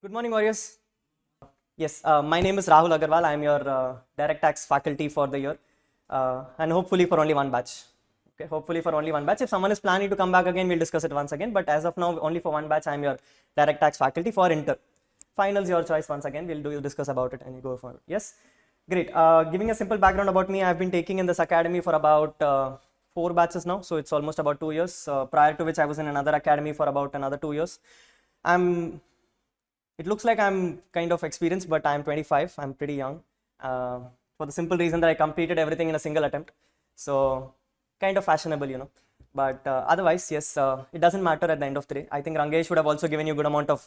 Good morning, warriors. Yes, my name is Rahul Agarwal. I am your direct tax faculty for the year, and hopefully for only one batch. Okay, hopefully for only one batch. If someone is planning to come back again, we'll discuss it once again. But as of now, only for one batch, I am your direct tax faculty for inter. Finals, your choice once again. We'll discuss about it and you go for it. Yes, great. Giving a simple background about me, I've been taking in this academy for about 4 batches now, so it's almost about 2 years. Prior to which, I was in another academy for about another 2 years. It looks like I'm kind of experienced, but I'm 25. I'm pretty young. For the simple reason that I completed everything in a single attempt. So kind of fashionable, you know. But otherwise, yes, it doesn't matter at the end of the day. I think Rangesh would have also given you a good amount of,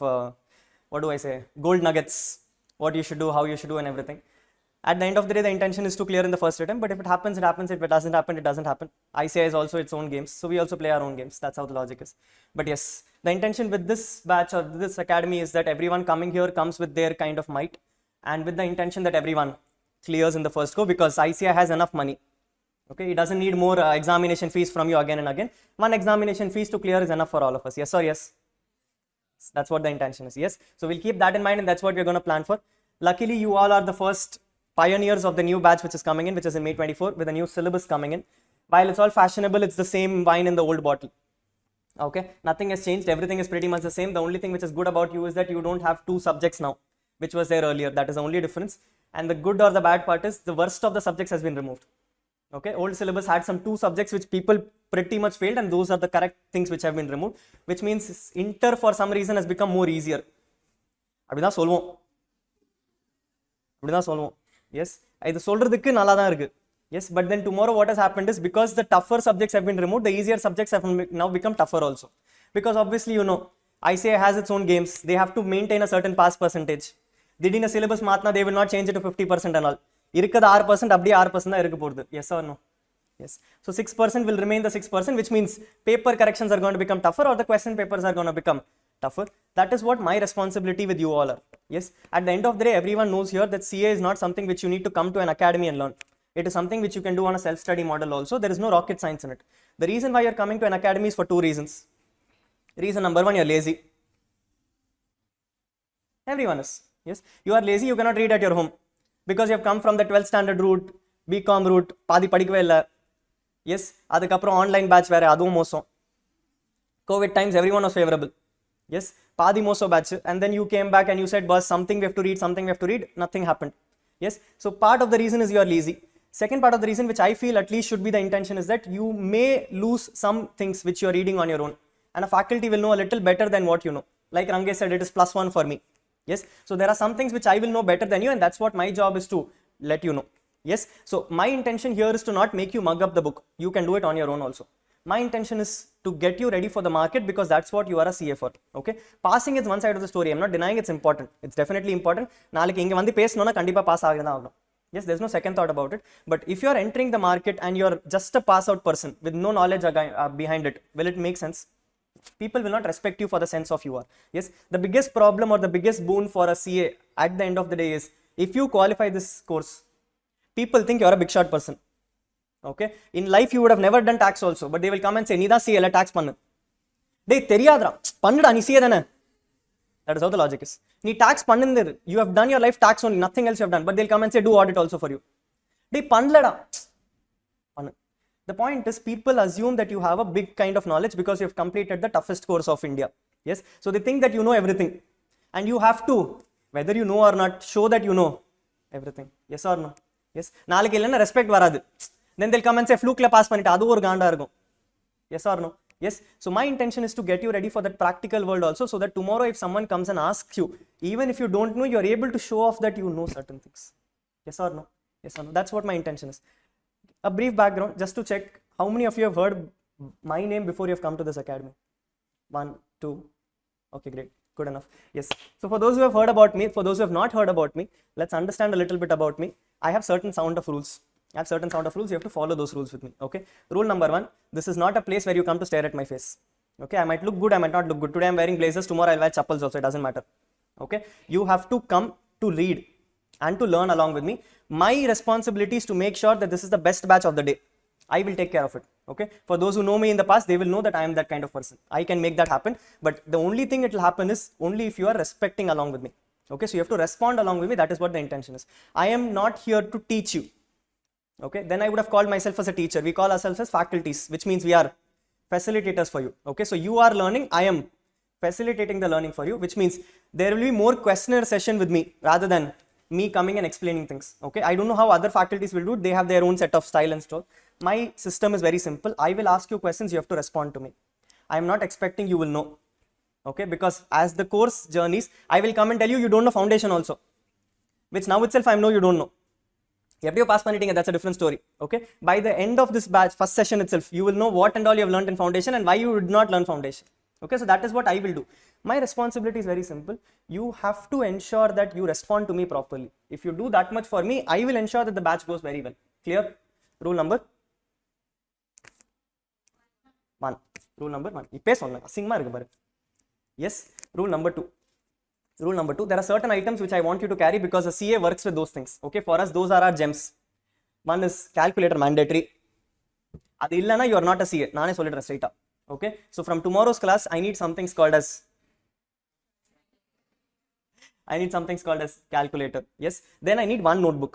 gold nuggets, what you should do, how you should do and everything. At the end of the day, the intention is to clear in the first attempt, but if it happens, it happens. If it doesn't happen, it doesn't happen. ICI is also its own games, so we also play our own games. That's how the logic is. But yes, the intention with this batch or this academy is that everyone coming here comes with their kind of might, and with the intention that everyone clears in the first go, because ICI has enough money. Okay, it doesn't need more examination fees from you again and again. One examination fees to clear is enough for all of us. Yes or yes? That's what the intention is. Yes. So we'll keep that in mind, and that's what we're going to plan for. Luckily, you all are the first pioneers of the new batch which is coming in, which is in May 24 with a new syllabus coming in. While it's all fashionable, it's the same wine in the old bottle. Okay, nothing has changed. Everything is pretty much the same. The only thing which is good about you is that you don't have 2 subjects now, which was there earlier. That is the only difference. And the good or the bad part is the worst of the subjects has been removed. Okay, old syllabus had some 2 subjects which people pretty much failed, and those are the correct things which have been removed, which means inter for some reason has become more easier. அப்படிதான் சொல்லுவோம். Yes, இது சொல்றதுக்கு நல்லா தான் இருக்கு. Yes, but then tomorrow what has happened is, because the tougher subjects have been removed, the easier subjects have now become tougher also. Because obviously, you know, ICI has its own games. They have to maintain a certain pass percentage. திடீர்னு syllabus மாத்தினா they will not change it to 50% and all. இருக்கிறது 6% அப்படியே 6% தான் இருக்க போகுது. Yes or no? Yes. So 6% will remain the 6%, which means paper corrections are going to become tougher, or the question papers are going to become tougher. That is what my responsibility with you all are. Yes, at the end of the day, everyone knows here that CA is not something which you need to come to an academy and learn. It is something which you can do on a self-study model also. There is no rocket science in it. The reason why you're coming to an academy is for 2 reasons. Reason number 1, you're lazy. Everyone is. Yes, you are lazy, you cannot read at your home because you have come from the 12th standard route, BCom route, பாதி படிக்கவே இல்லை. Yes, அதுக்கப்புறம் online batch வேற, அதுவும் மோசம். COVID times, everyone was favorable. Yes, Padi Moso batch, and then you came back and you said, boss, something we have to read, nothing happened. Yes, so part of the reason is you are lazy. Second part of the reason, which I feel at least should be the intention, is that you may lose some things which you are reading on your own, and a faculty will know a little better than what you know. Like Rangesh said, it is +1 for me. Yes, so there are some things which I will know better than you, and that's what my job is to let you know. Yes, so my intention here is to not make you mug up the book. You can do it on your own also. My intention is to get you ready for the market, because that's what you are a CA for. Okay, passing is one side of the story. I'm not denying it's important. It's definitely important. நாளைக்கு இங்க வந்து பேசணும்னா கண்டிப்பா pass ஆகதான் ஆகணும். Yes, there's no second thought about it. But if you are entering the market and you're just a pass out person with no knowledge behind it, will it make sense? People will not respect you for the sense of you are. Yes, the biggest problem or the biggest boon for a CA at the end of the day is, if you qualify this course, people think you're a big shot person. Okay, in life you would have never done tax also, but they will come and say, நீதான் CA tax பண்ணு. டேய் தெரியாதடா, பண்ணுடா, நீ CA தானே. That is how the logic is. நீ tax பண்ணுந்துரு, you have done your life tax only, nothing else you have done, but they'll come and say, do audit also for you. டேய் பண்ணலடா, பண்ணு. The point is, people assume that you have a big kind of knowledge because you have completed the toughest course of India. Yes, so they think that you know everything, and you have to, whether you know or not, show that you know everything. Yes or no? Yes, நாளைக்கு இல்லைன்னா respect வராது. Then they'll come and say, fluke la pass பண்ணிட்டு அது ஒரு காண்டா இருக்கும். Yes or no? Yes, so my intention is to get you ready for that practical world also, so that tomorrow if someone comes and asks you, even if you don't know, you're able to show off that you know certain things. Yes or no? Yes or no? That's what my intention is. A brief background, just to check, how many of you have heard my name before you have come to this academy? 1, 2. Okay, great, good enough. Yes, so for those who have heard about me, for those who have not heard about me, let's understand a little bit about me. I have certain sound of rules. You have to follow those rules with me. Okay, rule number 1, this is not a place where you come to stare at my face. Okay, I might look good, I might not look good. Today I'm wearing blazers, tomorrow I'll wear chappals also, it doesn't matter. Okay, you have to come to read and to learn along with me. My responsibility is to make sure that this is the best batch of the day. I will take care of it. Okay, for those who know me in the past, they will know that I am that kind of person. I can make that happen, but the only thing it will happen is only if you are respecting along with me. Okay, so you have to respond along with me. That is what the intention is. I am not here to teach you. Okay, then I would have called myself as a teacher. We call ourselves as faculties, which means we are facilitators for you. Okay, so you are learning, I am facilitating the learning for you, which means there will be more questionnaire session with me rather than me coming and explaining things. Okay, I don't know how other faculties will do it. They have their own set of style and stuff. My system is very simple. I will ask you questions, you have to respond to me. I am not expecting you will know. Okay, because as the course journeys, I will come and tell you, you don't know foundation also, which now itself I know you don't know. எப்படியோ pass பண்ணிட்டீங்க, that's a different story. Okay, by the end of this batch, first session itself, you will know what and all you have learned in foundation and why you did not learn foundation. Okay, so that is what I will do. My responsibility is very simple. You have to ensure that you respond to me properly. If you do that much for me, I will ensure that the batch goes very well. Clear? Rule number 1. Rule number 1. இப்பே சொன்னேன், அசிங்கமா இருக்கு பாரு. Yes, rule number 2. Rule number 2, there are certain items which I want you to carry because the CA works with those things. Okay, for us, those are our gems. One is calculator mandatory. அது இல்லைனா you are not a CA. நானே சொல்லிடுறேன் straight up. Okay, so from tomorrow's class, I need something called as calculator. Yes, then I need one notebook,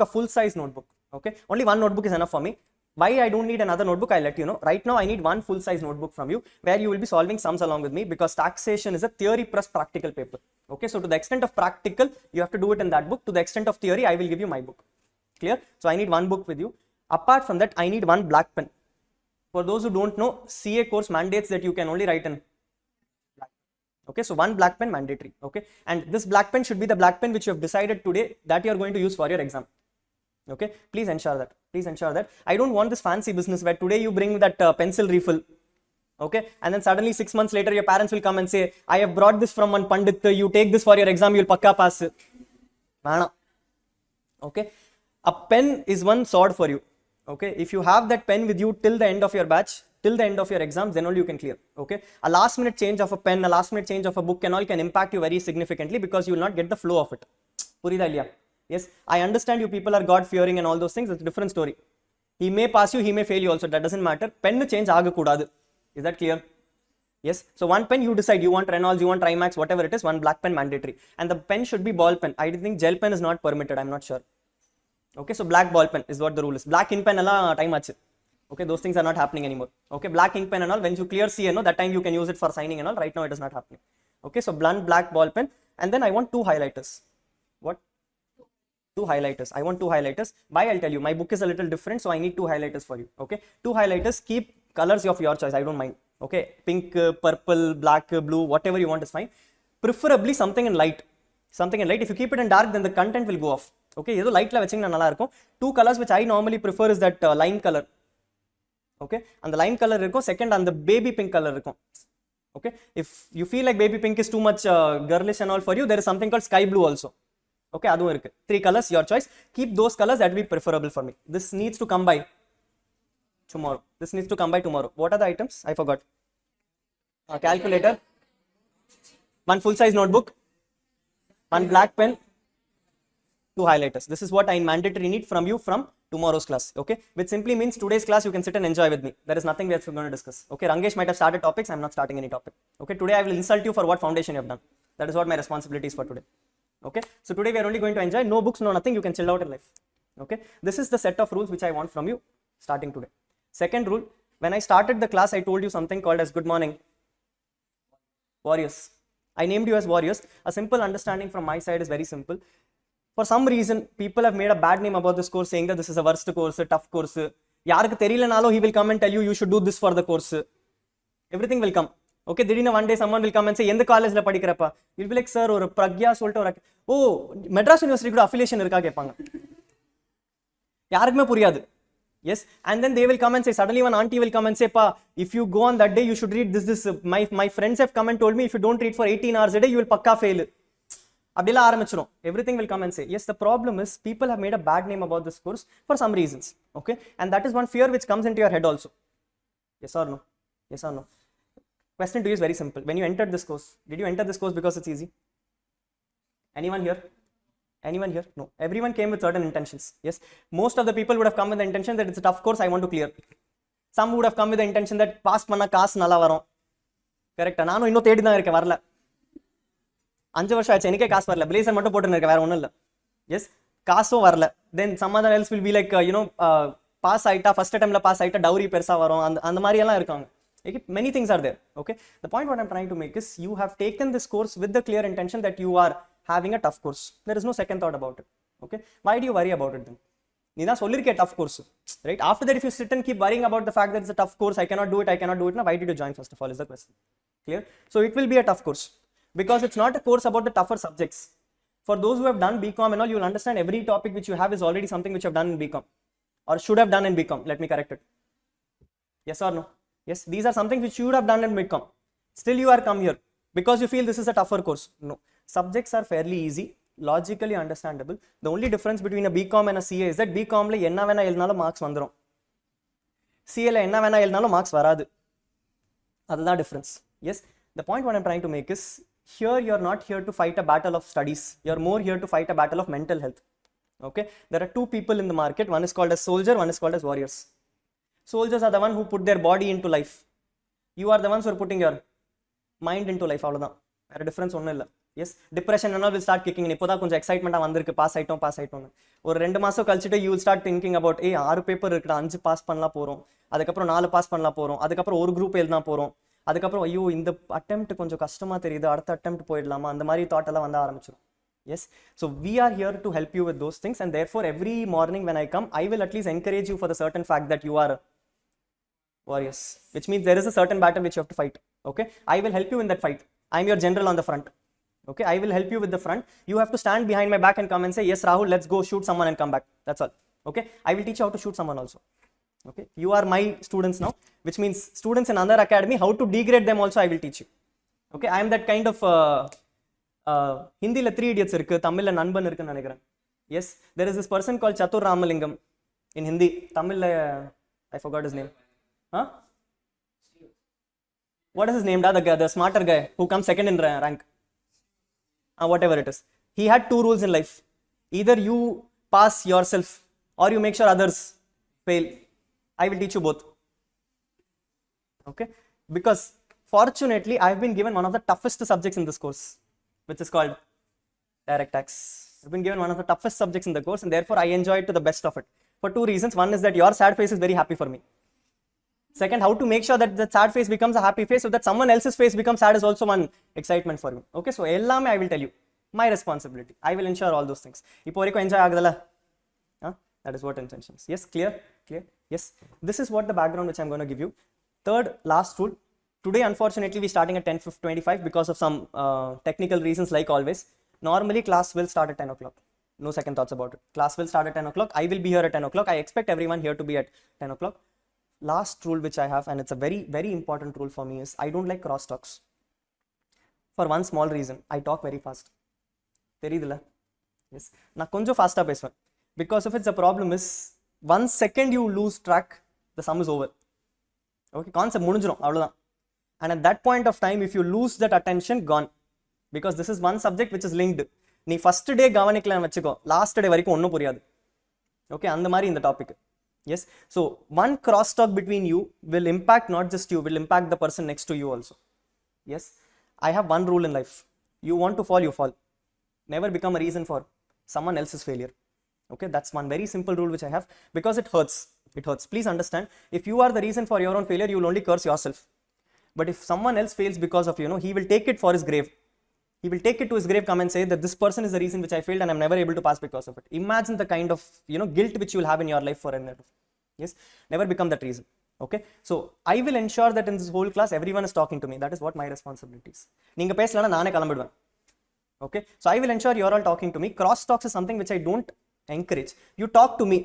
a full size notebook. Okay, only one notebook is enough for me. Why I don't need another notebook, I'll let you know. Right now, I need one full size notebook from you where you will be solving sums along with me, because taxation is a theory plus practical paper. Okay, so to the extent of practical, you have to do it in that book. To the extent of theory, I will give you my book. Clear? So I need one book with you. Apart from that, I need one black pen. For those who don't know, CA course mandates that you can only write in black. Okay, so one black pen mandatory. Okay, and this black pen should be the black pen which you have decided today that you are going to use for your exam. Okay, please ensure that. I don't want this fancy business where today you bring that pencil refill. Okay, and then suddenly 6 months later your parents will come and say, I have brought this from one pandit, you take this for your exam, you'll pakka pass. Okay, a pen is one sword for you. Okay, if you have that pen with you till the end of your batch, till the end of your exams, then only you can clear. Okay, a last minute change of a pen, a last minute change of a book and all can impact you very significantly, because you will not get the flow of it. Purida ilya? Yes, I understand you people are God fearing and all those things. It's a different story. He may pass you, he may fail you also. That doesn't matter. Pen change agakudadu. Is that clear? Yes. So one pen you decide. You want Reynolds, you want Trimax, whatever it is. One black pen mandatory. And the pen should be ball pen. I think gel pen is not permitted. I'm not sure. Okay. So black ball pen is what the rule is. Black ink pen alla time achu. Okay. Those things are not happening anymore. Okay. Black ink pen and all. When you clear CA, that time you can use it for signing and all. Right now it is not happening. Okay. So blunt black ball pen. And then I want 2 highlighters. What? 2 highlighters. I want 2 highlighters. Why? I'll tell you. My book is a little different, so I need 2 highlighters for you. Okay, 2 highlighters. Keep colors of your choice. I don't mind. Okay, pink, purple, black, blue, whatever you want is fine. Preferably something in light. If you keep it in dark, then the content will go off. Okay, edo light la vechina nalla irukum. 2 colors which I normally prefer is that lime color. Okay, and the lime color irukum. Second, and the baby pink color irukum. Okay, if you feel like baby pink is too much girlish and all for you, there is something called sky blue also. Okay, adhu irukku. 3 colors, your choice. Keep those colors, that will be preferable for me. This needs to come by tomorrow. What are the items? I forgot. A calculator, one full size notebook, one black pen, 2 highlighters. This is what I mandatory need from you from tomorrow's class. Okay, which simply means today's class you can sit and enjoy with me. There is nothing else we're going to discuss. Okay, Rangesh might have started topics. I'm not starting any topic. Okay, today I will insult you for what foundation you have done. That is what my responsibility is for today. Okay, so today we are only going to enjoy. No books, no nothing. You can chill out in life. Okay, this is the set of rules which I want from you starting today. Second rule, when I started the class, I told you something called as good morning warriors. I named you as warriors. A simple understanding from my side is very simple. For some reason, people have made a bad name about this course, saying that this is a worst course, a tough course. Yarukku theriyalanalo, he will come and tell you, you should do this for the course. Everything will come. Okay, திடீர்னு one day someone will come and say, எந்த காலேஜ்ல படிக்கிறப்பா? You'll be like, sir, ஒரு பிரக்யா சொல்லிட்டு ஒரு Madras university கூட affiliation இருக்கா கேட்பாங்க. யாருக்குமே புரியாது. Yes, and then they will come and say, suddenly one auntie will come and say, pa, if you go on that day, you should read this. My friends have come and told me, if you don't read for 18 hours a day, you will pakka fail. அப்படிலாம் ஆரம்பிச்சிடும். Everything will come and say. Yes, the problem is people have made a bad name about this course for some reasons. Okay, and that is one fear which comes into your head also. Yes or no? Yes or no? Question to you is very simple. When you entered this course, did you enter this course because it's easy? Anyone here? No. Everyone came with certain intentions. Yes. Most of the people would have come with the intention that it's a tough course, I want to clear. some would have come with the intention that pass பண்ண காசு நல்லா வரும். கரெக்டா? நானும் இன்னும் தேடி தான் இருக்கேன், வரல. 5 வருஷம் ஆச்சு, எனக்கே காசு வரல. பிளேசர் மட்டும் போட்டுன்னு இருக்கேன், வேற ஒன்றும் இல்லை. எஸ், காசும் வரல. Then some other else will be like pass ஆயிட்டா, ஃபர்ஸ்ட் அட்டெம்ப்ட்ல பாஸ் ஆயிட்டா டவுரி பெருசா வரும், அந்த மாதிரி எல்லாம் இருக்காங்க. Okay, many things are there. Okay, the point what I'm trying to make is you have taken this course with the clear intention that you are having a tough course. There is no second thought about it. Okay, why do you worry about it then? நீ தான் சொல்லிருக்கே tough course, right? After that, if you sit and keep worrying about the fact that it's a tough course, I cannot do it, now why did you join first of all is the question. Clear? So it will be a tough course because it's not a course about the tougher subjects. For those who have done BCom and all, you will understand every topic which you have is already something which you have done in BCom or should have done in BCom. Let me correct it. Yes or no? Yes, these are something which you would have done in BCom. Still you are come here because you feel this is a tougher course. No, subjects are fairly easy, logically understandable. The only difference between a BCom and a CA is that BCom la enna vena elnalum marks vandrum, CA la enna vena elnalum marks varadu. That's the difference. Yes, the point what I'm trying to make is here you are not here to fight a battle of studies, you are more here to fight a battle of mental health. Okay, there are two people in the market, one is called as soldier, one is called as warriors. Soldiers are the one who put their body into life. You are the ones who are putting your mind into life. Avladhan, வேற difference ஒன்றும் இல்லை. S, depression என்ன will start kicking. இப்போ தான் கொஞ்சம் எக்ஸைட்மெண்ட்டாக வந்திருக்கு, pass ஆகிட்டோம். ஒரு 2 மாதம் கழிச்சுட்டு you will start thinking about 6 paper இருக்குடா, 5 பாஸ் பண்ணலாம் போகிறோம், அதுக்கப்புறம் 4 பாஸ் பண்ணலாம் போகிறோம், அதுக்கப்புறம் ஒரு குரூப் எழுதா போகிறோம், அதுக்கப்புறம் ஐயோ இந்த அட்டெம்ப்ட் கொஞ்சம் கஷ்டமாக தெரியுது, அடுத்த அட்டெம்ப்ட் போயிடலாமா, அந்த மாதிரி தாட் எல்லாம் வந்து ஆரம்பிச்சிடும். Yes, so we are here to help you with those things, and therefore every morning when I come, I will at least encourage you for the certain fact that you are warriors, which means there is a certain battle which you have to fight. Okay, I will help you in that fight. I am your general on the front. Okay, I will help you with the front. You have to stand behind my back and come and say, yes Rahul, let's go shoot someone and come back. That's all. Okay, I will teach you how to shoot someone also. Okay, you are my students now, which means students in another academy, how to degrade them also I will teach you. Okay, I am that kind of ஹிந்தியில் 3 idiots இருக்கு, தமிழில் நண்பன் இருக்குன்னு நினைக்கிறேன். Yes, there is this person called Chatur Ramalingam in Hindi. தமிழில் I forgot his name. Huh? What is his name? The smarter guy who comes second in rank. Whatever it is. He had 2 rules in life. Either you pass yourself or you make sure others fail. I will teach you both. Okay? Because fortunately, I have been given one of the toughest subjects in this course, which is called direct tax. I've been given one of the toughest subjects in the course, and therefore I enjoy it to the best of it. For 2 reasons. One is that your sad face is very happy for me. Second, how to make sure that the sad face becomes a happy face so that someone else's face becomes sad is also one excitement for me. Okay, so ellame I will tell you. My responsibility. I will ensure all those things. Ipo varaikku enjoy agudala? That is what intentions. Yes, clear? Yes. This is what the background which I'm going to give you. Third, last rule. Today, unfortunately, we're starting at 10:25 because of some technical reasons like always. Normally, class will start at 10 o'clock. No second thoughts about it. Class will start at 10 o'clock. I will be here at 10 o'clock. I expect everyone here to be at 10 o'clock. Last rule which I have, and it's a very, very important rule for me, is I don't like cross talks. For one small reason, I talk very fast. Theriyudilla? Yes. Na konjo fast ah pesuven. Because of it, the problem is 1 second you lose track, the sum is over. Okay, concept mudinjirum avladhan. And at that point of time, if you lose that attention, gone. Because this is one subject which is linked. Nee first day gavanikla vechiko, last day varaikum onnum puriyadu. Okay, and the mari in the topic. Yes, so one crosstalk between you will impact not just you, will impact the person next to you also. Yes, I have one rule in life. You want to fall, you fall. Never become a reason for someone else's failure. Okay, that's one very simple rule which I have, because it hurts. It hurts. Please understand, if you are the reason for your own failure, you will only curse yourself. But if someone else fails because of you, he will take it for his grave. He will take it to his grave, come and say that this person is the reason which I failed and I'm never able to pass because of it. Imagine the kind of guilt which you will have in your life for another. Yes, never become that reason. Okay, so I will ensure that in this whole class everyone is talking to me. That is what my responsibility is. Neenga pesalana naane kalambiduven. Okay, so I will ensure you are all talking to me. Cross talks is something which I don't encourage. You talk to me.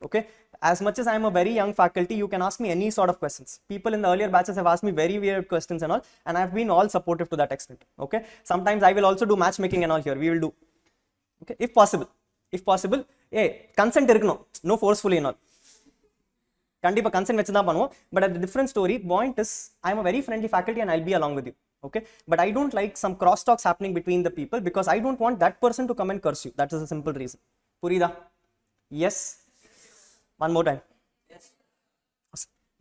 Okay, as much as I am a very young faculty, you can ask me any sort of questions. People in the earlier batches have asked me very weird questions and all, and I have been all supportive to that extent. Okay, sometimes I will also do matchmaking and all here. We will do. Okay, if possible, hey, consent irukno, no forcefully and all. Kandipa consent vechu dhaan panuvom, but at the different story. Point is, I am a very friendly faculty and I'll be along with you. Okay, but I don't like some cross talks happening between the people, because I don't want that person to come and curse you. That is a simple reason. Purida? Yes. One more time. Yes.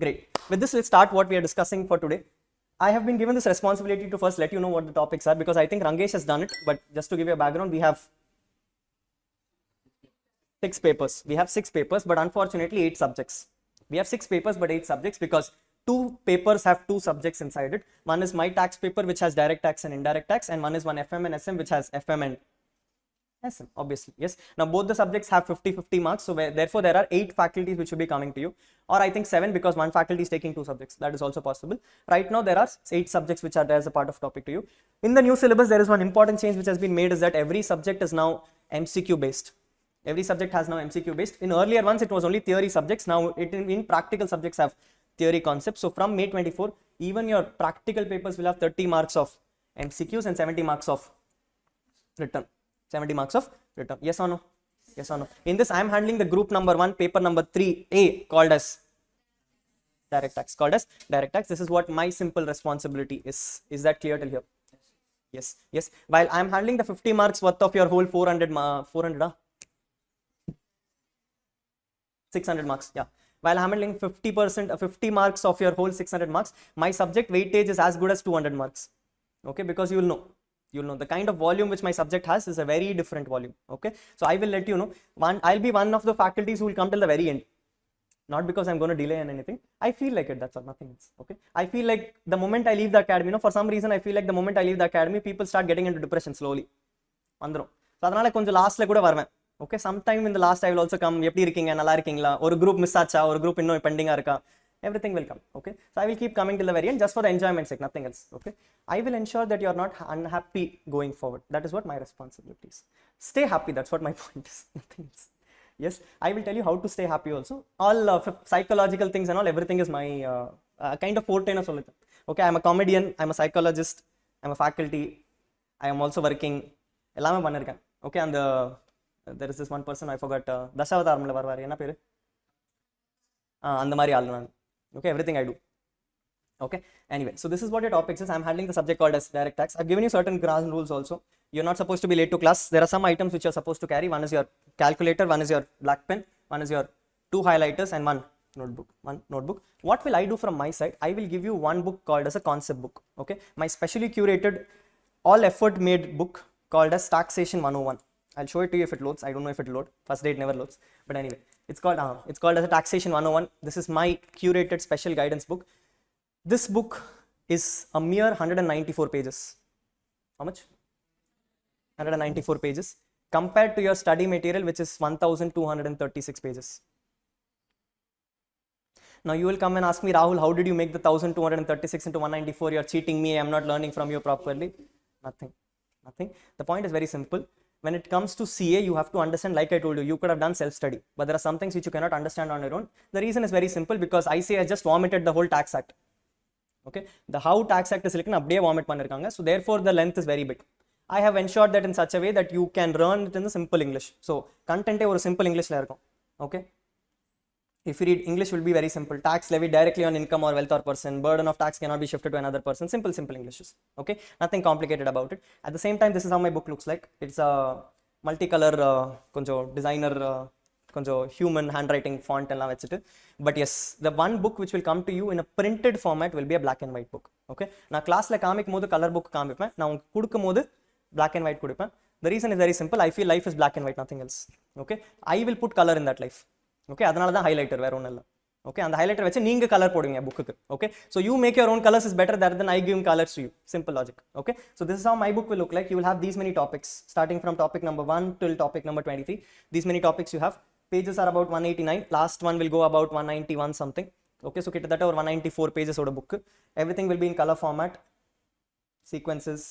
Great. With this, let's start what we are discussing for today. I have been given this responsibility to first let you know what the topics are, because I think Rangesh has done it. But just to give you a background, we have 6 papers. We have 6 papers, but unfortunately 8 subjects. We have 6 papers, but 8 subjects, because 2 papers have 2 subjects inside it. One is my tax paper, which has direct tax and indirect tax, and one is one FM and SM, which has FM and SM, obviously. Yes. Now both the subjects have 50-50 marks, so therefore there are 8 faculties which will be coming to you, or I think 7, because one faculty is taking 2 subjects. That is also possible. Right now there are 8 subjects which are there as a part of topic to you. In the new syllabus, there is one important change which has been made, is that every subject is now MCQ based. Every subject has now MCQ based. In earlier ones, it was only theory subjects. Now in practical subjects have theory concepts. So from May 24, even your practical papers will have 30 marks of MCQs and 70 marks of written. 70 marks of written. Yes or no? Yes or no? In this, I am handling the group number 1, paper number 3A, called as direct tax. Called as direct tax. This is what my simple responsibility is. Is that clear till here? Yes. Yes. While I am handling the 50 marks worth of your whole 600 marks. Yeah. While I'm handling 50 marks of your whole 600 marks, my subject weightage is as good as 200 marks. Okay, because you'll know the kind of volume which my subject has is a very different volume. Okay, so I will let you know. I'll be one of the faculties who will come till the very end. Not because I'm going to delay on anything. I feel like it, that's all, nothing else. Okay, I feel like the moment I leave the academy, for some reason I feel like the moment I leave the academy, people start getting into depression slowly. Vandrum. So adanaala konja last la kuda varven. Okay, sometime in the last I will also come. Eppadi irukkinga, nalla irukkingala, oru group miss aacha, oru group innum pending ah iruka. Everything will come. Okay, so I will keep coming till the very end, just for the enjoyment sake, nothing else. Okay, I will ensure that you are not unhappy going forward. That is what my responsibility is. Stay happy, that's what my point is, nothing else. Yes, I will tell you how to stay happy also. All psychological things and all, everything is my kind of forte na solluthen. Okay, I am a comedian, I am a psychologist, I am a faculty, I am also working. Ellame pannirukken. Okay, and there is this one person, I forgot, Dashavataramla varvaru, enna peru? And the mari all nan. Okay, everything I do. Okay, anyway, so this is what your topics is. I'm handling the subject called as direct tax. I've given you certain ground rules also. You're not supposed to be late to class. There are some items which you're supposed to carry. One is your calculator, one is your black pen, one is your 2 highlighters, and one notebook. What will I do from my side? I will give you one book called as a concept book. Okay, my specially curated, all effort made book called as Taxation 101. I'll show it to you if it loads. I don't know if it loads. First day it never loads. But anyway, it's called as a Taxation 101. This is my curated special guidance book. This book is a mere 194 pages. How much? 194 pages compared to your study material, which is 1236 pages. Now you will come and ask me, Rahul, how did you make the 1236 into 194? You're cheating me. I'm not learning from you properly. Nothing. The point is very simple. When it comes to CA, you have to understand, like I told you, you could have done self-study, but there are some things which you cannot understand on your own. The reason is very simple, because ICA has just vomited the whole tax act. Okay, the how tax act is written, abdiye vomit pannirukanga, so therefore the length is very big. I have ensured that in such a way that you can learn it in the simple English. So content or simple English la irukum. Okay, if you read English, will be very simple. Tax levied directly on income or wealth or person. Burden of tax cannot be shifted to another person. Simple English. Okay, nothing complicated about it. At the same time, this is how my book looks like. It's a multicolor, konjo designer, konjo human handwriting font ella vechittu. But yes, the one book which will come to you in a printed format will be a black and white book. Okay, na class la kaamikkumbodhu color book kaamippen, na unga kudukkumbodhu black and white kudippen. The reason is very simple. I feel life is black and white, nothing else. Okay, I will put color in that life. Okay, அதனால தான் highlighter, வேற ஒண்ணும் இல்ல. Okay, அந்த highlighter வச்சு நீங்க colour போடுவீங்க புக்குக்கு. Okay, so you make your own colors is better than I give colors to you. Simple logic. Okay, so this is how my book will look like. You will have these many topics, starting from topic number 1 till topic number 23. These many topics you have. Pages are about 189. Last one will go about 191 something. Okay, so kittathata or 194 pages oda book. Everything will be in color format, sequences,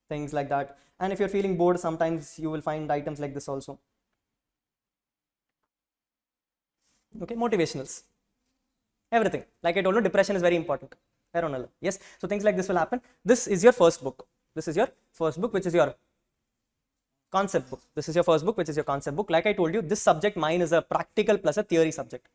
things like that. And if you're feeling bored, sometimes you will find items like this also. Okay, motivationals, everything. Like I told you, depression is very important. Yes, so things like this will happen. This is your first book. Which is your concept book. This is your first book, which is your concept book. Like I told you, this subject mine is a practical plus a theory subject.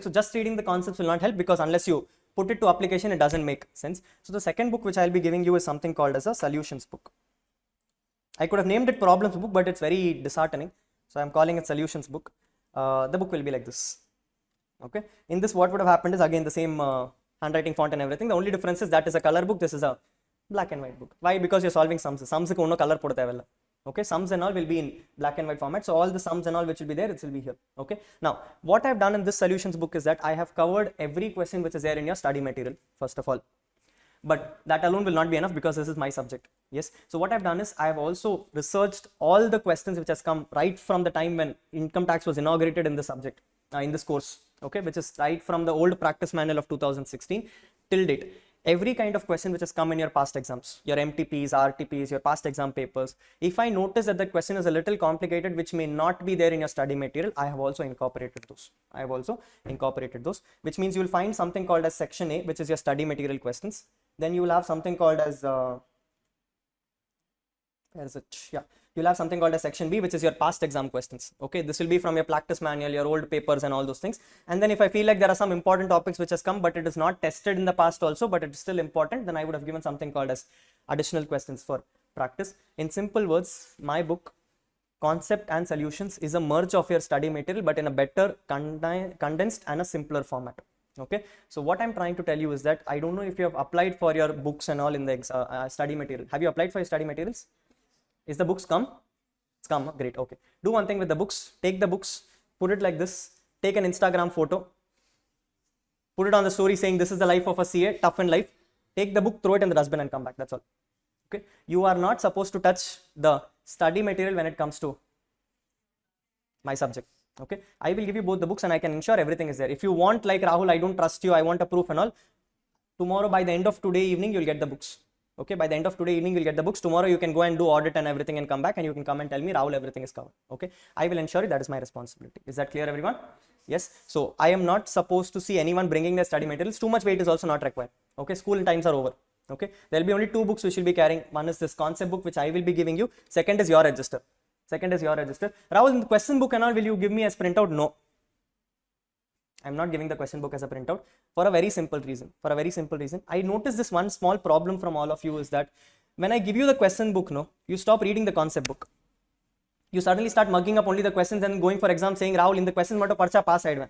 So just reading the concepts will not help, because unless you put it to application, it doesn't make sense. So the second book which I'll be giving you is something called as a solutions book. I could have named it problems book, but it's very disheartening. So I'm calling it solutions book. The book will be like this. Okay, in this what would have happened is again the same handwriting font and everything. The only difference is that is a color book, this is a black and white book. Why? Because you're solving sums. Sums ku no color podu thevilla. Okay, sums and all will be in black and white format. So all the sums and all which will be there, it will be here. Okay, now what I've done in this solutions book is that I have covered every question which is there in your study material, first of all. But that alone will not be enough because this is my subject. Yes, so what I've done is I have also researched all the questions which has come right from the time when income tax was inaugurated in the subject, in this course. Okay, which is right from the old practice manual of 2016 till date. Every kind of question which has come in your past exams, your MTPs, RTPs, your past exam papers, if I notice that the question is a little complicated which may not be there in your study material, I have also incorporated those. Which means you will find something called as section A, which is your study material questions. Then you will have something called as you'll have something called as section B, which is your past exam questions. Okay, this will be from your practice manual, your old papers and all those things. And then if I feel like there are some important topics which has come but it is not tested in the past also, but it is still important, then I would have given something called as additional questions for practice. In simple words, my book Concept and Solutions is a merge of your study material but in a better condensed and a simpler format. Okay, so what I'm trying to tell you is that I don't know if you have applied for your books and all in the study material. Have you applied for your study materials? Is the books come? It's come. Great. Okay. Do one thing with the books. Take the books, put it like this. Take an Instagram photo. Put it on the story saying this is the life of a CA, tough in life. Take the book, throw it in the dustbin and come back. That's all. Okay. You are not supposed to touch the study material when it comes to my subject. Okay. I will give you both the books and I can ensure everything is there. If you want like Rahul, I don't trust you, I want a proof and all. Tomorrow by the end of today evening, you'll get the books. Okay, by the end of today evening, you'll get the books. Tomorrow, you can go and do audit and everything and come back and you can come and tell me, Rahul, everything is covered. Okay, I will ensure that is my responsibility. Is that clear, everyone? Yes. So, I am not supposed to see anyone bringing their study materials. Too much weight is also not required. Okay, school times are over. Okay, there will be only 2 books which will be carrying. One is this concept book, which I will be giving you. Second is your register. Rahul, in the question book and all, will you give me as printout? No. I'm not giving the question book as a printout for a very simple reason. I noticed this one small problem from all of you is that when I give you the question book, no, you stop reading the concept book. You suddenly start mugging up only the questions and going for exam saying, Rahul, in the question matter parcha pass side.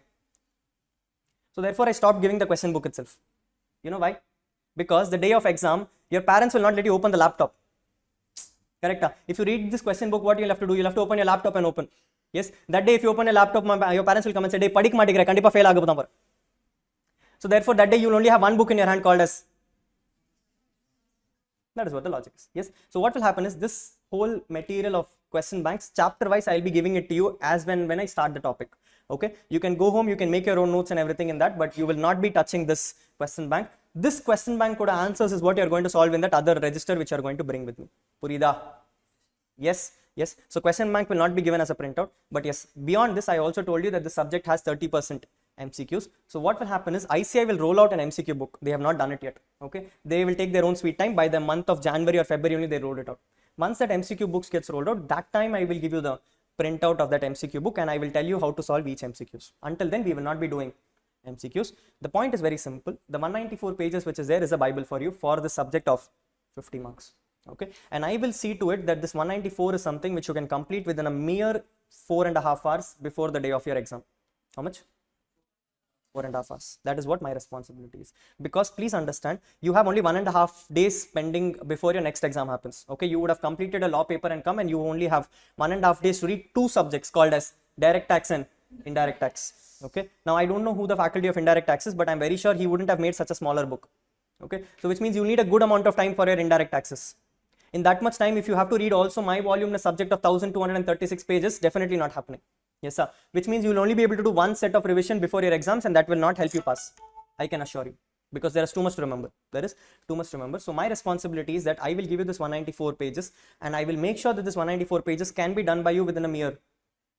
So therefore, I stopped giving the question book itself. You know why? Because the day of exam, your parents will not let you open the laptop. Correct? If you read this question book, what you'll have to do? You'll have to open your laptop and open. Yes, that day if you open a laptop, your parents will come and say, padik matikra, kandipa fail agapudam. So therefore, that day you will only have one book in your hand called as. That is what the logic is. Yes. So what will happen is this whole material of question banks, chapter wise, I will be giving it to you as when I start the topic. Okay. You can go home, you can make your own notes and everything in that, but you will not be touching this question bank. This question bank code answers is what you are going to solve in that other register which you are going to bring with me. Purida. Yes. Yes, so question bank will not be given as a printout, but yes, beyond this, I also told you that the subject has 30% MCQs. So what will happen is ICI will roll out an MCQ book. They have not done it yet. Okay, they will take their own sweet time. By the month of January or February only they roll it out. Once that MCQ books gets rolled out, that time I will give you the printout of that MCQ book and I will tell you how to solve each MCQs. Until then, we will not be doing MCQs. The point is very simple. The 194 pages which is there is a Bible for you for the subject of 50 marks. Okay, and I will see to it that this 194 is something which you can complete within a mere 4.5 hours before the day of your exam. How much? 4.5 hours. That is what my responsibility is. Because please understand, you have only 1.5 days pending before your next exam happens. Okay, you would have completed a law paper and come and you only have 1.5 days to read 2 subjects called as direct tax and indirect tax. Okay, now I don't know who the faculty of indirect tax is, but I'm very sure he wouldn't have made such a smaller book. Okay, so which means you need a good amount of time for your indirect taxes. In that much time, if you have to read also my volume, a subject of 1236 pages, definitely not happening. Yes, sir. Which means you will only be able to do one set of revision before your exams and that will not help you pass. I can assure you. Because there is too much to remember. So my responsibility is that I will give you this 194 pages and I will make sure that this 194 pages can be done by you within a mere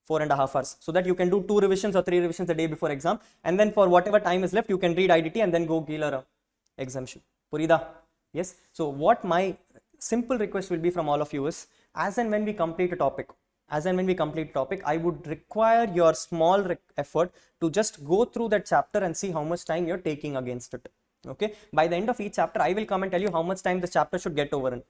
4.5 hours. So that you can do 2 revisions or 3 revisions a day before exam. And then for whatever time is left, you can read IDT and then go Gila exemption. Purida. Yes. So what my simple request will be from all of you is, as and when we complete a topic, I would require your small effort to just go through that chapter and see how much time you're taking against it. Okay, by the end of each chapter, I will come and tell you how much time the chapter should get over in.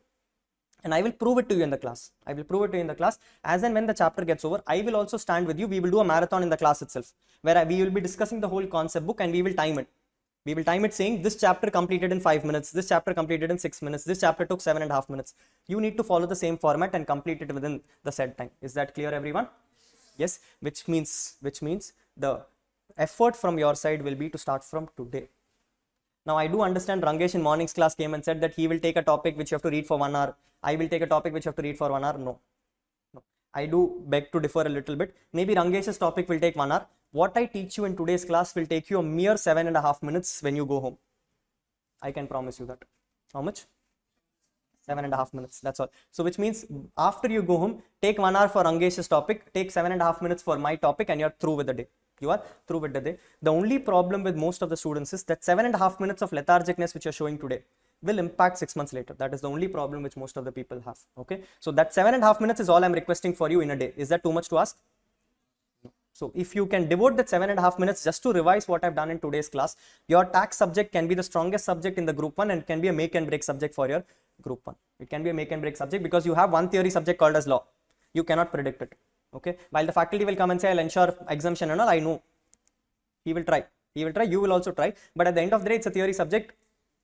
and I will prove it to you in the class. I will prove it to you in the class. As and when the chapter gets over, I will also stand with you. We will do a marathon in the class itself, where we will be discussing the whole concept book, and we will time it. We will time it saying this chapter completed in 5 minutes, this chapter completed in 6 minutes, this chapter took 7.5 minutes. You need to follow the same format and complete it within the said time. Is that clear, everyone? Yes, which means the effort from your side will be to start from today. Now, I do understand Rangesh in morning's class came and said that he will take a topic which you have to read for 1 hour. I will take a topic which you have to read for 1 hour. No. I do beg to differ a little bit. Maybe Rangesh's topic will take 1 hour. What I teach you in today's class will take you a mere 7.5 minutes when you go home. I can promise you that. How much? 7.5 minutes. That's all. So which means after you go home, take 1 hour for Rangesh's topic, take 7.5 minutes for my topic, and you're through with the day. You are through with the day. The only problem with most of the students is that 7.5 minutes of lethargicness which you're showing today will impact 6 months later. That is the only problem which most of the people have. Okay. So that 7.5 minutes is all I'm requesting for you in a day. Is that too much to ask? So if you can devote that 7.5 minutes just to revise what I've done in today's class, your tax subject can be the strongest subject in the group 1 and can be a make and break subject for your group 1. It can be a make and break subject because you have one theory subject called as law. You cannot predict it. Okay. While the faculty will come and say, I'll ensure exemption and all, I know. He will try. He will try. You will also try. But at the end of the day, it's a theory subject.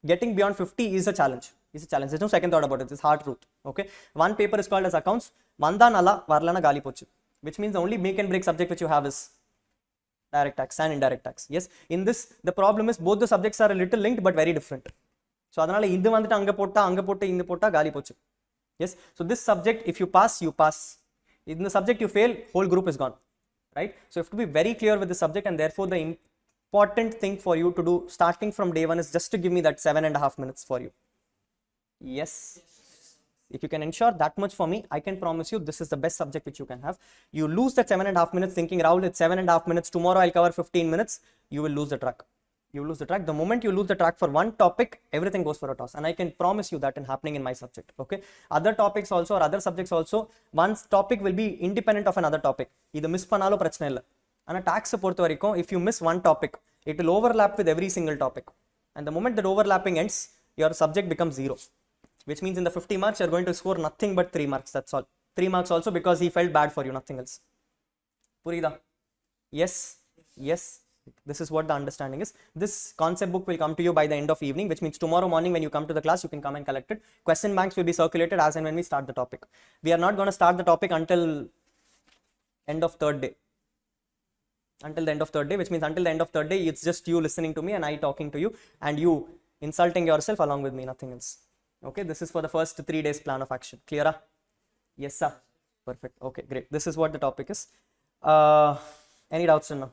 Getting beyond 50 is a challenge. It's a challenge. There's no second thought about it. It's hard truth. Okay. One paper is called as accounts. Vanda nala varlana gali pochu. Which means the only make and break subject which you have is direct tax and indirect tax. Yes. In this, the problem is both the subjects are a little linked but very different. So adanala idu vandu anga potta indu potta gali pochu. Yes. So this subject, if you pass, you pass. In the subject you fail, whole group is gone. Right? So you have to be very clear with the subject, and therefore the important thing for you to do starting from day 1 is just to give me that 7.5 minutes for you. Yes. If you can ensure that much for me, I can promise you this is the best subject which you can have. You lose that 7.5 minutes thinking, Rahul, it's 7.5 minutes, tomorrow I'll cover 15 minutes, you will lose the track. You will lose the track. The moment you lose the track for one topic, everything goes for a toss. And I can promise you that in happening in my subject. Okay. Other topics also or other subjects also, one topic will be independent of another topic. Either miss panalo prachna illa. And a tax portha varaikum, if you miss one topic, it will overlap with every single topic. And the moment that overlapping ends, your subject becomes 0. Which means in the 50 marks, you're going to score nothing but 3 marks. That's all. 3 marks also because he felt bad for you, nothing else. Purida? Yes? Yes? This is what the understanding is. This concept book will come to you by the end of evening, which means tomorrow morning when you come to the class, you can come and collect it. Question banks will be circulated as and when we start the topic. We are not going to start the topic until end of 3rd day. Until the end of 3rd day, which means until the end of 3rd day, it's just you listening to me and I talking to you and you insulting yourself along with me, nothing else. Okay, this is for the first 3 days plan of action. Clear? Yes, sir. Perfect. Okay, great. This is what the topic is. Any doubts now?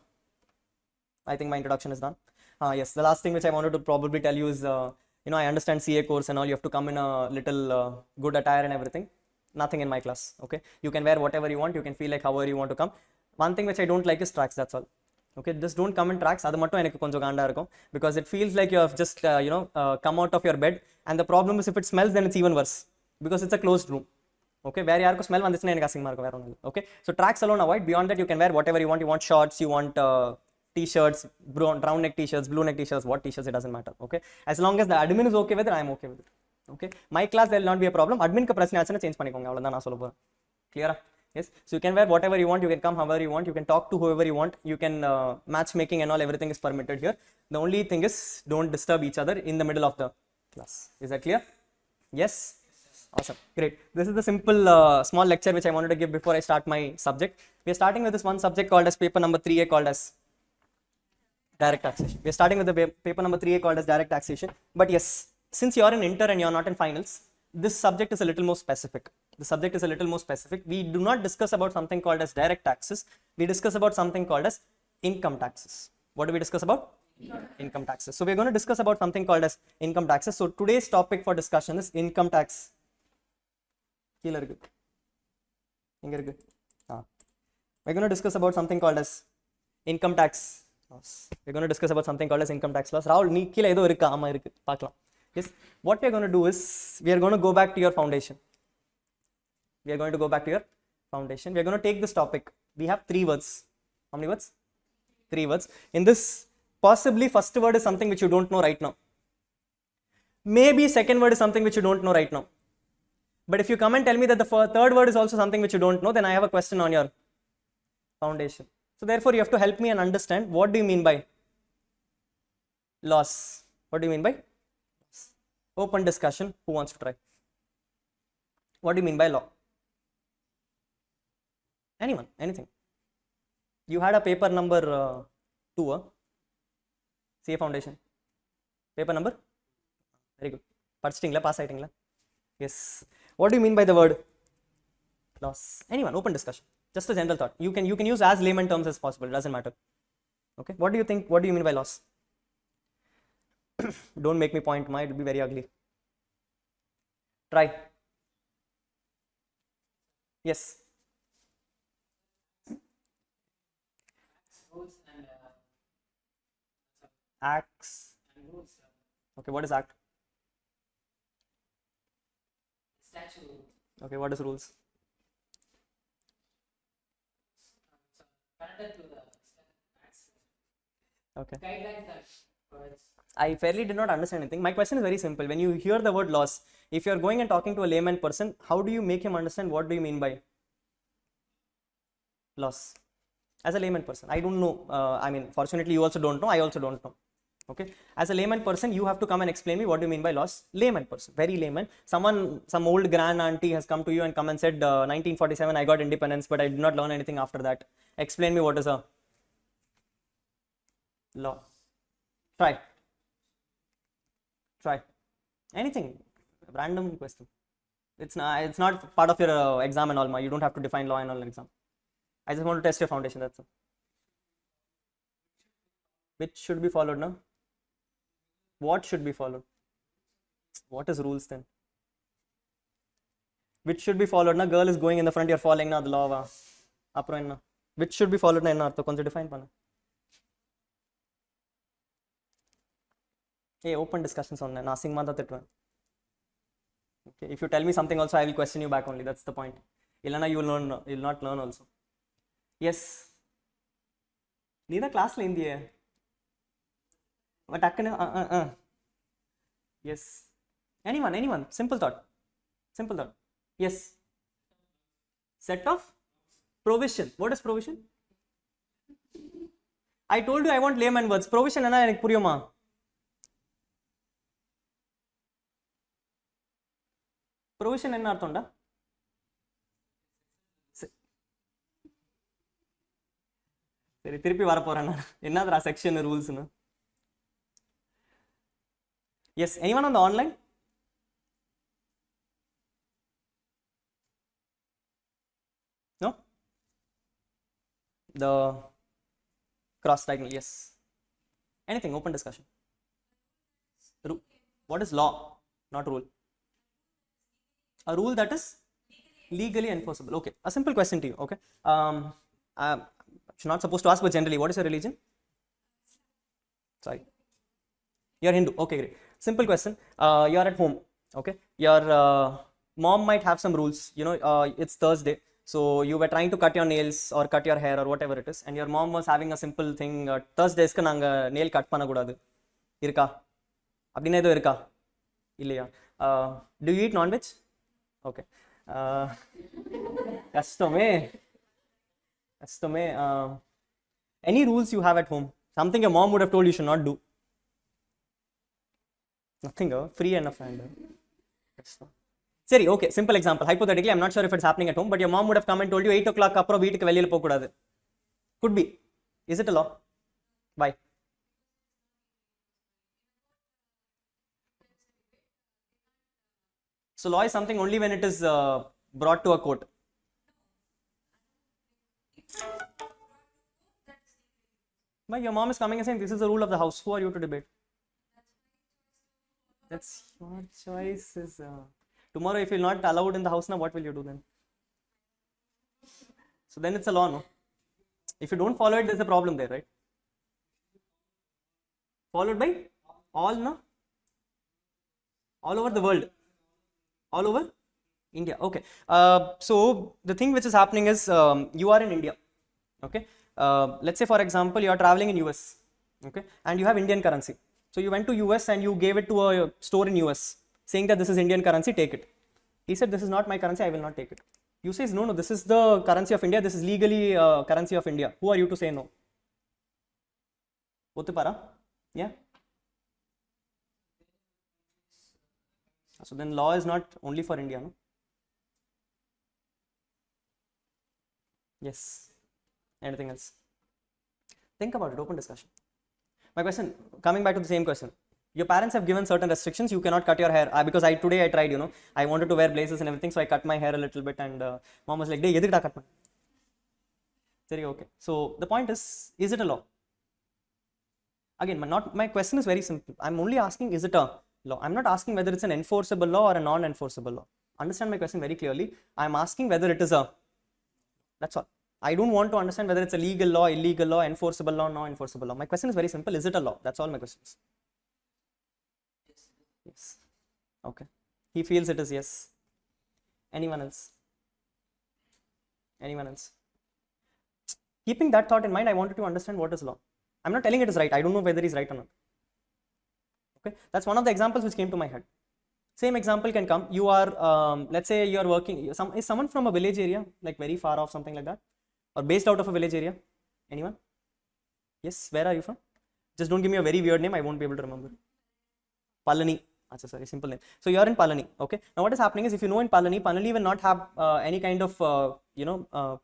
I think my introduction is done. Yes, the last thing which I wanted to probably tell you is, I understand CA course and all, you have to come in a little good attire and everything. Nothing in my class, okay? You can wear whatever you want, you can feel like however you want to come. One thing which I don't like is tracks, that's all. Okay, just don't come in tracks, because it feels like you have just, come out of your bed, and the problem is if it smells, then it's even worse, because it's a closed room. Okay, where you smell, okay? So tracks alone avoid. Beyond that, you can wear whatever you want. You want shorts, you want t-shirts, brown neck t-shirts, blue neck t-shirts, what t-shirts, it doesn't matter. Okay, as long as the admin is okay with it, I am okay with it. Okay, my class there will not be a problem. Admin ka prashna achana change panikonga avladha na sollu pora. Clear? Yes, so you can wear whatever you want, you can come however you want, you can talk to whoever you want, you can matchmaking and all, everything is permitted here. The only thing is don't disturb each other in the middle of the class. Is that clear? Yes? Awesome, great. This is the simple small lecture which I wanted to give before I start my subject. We are starting with this one subject called as paper number 3A called as direct taxation. We are starting with the paper number 3A called as direct taxation. But yes, since you are in inter and you are not in finals, this subject is a little more specific. The subject is a little more specific. We do not discuss about something called as direct taxes. We discuss about something called as income taxes. What do we discuss about? Income taxes. So we are going to discuss about something called as income taxes. So today's topic for discussion is income tax. We're going to discuss about something called as income tax laws. We're going to discuss about something called as income tax laws. Rahul, nee kila edo irukka ama irukku paakalam. Yes, what we are going to do is we are going to go back to your foundation. We are going to go back to your foundation. We are going to take this topic. We have 3 words. How many words? 3 words. In this, possibly first word is something which you don't know right now. Maybe second word is something which you don't know right now. But if you come and tell me that the third word is also something which you don't know, then I have a question on your foundation. So therefore, you have to help me and understand what do you mean by loss? What do you mean by loss? Open discussion. Who wants to try? What do you mean by law? Anyone? Anything? You had a paper number 2, CA foundation. Paper number? Very good. Padchitingla, pass aitingla? Yes. What do you mean by the word loss? Anyone? Open discussion. Just a general thought. You can use as layman terms as possible. It doesn't matter. Okay. What do you think? What do you mean by loss? Don't make me point. It will be very ugly. Try. Yes. Acts. Okay. What is act? Statute. Okay. What is rules? Connected to the acts. Okay. Guidelines that provides. I fairly did not understand anything. My question is very simple. When you hear the word loss, if you are going and talking to a layman person, how do you make him understand what do you mean by loss? As a layman person, I don't know. I mean, fortunately, you also don't know. I also don't know. Okay. As a layman person, you have to come and explain me what do you mean by loss. Layman person, very layman. Some old grand auntie has come to you and come and said, 1947, I got independence, but I did not learn anything after that. Explain me what is a law. Try. Anything. Random question. It's not part of your exam and all. You don't have to define law and all exam. I just want to test your foundation. That's all. Which should be followed now? What should be followed? What is rules then? Which should be followed now? Girl is going in the front, you're following now the law. Which should be followed now? Konja define panna. Hey, open discussions on Nasing Manda Titwan. Okay, if you tell me something also, I will question you back only. That's the point. Ilana, you will not learn also. Yes. Neither class lane diye. But yes. Anyone. Simple thought. Yes. Set of provision. What is provision? I told you I want layman words. Provision enna enak puriyuma. Provision enna arthonda? சரி திருப்பி வர போறேன் நான். என்னதுடா section ரூல்ஸ்னு? Yes, anyone on the online? No? The cross diagonal, yes. Anything, open discussion. What is law? Not rule. A rule that is legally enforceable. Okay, a simple question to you. Okay, I'm not supposed to ask, but generally, what is your religion? Sorry, you're Hindu. Okay, great. Simple question. You're at home. Okay, your mom might have some rules. It's Thursday, so you were trying to cut your nails or cut your hair or whatever it is, and your mom was having a simple thing. Thursdays ku naanga nail cut panna kudadu. Irka? Appadina edho irka? Illaya. Do you eat non-veg? Okay. Custom. Any rules you have at home? Something your mom would have told you should not do? Nothing. Free enough. Seri, okay. Simple example. Hypothetically, I'm not sure if it's happening at home, but your mom would have come and told you 8 o'clock apro veetukku veliyila pokudadu. Could be. Is it a law? Why? So law is something only when it is brought to a court. But your mom is coming and saying this is the rule of the house. Who are you to debate? That's your choice. Tomorrow if you're not allowed in the house now, what will you do then? So then it's a law, no? If you don't follow it, there's a problem there, right? Followed by all, no? All over the world. All over India. Okay. So the thing which is happening is you are in India. Okay. Let's say for example you are traveling in US. Okay. And you have Indian currency. So you went to US and you gave it to a store in US saying that this is Indian currency, take it. He said, this is not my currency, I will not take it. You says, no, this is the currency of India, this is legally currency of India. Who are you to say no? Ottupara? Yeah. So then law is not only for India, no? Yes. Anything else? Think about it, open discussion. My question, coming back to the same question. Your parents have given certain restrictions, you cannot cut your hair. Because today I tried, I wanted to wear blazers and everything, so I cut my hair a little bit, and mom was like, "Dey, edukda cut?" Sorry, okay. So the point is it a law? Again, my question is very simple. I'm only asking, is it a law? I'm not asking whether it's an enforceable law or a non-enforceable law. Understand my question very clearly. I'm asking whether it is a, that's all. I don't want to understand whether it's a legal law, illegal law, enforceable law, non-enforceable law. My question is very simple. Is it a law? That's all my question is. Yes. Okay. He feels it is yes. Anyone else? Anyone else? Keeping that thought in mind, I wanted to understand what is law. I'm not telling it is right. I don't know whether he's right or not. Okay. That's one of the examples which came to my head. Same example can come. You are, let's say you are working, is someone from a village area, like very far off, something like that? Or based out of a village area? Anyone? Yes, where are you from? Just don't give me a very weird name, I won't be able to remember. Palani. Achha, sorry, simple name. So you are in Palani, okay? Now what is happening is, if you know in Palani will not have any kind of,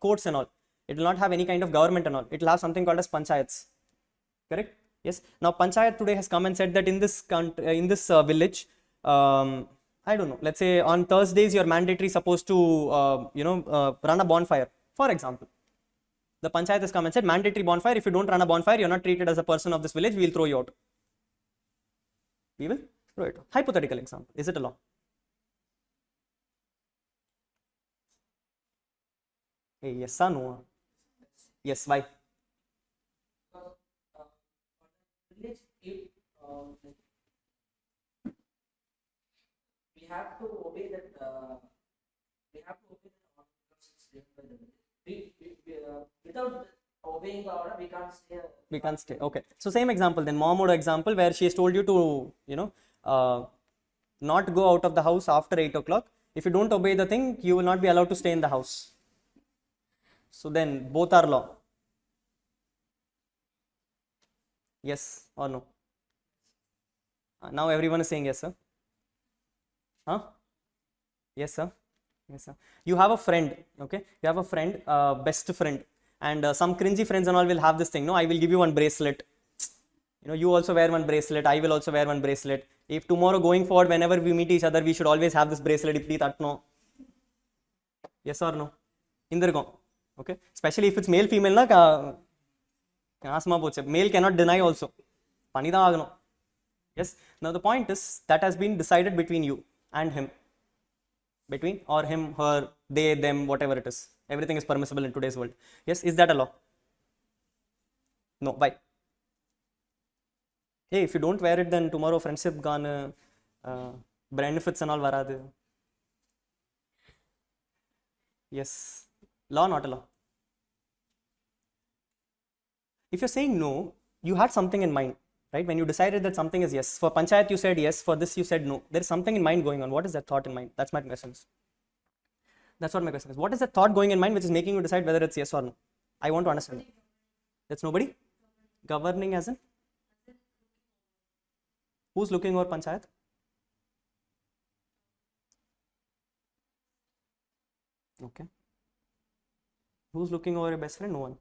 courts and all. It will not have any kind of government and all. It will have something called as panchayats. Correct? Yes. Now panchayat today has come and said that in this village, I don't know, let's say on Thursdays you're mandatory supposed to, run a bonfire, for example. The panchayat has come and said, mandatory bonfire, if you don't run a bonfire, you're not treated as a person of this village, we will throw you out. We will throw it out. Hypothetical example. Is it a law? Hey, yes or no? Yes, why? Because village, we have to obey that. We have to obey the order because it's given by the village. Without obeying the order, we can't stay. We can't stay. Okay. So same example then, mom or example where she has told you to, not go out of the house after 8 o'clock. If you don't obey the thing, you will not be allowed to stay in the house. So then both are law. Yes or no? Now everyone is saying yes, sir. Huh? Yes, sir. Yes, sir. You have a friend, okay? You have a friend, best friend, and some cringy friends and all will have this thing. No, I will give you one bracelet. You also wear one bracelet. I will also wear one bracelet. If tomorrow going forward, whenever we meet each other, we should always have this bracelet. Yes or no? Indirgam. Okay. Especially if it's male, female, na male cannot deny also. Yes. Now the point is that has been decided between you and him. Between or him, her, they, them, whatever it is. Everything is permissible in today's world. Yes. Is that a law? No. Why? Hey, if you don't wear it, then tomorrow friendship gone, benefits and all varadu. Yes. Law, not a law. If you're saying no, you had something in mind, right? When you decided that something is yes. For panchayat you said yes, for this you said no. There is something in mind going on. What is that thought in mind? That's my question. That's what my question is. What is the thought going in mind which is making you decide whether it's yes or no? I want to understand. That's nobody? Governing as in? Who's looking over panchayat? Okay. Who's looking over your best friend? No one.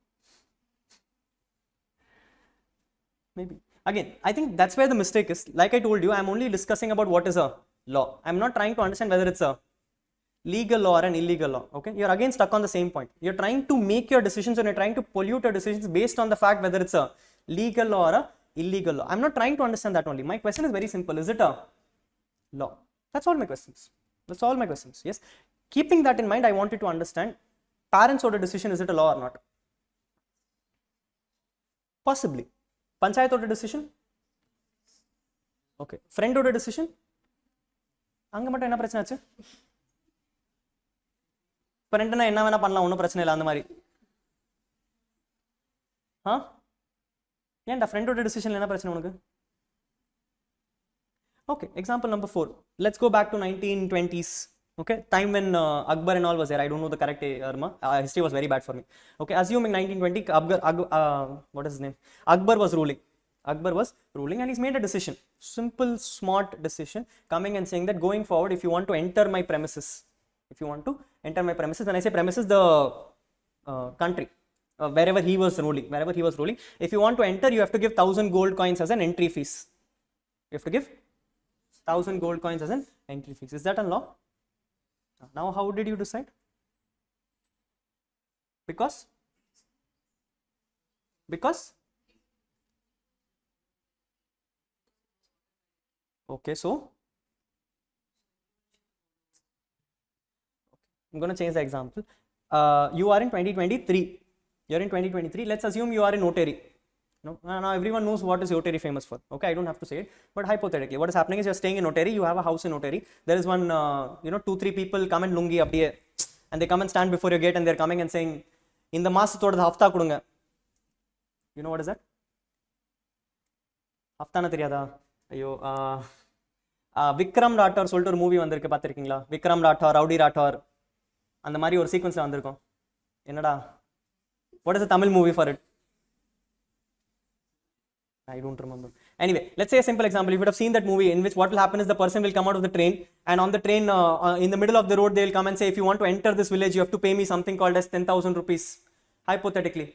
Maybe. Again, I think that's where the mistake is. Like I told you, I'm only discussing about what is a law. I'm not trying to understand whether it's a legal law or an illegal law. Okay. You're again stuck on the same point. You're trying to make your decisions and you're trying to pollute your decisions based on the fact whether it's a legal law or a illegal law. I'm not trying to understand that only. My question is very simple. Is it a law? That's all my questions. That's all my questions. Yes. Keeping that in mind, I wanted to understand parents' order decision, is it a law or not? Possibly. Panchayat order decision? Okay. Friend order decision? அங்க மட்டும் என்ன பிரச்சனை ஆச்சு? ஃப்ரெண்ட்னா என்ன வேணா பண்ணலாம், ஒன்றும் பிரச்சனை இல்லை அந்த மாதிரி. ஏன்டா ஃப்ரெண்டோட டிசிஷன்ல என்ன பிரச்சனை உனக்கு? Okay, example number 4. Let's go back to 1920s, Okay, time when Akbar and all was there. I don't know the correct year. History was very bad for me. Okay, assuming 1920, what is his name? Akbar was ruling. Akbar was ruling, and he's made a decision. Simple, smart decision, coming and saying that going forward, if you want to enter my premises, when I say premises, the country, wherever he was ruling, if you want to enter, you have to give 1,000 gold coins as an entry fees. You have to give 1,000 gold coins as an entry fees. Is that a law? Now, how did you decide? Because okay, so I'm going to change the example. You are in 2023. You're in 2023. Let's assume you are in Oteri. No, now everyone knows what is Oteri famous for. Okay, I don't have to say it, but hypothetically, what is happening is you're staying in Oteri. You have a house in Oteri. There is one, 2-3 people come in lungi up here, and they come and stand before your gate, and they're coming and saying, "In the maasathoda hafta kudunga." You know what is that? Hafta na theriyada? Ayyo, Vikram ராட்டோர் சொல்லிட்டு ஒரு movie வந்திருக்கு, பார்த்துருக்கீங்களா? Vikram ராட்டோர், rowdy ராட்டோர், அந்த மாதிரி ஒரு சீக்வன்ஸில் வந்திருக்கும். என்னடா, what is the Tamil movie for it? I don't remember. Anyway, let's say a simple example. You would have seen that movie in which what will happen is the person will come out of the train, and on the train, in the middle of the road, they will come and say, if you want to enter this village, you have to pay me something called as 10,000 rupees. Hypothetically.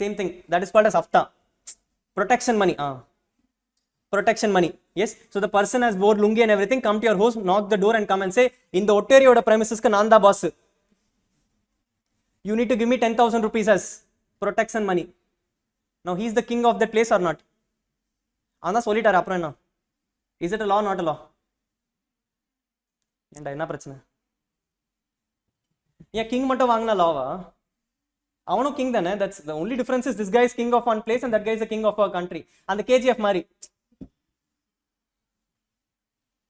Same thing. That is called as hafta. Protection money. Protection money. Yes. So the person has wore lungi and everything, come to your house, knock the door and come and say, in the Otteriyoda premises ka nanda boss. You need to give me 10,000 rupees as protection money. Now he is the king of that place or not? Ana solitar apra enna? Is it a law or not a law? Enda enna prachana? Yeah, king mattum vaangna law va? Avanu king thane. That's the only difference is this guy is king of one place and that guy is the king of a country. And the KGF mari.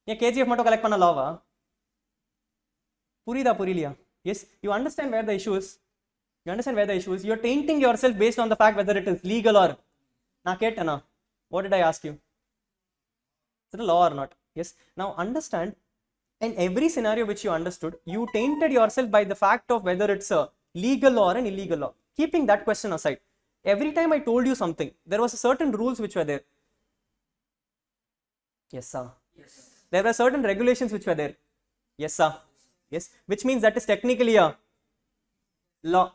Yeah, KGF mattum collect panna law va? Puriliya? Yes, you understand where the issue is. You're tainting yourself based on the fact whether it is legal or na ketana. What did I ask you? Is it a law or not? Yes. Now understand, in every scenario which you understood, you tainted yourself by the fact of whether it's a legal law or an illegal law. Keeping that question aside, every time I told you something, there was a certain rules which were there. Yes, sir. Yes. There were certain regulations which were there. Yes, sir. Yes, which means that is technically a law.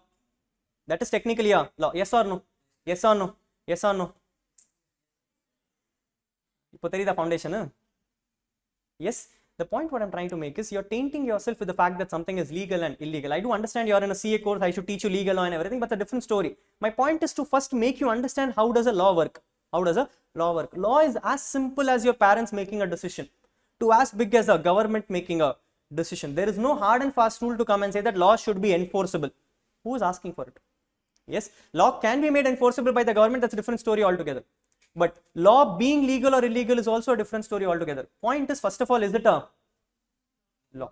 That is technically a law. Yes or no? Yes or no? Yes or no? இப்போ தெரியுதா foundation? Yes, the point what I'm trying to make is you're tainting yourself with the fact that something is legal and illegal. I do understand you're in a CA course, I should teach you legal law and everything, but it's a different story. My point is to first make you understand how does a law work. How does a law work? Law is as simple as your parents making a decision to as big as a government making a decision. There is no hard and fast rule to come and say that law should be enforceable. Who is asking for it? Yes, law can be made enforceable by the government, that's a different story altogether. But law being legal or illegal is also a different story altogether. Point is, first of all, is it a law?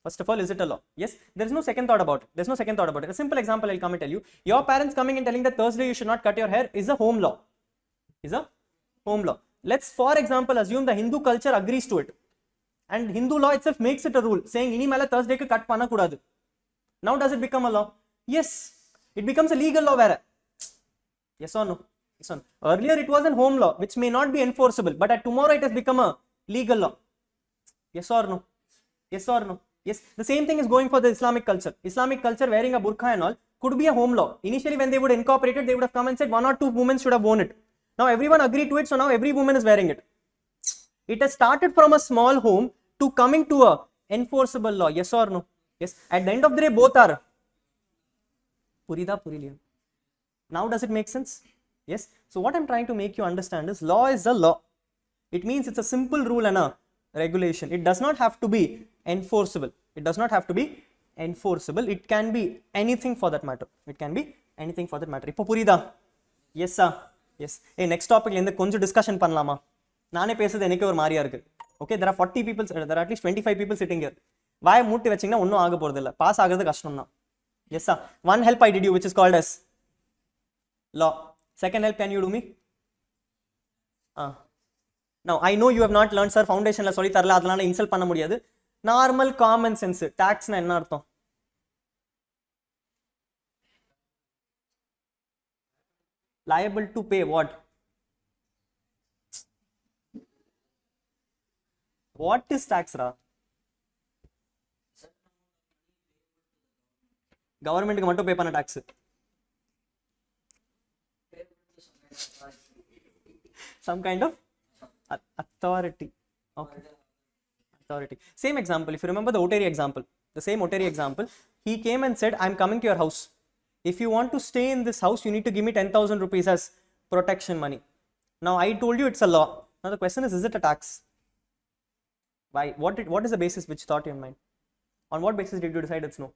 First of all, is it a law? Yes, there is no second thought about it. There's no second thought about it. A simple example I'll come and tell you. Your parents coming and telling that Thursday you should not cut your hair is a home law. Is a home law. Let's, for example, assume the Hindu culture agrees to it. And Hindu law itself makes it a rule, saying, ini mela Thursday ku cut panna kudadu. Now does it become a law? Yes, it becomes a legal law. Where? Yes or no? Yes or no? Earlier it was a home law, which may not be enforceable, but at tomorrow it has become a legal law. Yes or no? Yes or no? Yes. The same thing is going for the Islamic culture. Islamic culture wearing a burqa and all could be a home law. Initially, when they would incorporate it, they would have come and said 1 or 2 women should have worn it. Now everyone agreed to it, so now every woman is wearing it. It has started from a small home to coming to a enforceable law. Yes or no? Yes. At the end of the day, both are Puriliya. Now does it make sense? Yes. So what I'm trying to make you understand is law is a law. It means it's a simple rule and a regulation. It does not have to be enforceable. It does not have to be enforceable. It can be anything for that matter. It can be anything for that matter. Ipo purida? Yes sir. Yes. Hey, next topic la konja discussion pannalama. நானே பேசுறது எனக்கு ஒரு மாதிரியா இருக்கு. Okay, there are 40 people, there are at least 25 people sitting here. வாயை மூட்டி வச்சீங்கன்னா ஒன்றும் ஆக போறது இல்லை, பாஸ் ஆகிறது கஷ்டம் தான். Yes sir. One help I did you, which is called as law. Second help, can you do me? Now I know you have not learned sir, foundation la சொல்லி தரல, அதனால இன்சல்ட் பண்ண முடியாது. Normal common sense. டாக்ஸ்னா என்ன அர்த்தம்? liable to pay what? What is tax ra? கவர்மெண்ட்டுக்கு மட்டும் பே பண்ண tax. Some kind of authority. Okay. Authority. Same example. If you remember the Oteri example, the same Oteri example, he came and said, I'm coming to your house. If you want to stay in this house, you need to give me 10,000 rupees as protection money. Now, I told you it's a law. Now, the question is it a tax? Why? What is the basis which thought in mind? On what basis did you decide it's no?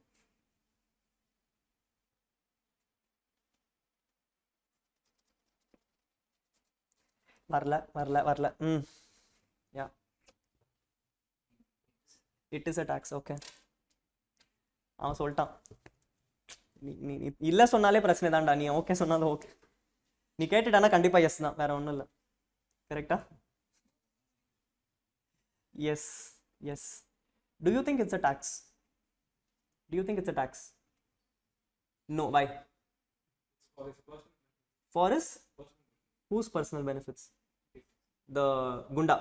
வரல. Yeah. It is a tax. Okay. அவன் சொல்லிட்டான். நீ இல்லை சொன்னாலே பிரச்சனை தான்டா. நீ okay சொன்னாலும் ஓகே. நீ கேட்டுட்டானா கண்டிப்பா எஸ் தான், வேற ஒன்றும் இல்லை. கரெக்டா? S. Do you think it's a tax? No. Why? For his whose personal benefits? The gunda.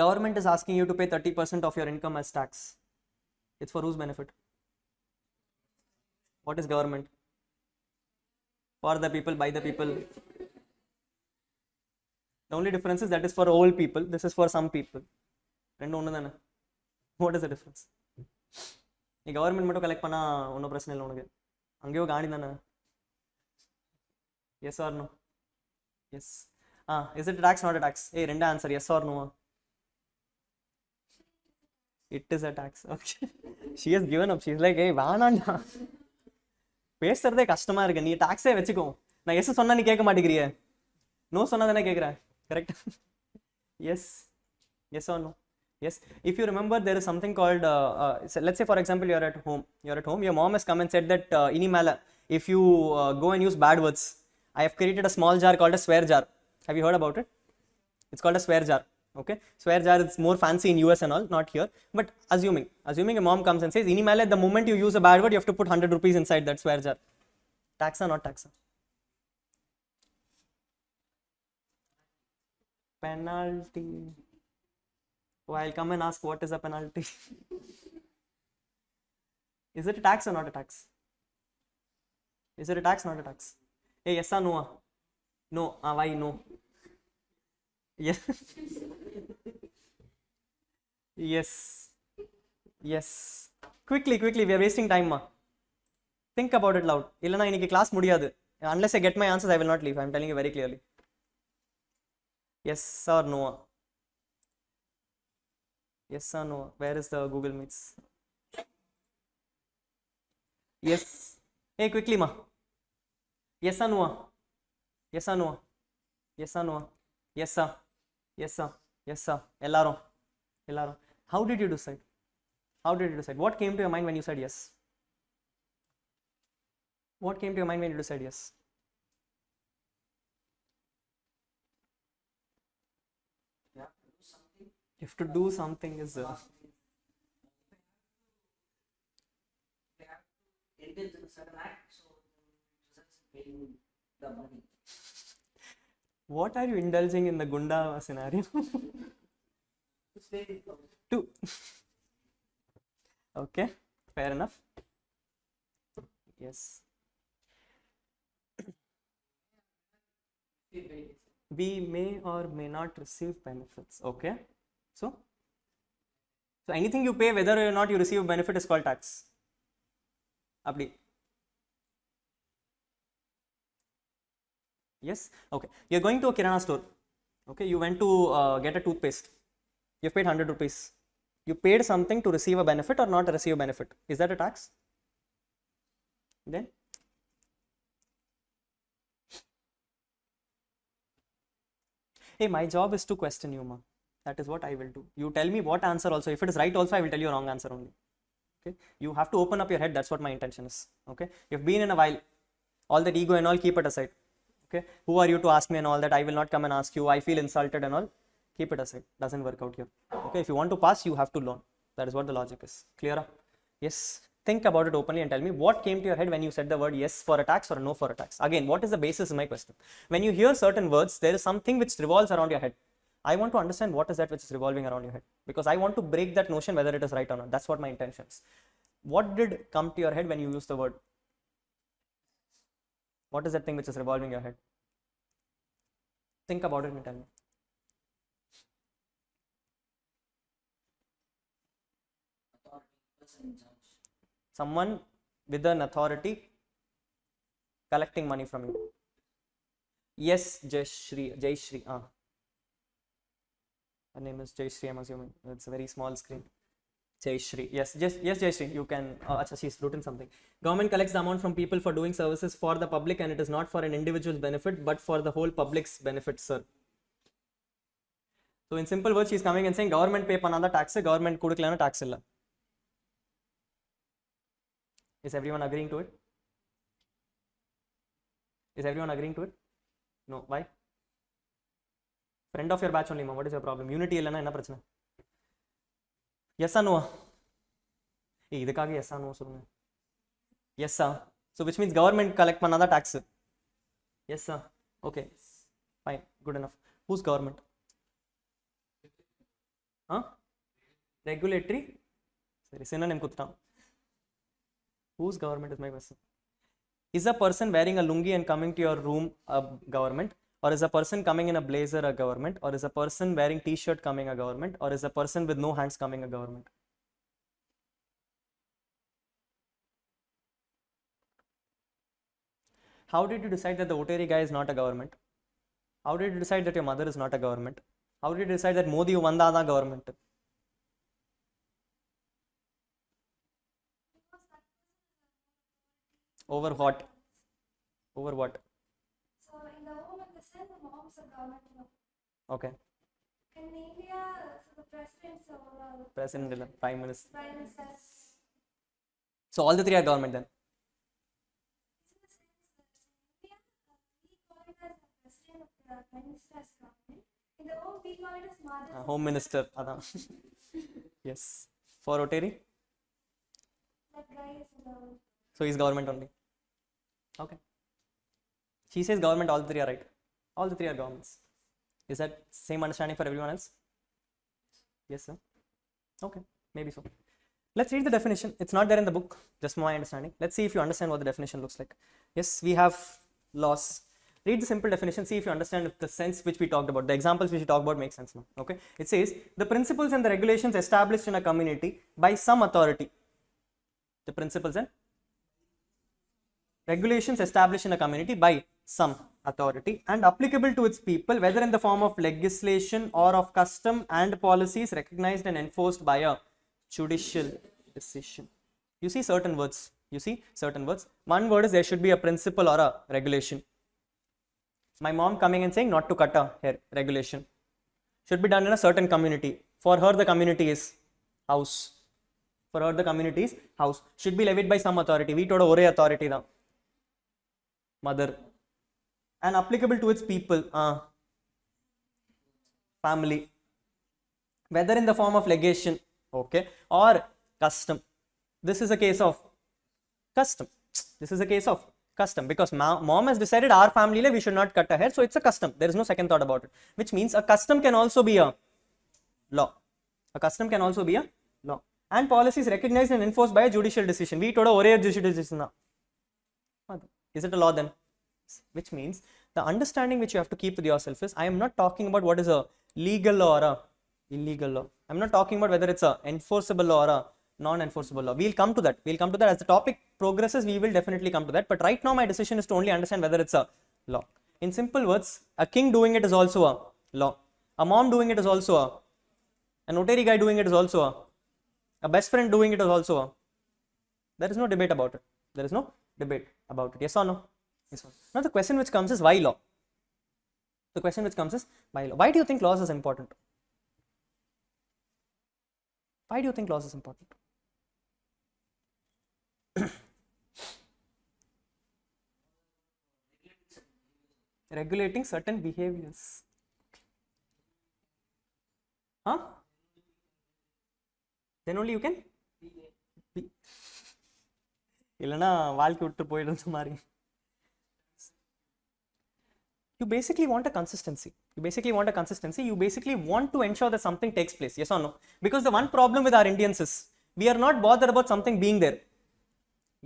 Government is asking you to pay 30% of your income as tax. It's for whose benefit? What is government? For the people, by the people. The only difference is that is for all people. This is for some people. ரெண்டும் ஒன்று தானே. What is the difference? நீ government மட்டும் collect பண்ணா ஒன்றும் பிரச்சனை இல்லை உனக்கு. அங்கேயோ காணி தானே. Yes or no? Yes. Is it a tax, not a tax? Hey, ரெண்டு answer yes or no? It is a tax. Okay. She has given up. She is like, hey, வேணாண்டா. பேசுறதே கஷ்டமா இருக்கு. நீ டாக்ஸே வச்சுக்கோ. நான் எஸ் சொன்னா நீ கேட்க மாட்டேங்கிறிய. நோ சொன்னா தானே கேட்குற. Correct? Yes or no? Yes. If you remember, there is something called, so let's say for example, you're at home, your mom has come and said that, inimala, if you go and use bad words, I have created a small jar called a swear jar. Have you heard about it? It's called a swear jar. Okay, swear jar is more fancy in US and all, not here. But assuming a mom comes and says, inimala, the moment you use a bad word, you have to put 100 rupees inside that swear jar. Tax or not tax? Penalty. Oh, I'll come and ask, what is a penalty? Is it a tax or not a tax? Is it a tax, not a tax? Hey, yes or no? No. Why no? Yes. Yes. Quickly, we are wasting time, ma. Think about it loud. Illana iniki class mudiyadu. Unless I get my answers, I will not leave. I am telling you very clearly. Yes or no? Yes or no? Where is the Google Meets? Yes. Hey, quickly, ma. Yes or no? Yes or no? Yes or no? Yes sir. Yes sir. Yes sir. Ellarum. How did you decide? What came to your mind when you said yes? What came to your mind when you said yes? You have to do something is Indulge in a certain act, so results in paying the money. What are you indulging in the gunda scenario? Two. Okay, fair enough. Yes. We may or may not receive benefits. Okay. So anything you pay, whether or not you receive a benefit, is called tax. Abdi. Yes. Okay. You're going to a kirana store. Okay. You went to get a toothpaste. You paid 100 rupees. You paid something to receive a benefit or not receive a benefit. Is that a tax? Then? Hey, my job is to question you, ma. That is what I will do. You tell me what answer also. If it is right also, I will tell you wrong answer only. Okay. You have to open up your head. That's what my intention is. Okay. You've been in a while. All that ego and all, keep it aside. Okay. Who are you to ask me and all that? I will not come and ask you. I feel insulted and all. Keep it aside. Doesn't work out here. Okay, if you want to pass, you have to learn. That is what the logic is. Clear? Yes. Think about it openly and tell me what came to your head when you said the word yes for a tax or no for a tax. Again, what is the basis of my question? When you hear certain words, there is something which revolves around your head. I want to understand what is that which is revolving around your head, because I want to break that notion whether it is right or not. That's what my intention is. What did come to your head when you used the word? What is that thing which is revolving your head? Think about it and tell me. Someone with an authority collecting money from you. Yes, Jai Shri. Her name is Jai Shri, I'm assuming. It's a very small screen. Jai Shri. Yes, Jai Shri. You can. She's written something. Government collects the amount from people for doing services for the public, and it is not for an individual's benefit, but for the whole public's benefit, sir. So in simple words, she's coming and saying government pay panada tax, government kuduklana tax illa. Is everyone agreeing to it? Is everyone agreeing to it? No. Why? Friend of your batch only, ma. What is your problem? Unity illana enna prachana? Yes or no? Idukkaga yes or no solunga. Yes sir. So which means government collect panada tax. Yes sir. Okay. Fine. Good enough. Whose government? Huh? Regulatory? Sorry, synonym kuttam. Whose government is my question? Is a person wearing a lungi and coming to your room a government? Or is a person coming in a blazer a government? Or is a person wearing t-shirt coming a government? Or is a person with no hands coming a government? How did you decide that the Oteri guy is not a government? How did you decide that your mother is not a government? How did you decide that Modi Vandada government? Over what? Over what? So in the home of the son, the mom's a government. Okay. In India, so the president's a President, Prime Minister. prime minister. So all the three are government then? In India, we call it as the president of the prime minister's government. In the home, we call it as mother. Home Minister. Yes. For Oteri? That guy is the So he's government only. Okay. She says government, all three are right. All the three are governments. Is that same understanding for everyone else? Yes, sir. Okay, maybe so. Let's read the definition. It's not there in the book, just my understanding. Let's see if you understand what the definition looks like. Yes, we have laws. Read the simple definition, see if you understand the sense which we talked about. The examples which we talked about make sense now. Okay. It says the principles and the regulations established in a community by some authority. The principles and regulations established in a community by some authority and applicable to its people, whether in the form of legislation or of custom and policies recognized and enforced by a judicial decision. You see certain words. One word is there should be a principle or a regulation. My mom coming and saying not to cut a hair, regulation. Should be done in a certain community. For her, the community is house. For her, the community is house. Should be levied by some authority. We told ore authority now. Mother. And applicable to its people. Family. Whether in the form of legation, okay, or custom. This is a case of custom. Because mom has decided our family we should not cut a hair, so it's a custom. There is no second thought about it. Which means a custom can also be a law. And policies recognized and enforced by a judicial decision. We told a judicial decision. Is it a law then? Which means the understanding which you have to keep with yourself is I am not talking about what is a legal law or a illegal law. I'm not talking about whether it's a enforceable law or a non-enforceable law. We'll come to that. As the topic progresses, we will definitely come to that. But right now, my decision is to only understand whether it's a law. In simple words, a king doing it is also a law. A mom doing it is also a notary guy doing it is also a best friend doing it is also a. There is no debate about it. Yes or no? Yes or no? Now the question which comes is why law? Why do you think laws is important? Regulating certain behaviors. Huh? Then only you can be. இல்லைன்னா வாழ்க்கை விட்டு போயிடுற மாதிரி. You basically want a consistency. You basically want to ensure that something takes place. Yes or no? Because the one problem with our Indians is we are not bothered about something being there.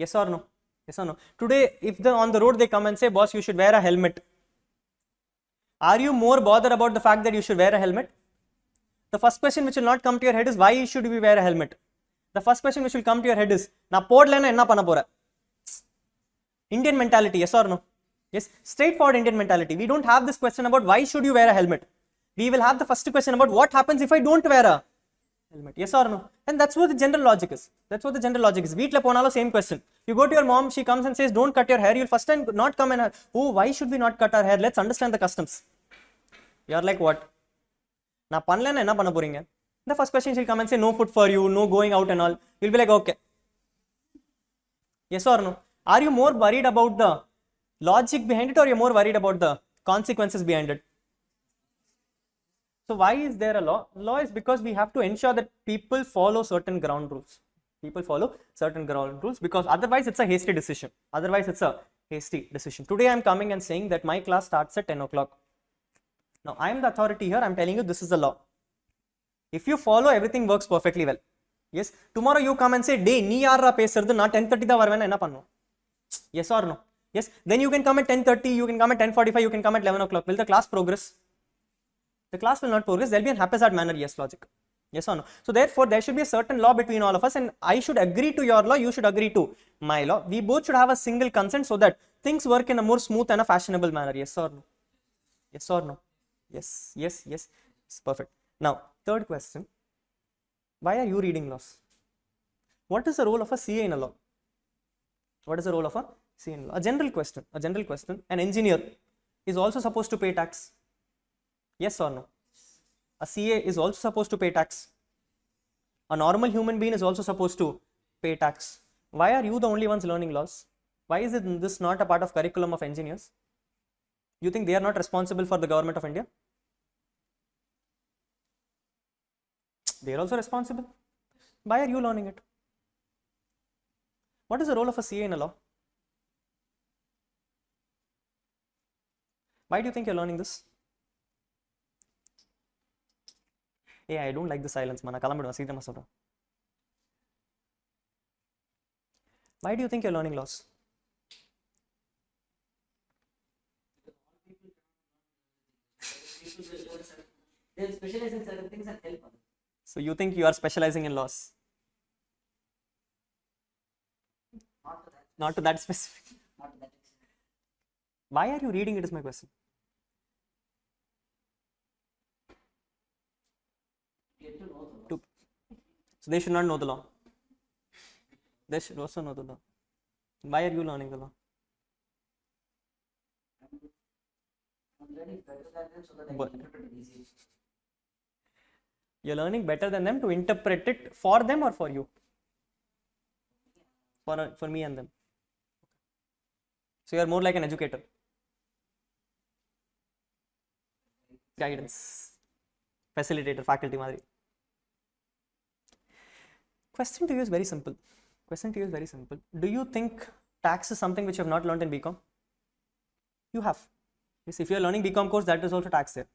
Yes or no? Yes or no? Today, if on the road they come and say, boss, you should wear a helmet. Are you more bothered about the fact that you should wear a helmet? The first question which will not come to your head is, why should we wear a helmet? The first question which will come to your head is, na podlena enna panna pora? Indian mentality, yes or no? Yes, straightforward Indian mentality. We don't have this question about why should you wear a helmet. We will have the first question about what happens if I don't wear a helmet. Yes or no? And that's what the general logic is. Veetla ponalo same question. You go to your mom, she comes and says, don't cut your hair. You'll first time not come and, oh, why should we not cut our hair? Let's understand the customs. You're like, what? Na panlena enna panna poringa? The first question she'll come and say, no food for you, no going out and all. You'll be like, okay. Yes or no? Are you more worried about the logic behind it, or you're more worried about the consequences behind it? So why is there a law? Law is because we have to ensure that people follow certain ground rules. Because otherwise it's a hasty decision. Today I'm coming and saying that my class starts at 10 o'clock. Now I am the authority here. I'm telling you this is the law. If you follow, everything works perfectly well. Yes. Tomorrow you come and say, "Day, nee yaarra pesarudhu na 10:30 da varvena enna pannu?" Yes or no? Yes. Then you can come at 10:30, you can come at 10:45, you can come at 11 o'clock. Will the class progress? The class will not progress. There will be a haphazard manner. Yes, logic. Yes or no? So therefore, there should be a certain law between all of us, and I should agree to your law, you should agree to my law. We both should have a single consent so that things work in a more smooth and a fashionable manner. Yes or no? Yes or no? Yes. It's perfect. Now, third question. Why are you reading laws? What is the role of a CA in a law? A general question. An engineer is also supposed to pay tax. Yes or no? A CA is also supposed to pay tax. A normal human being is also supposed to pay tax. Why are you the only ones learning laws? Why is this not a part of curriculum of engineers? You think they are not responsible for the government of India? They are also responsible. Why are you learning it? What is the role of a CA in a law? Why do you think you're learning this? Hey, I don't like the silence, man. Why do you think you're learning laws? They will specialize in certain things and help others. So you think you are specializing in laws? Not to that specific. Not to that extent. Why are you reading it is my question. Get to know the law. So they should not know the law. They should also know the law. Why are you learning the law? I'm learning better than them so that I But- can interpret it easily. You're learning better than them to interpret it for them or for you? For me and them. So you're more like an educator. Guidance. Facilitator, faculty madri. Question to you is very simple. Do you think tax is something which you have not learned in BCom? You have. Yes, if you are learning BCom course, that is also tax there.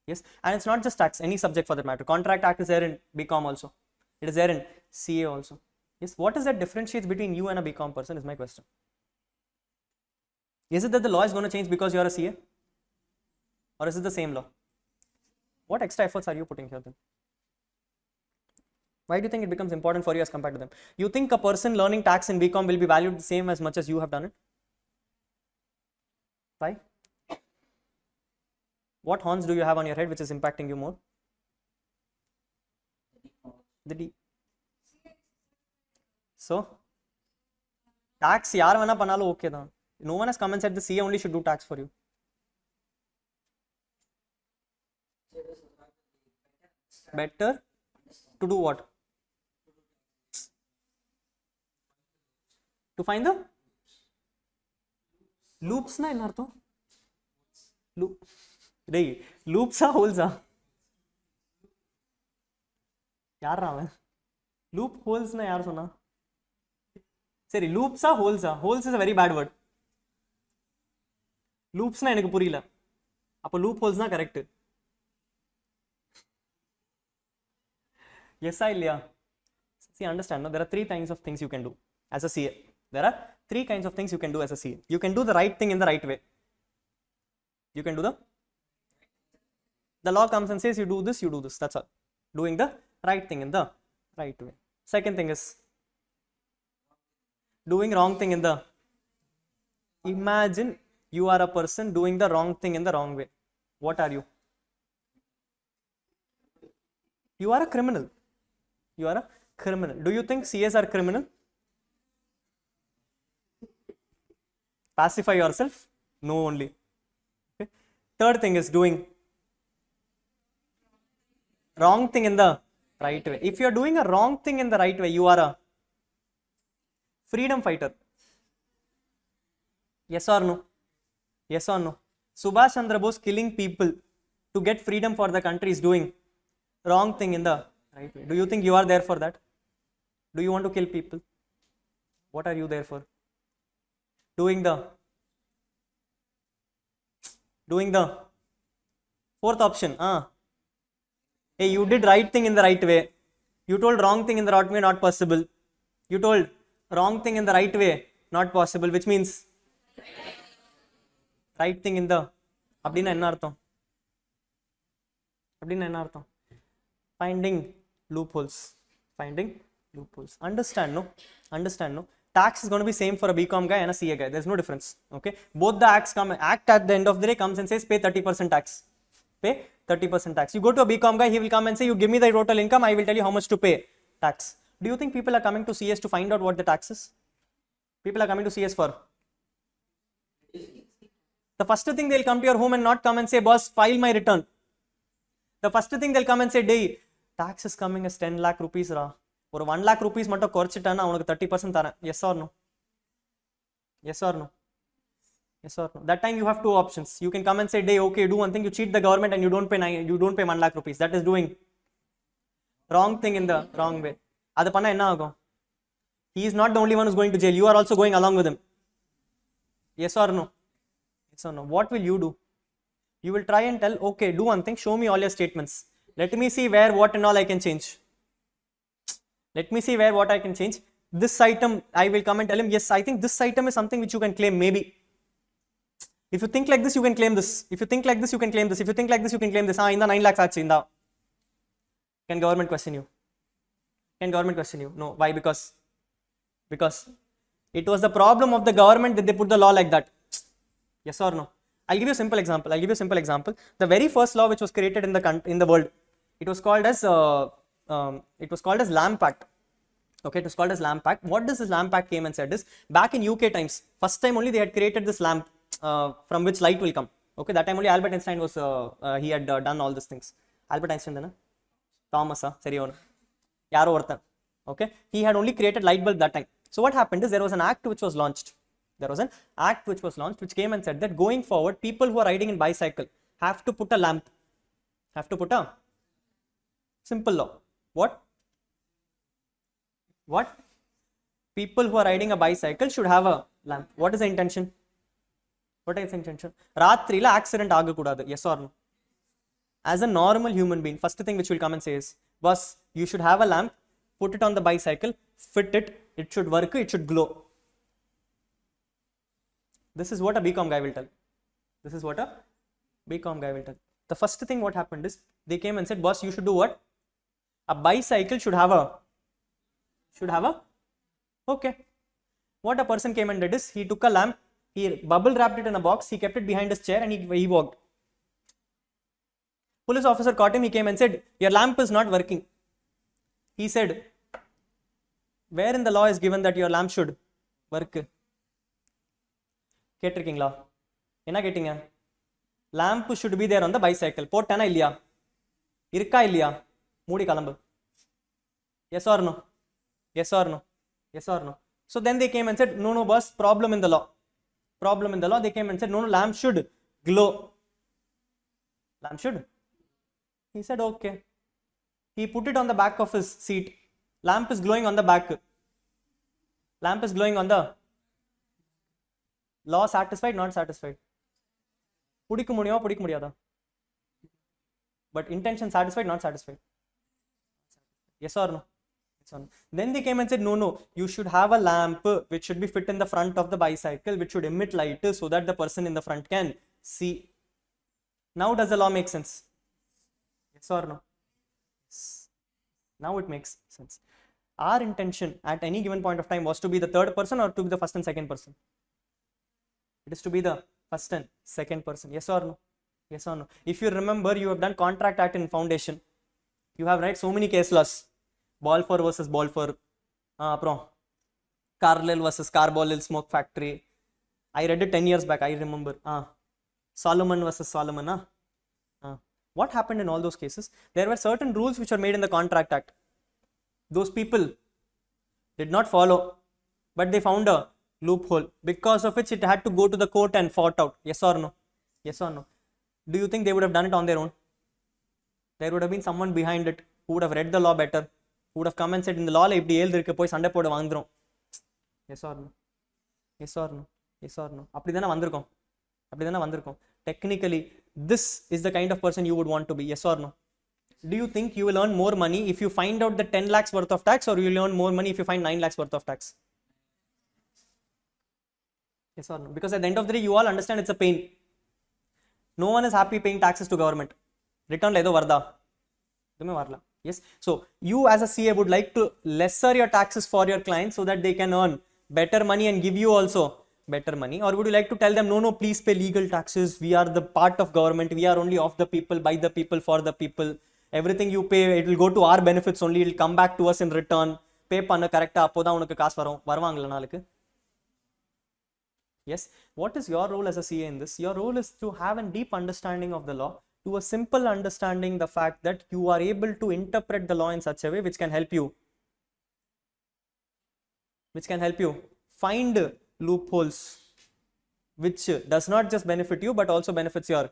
Yes, and it's not just tax, any subject for that matter. Contract Act is there in BCom also. It is there in CA also. Yes, what is that differentiates between you and a BCom person is my question. Is it that the law is going to change because you are a CA? Or is it the same law? What extra efforts are you putting here then? Why do you think it becomes important for you as compared to them? You think a person learning tax in BCom will be valued the same as much as you have done it? Why? What horns do you have on your head which is impacting you more? The D. So, tax yaar vana panalo okay da. No one has come and said the CA only should do tax for you. Better to do what? To find the loops na enna artham? Loops ah holes ah? யாரா அவன்? Loop ஹோல்ஸ்னா யார் சொன்னா? சரி, லூப்ஸா ஹோல்ஸா? Holes is a very bad word. லூப்ஸ்னா எனக்கு புரியல. அப்போ லூப் ஹோல்ஸ்னா கரெக்ட். எஸ்ஸா இல்லையா? See, understand, no? There are three kinds of things you can do as a CA. There are three kinds of things you can do as a CA. You can do the right thing in the right way. You can do the law comes and says you do this, that's all. Doing the right thing in the right way. Second thing is doing wrong thing in the, imagine you are a person doing the wrong thing in the wrong way. What are you? You are a criminal. You are a criminal. Do you think CAs are criminal? Pacify yourself? No, only. Okay. Third thing is doing wrong thing in the right way. If you are doing a wrong thing in the right way, you are a freedom fighter. Yes or no? Yes or no? Subhash Chandra Bose killing people to get freedom for the country is doing wrong thing in the right way. Do you think you are there for that? Do you want to kill people? What are you there for? Doing the fourth option. Hey, you did right thing in the right way. You told wrong thing in the right way, not possible. You told wrong thing in the right way, not possible, which means right thing in the, அப்படின்னா என்ன அர்த்தம்? Finding loopholes. Understand, no? Tax is going to be same for a BCom guy and a CA guy. There's no difference. Okay, both the act at the end of the day comes and says pay 30% tax. Pay 30% tax. You go to a BCom guy, he will come and say you give me the total income, I will tell you how much to pay tax. Do you think people are coming to CS to find out what the tax is? People are coming to CS for the first thing, they'll come to your home and not come and say boss file my return. The first thing they'll come and say day tax is coming as 10 lakh rupees ra. ஒரு 1 lakh rupees மட்டும் குறைச்சிட்டானா அவனுக்கு 30% தரேன். Yes or no? That time you have two options. You can come and say day okay, do one thing, you cheat the government and you don't pay 1 lakh rupees. That is doing wrong thing in the wrong way. அது பண்ணா என்ன ஆகும்? He is not the only one who's going to jail. You are also going along with him. Yes or no? What will you do? You will try and tell, okay, do one thing, show me all your statements. Let me see where, what and all I can change. This item, I will come and tell him, yes, I think this item is something which you can claim, maybe. If you think like this, you can claim this. If you think like this, you can claim this. If you think like this, you can claim this. In the 9 lakhs aachu, in the. Can government question you? No. Why? Because it was the problem of the government that they put the law like that. Yes or no? I'll give you a simple example. The very first law which was created in the world, it was called as Lamp Act. Okay, it was called as Lamp Act. What does this Lamp Act came and said is, back in UK times, first time only they had created this lamp from which light will come. Okay, that time only Albert Einstein was he had done all these things. Albert Einstein dana? Thomas seri onu. Yaro orthan. Okay, he had only created light bulb that time. So what happened is there was an act which was launched. Which came and said that going forward, people who are riding in bicycle have to put a lamp. Simple law. What? People who are riding a bicycle should have a lamp. What is the intention? Ratrila accident agakudadu. Yes or no? As a normal human being, first thing which will come and say is, boss, you should have a lamp, put it on the bicycle, fit it, it should work, it should glow. This is what a BCom guy will tell. The first thing what happened is, they came and said, boss, you should do what? A bicycle should have a okay. What a person came and did is, he took a lamp, he bubble wrapped it in a box, he kept it behind his chair and he walked. Police officer caught him, he came and said, your lamp is not working. He said, where in the law is given that your lamp should work? கேட்டிருக்கீங்களா? என்ன கேட்டீங்க? lamp should be there on the bicycle. போட்டானா இல்லையா? இருக்கா இல்லையா? மூடி கிளம்பு. Yes or no? So then they came and said, no boss, problem in the law. They came and said, no, lamp should glow. He said, okay. He put it on the back of his seat. Lamp is glowing on the back. Lamp is glowing on the law. Satisfied, not satisfied? பிடிக்க முடியுமா பிடிக்க முடியாதா? But intention satisfied, not satisfied? Yes or no? Yes or no? Then they came and said, no, you should have a lamp which should be fit in the front of the bicycle, which should emit light so that the person in the front can see. Now does the law make sense? Yes or no? Yes. Now it makes sense. Our intention at any given point of time was to be the third person or to be the first and second person? It is to be the first and second person. Yes or no? Yes or no? If you remember, you have done Contract Act in foundation. You have read so many case laws. Balfour versus Balfour. Carlyle versus Carbolill Smoke Factory. I read it 10 years back. I remember. Solomon versus Solomon. What happened in all those cases? There were certain rules which were made in the Contract Act. Those people did not follow, but they found a loophole, because of which it had to go to the court and fought out. Yes or no? Yes or no? Do you think they would have done it on their own? There would have been someone behind it who would have read the law better, who would have come and said, in the law இப்படி எழுதி இருக்கு, போய் சண்டை போட வாங்குறோம். Yes or no? Yes or no? Yes or no? அப்படிதானே வந்திருக்கோம். Technically, this is the kind of person you would want to be. Yes or no? Do you think you will earn more money if you find out the 10 lakhs worth of tax, or you will earn more money if you find 9 lakhs worth of tax? Yes or no? Because at the end of the day, you all understand it's a pain. No one is happy paying taxes to government. Return ledo varda. Yes. So you as a CA would like to lesser your taxes for your clients so that they can earn better money and give you also better money, or would you like to tell them, no, please pay legal taxes, we are the part of government, we are only of the people, by the people, for the people, everything you pay, it will go to our benefits only, it will come back to us in return, pay பண்ண கரெக்ட்டா அப்போதான் உனக்கு காசு வருவாங்கல நாளுக்கு? Yes. What is your role as a CA in this? Your role is to have a deep understanding of the law, to a simple understanding the fact that you are able to interpret the law in such a way which can help you find loopholes which does not just benefit you but also benefits your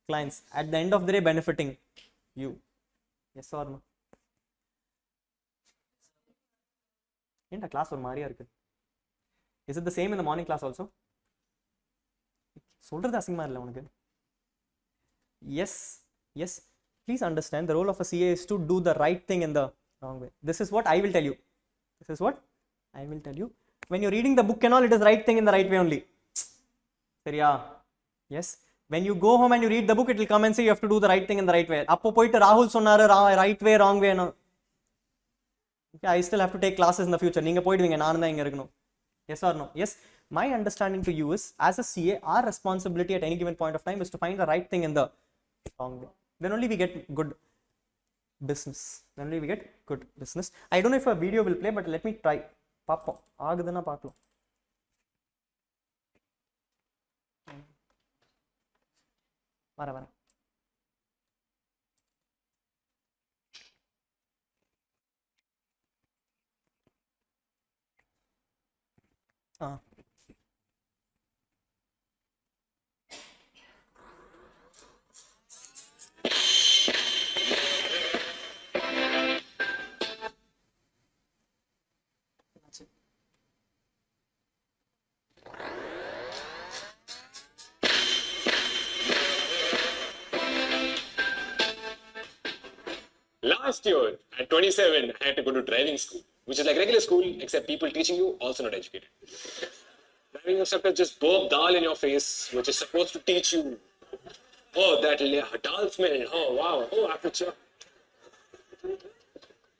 clients, at the end of the day benefiting you. Yes or no? Enda class or mariya irukku? Is it the same in the morning class also? சொல்றது அசிங்கமா இல்ல உனக்கு? Yes, please understand, the role of a CA is to do the right thing in the wrong way. This is what I will tell you. When you're reading the book and all, it is right thing in the right way only. Seriya? Yes. When you go home and you read the book, it will come and say you have to do the right thing in the right way. Appo poitu Rahul sonnaru right way wrong way no. Okay, I still have to take classes in the future. Neenga poiduveenga, naan dhaan inga irukanum. Yes or no? Yes. My understanding to you is, as a CA, our responsibility at any given point of time is to find the right thing in the wrong way. Then only we get good business. I don't know if a video will play, but let me try. Paapom. Agudana paapom. Vara. Last year, at 27, I had to go to driving school, which is like regular school, except people teaching you also not educated. Driving instructor just burp dal in your face, which is supposed to teach you, oh, that dal smell, oh, wow, oh, after chop.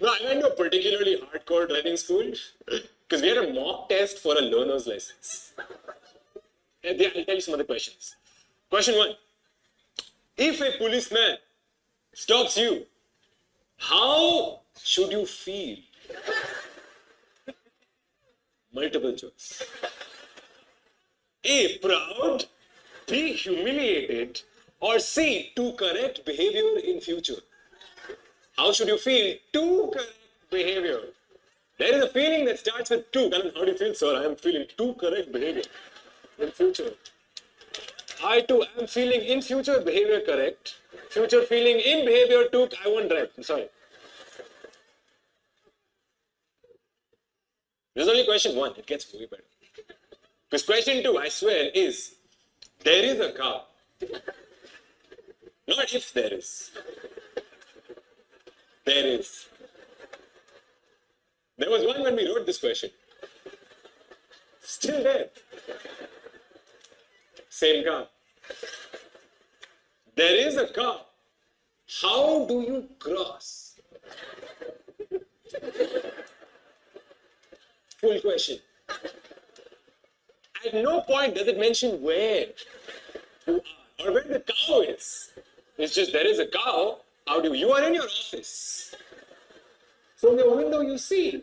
No, I went to a particularly hardcore driving school because we had a mock test for a learner's license. And I'll tell you some other questions. Question 1. If a policeman stops you, how should you feel? Multiple choice. A, proud, B, humiliated, or C, to correct behavior in future. How should you feel to correct behavior? There is a feeling that starts with to. How do you feel, sir? I am feeling to correct behavior in future. I too am feeling in future behavior correct. Future feeling in behavior to, I won't drive. I'm sorry. This is only question 1. It gets way better. Because question 2, I swear, is there is a cow. Not if there is. There is. There was one when we wrote this question. Still there. Same cow. There is a cow. How do you cross? Full question. At no point does it mention where you are or where the cow is. It's just there is a cow. How do you are in your office? From the window you see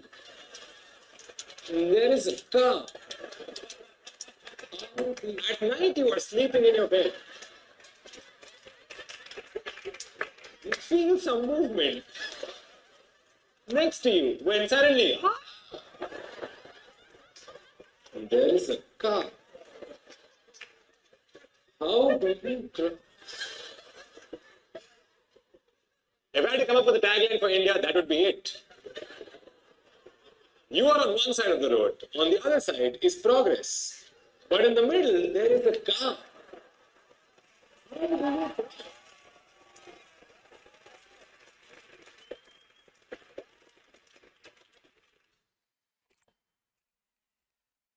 there is a cow. At night you are sleeping in your bed. You feel some movement next to you when suddenly there is a cow. How do you cross? If I had to come up with a tagline for India, that would be it. You are on one side of the road, on the other side is progress. But in the middle, there is a cow.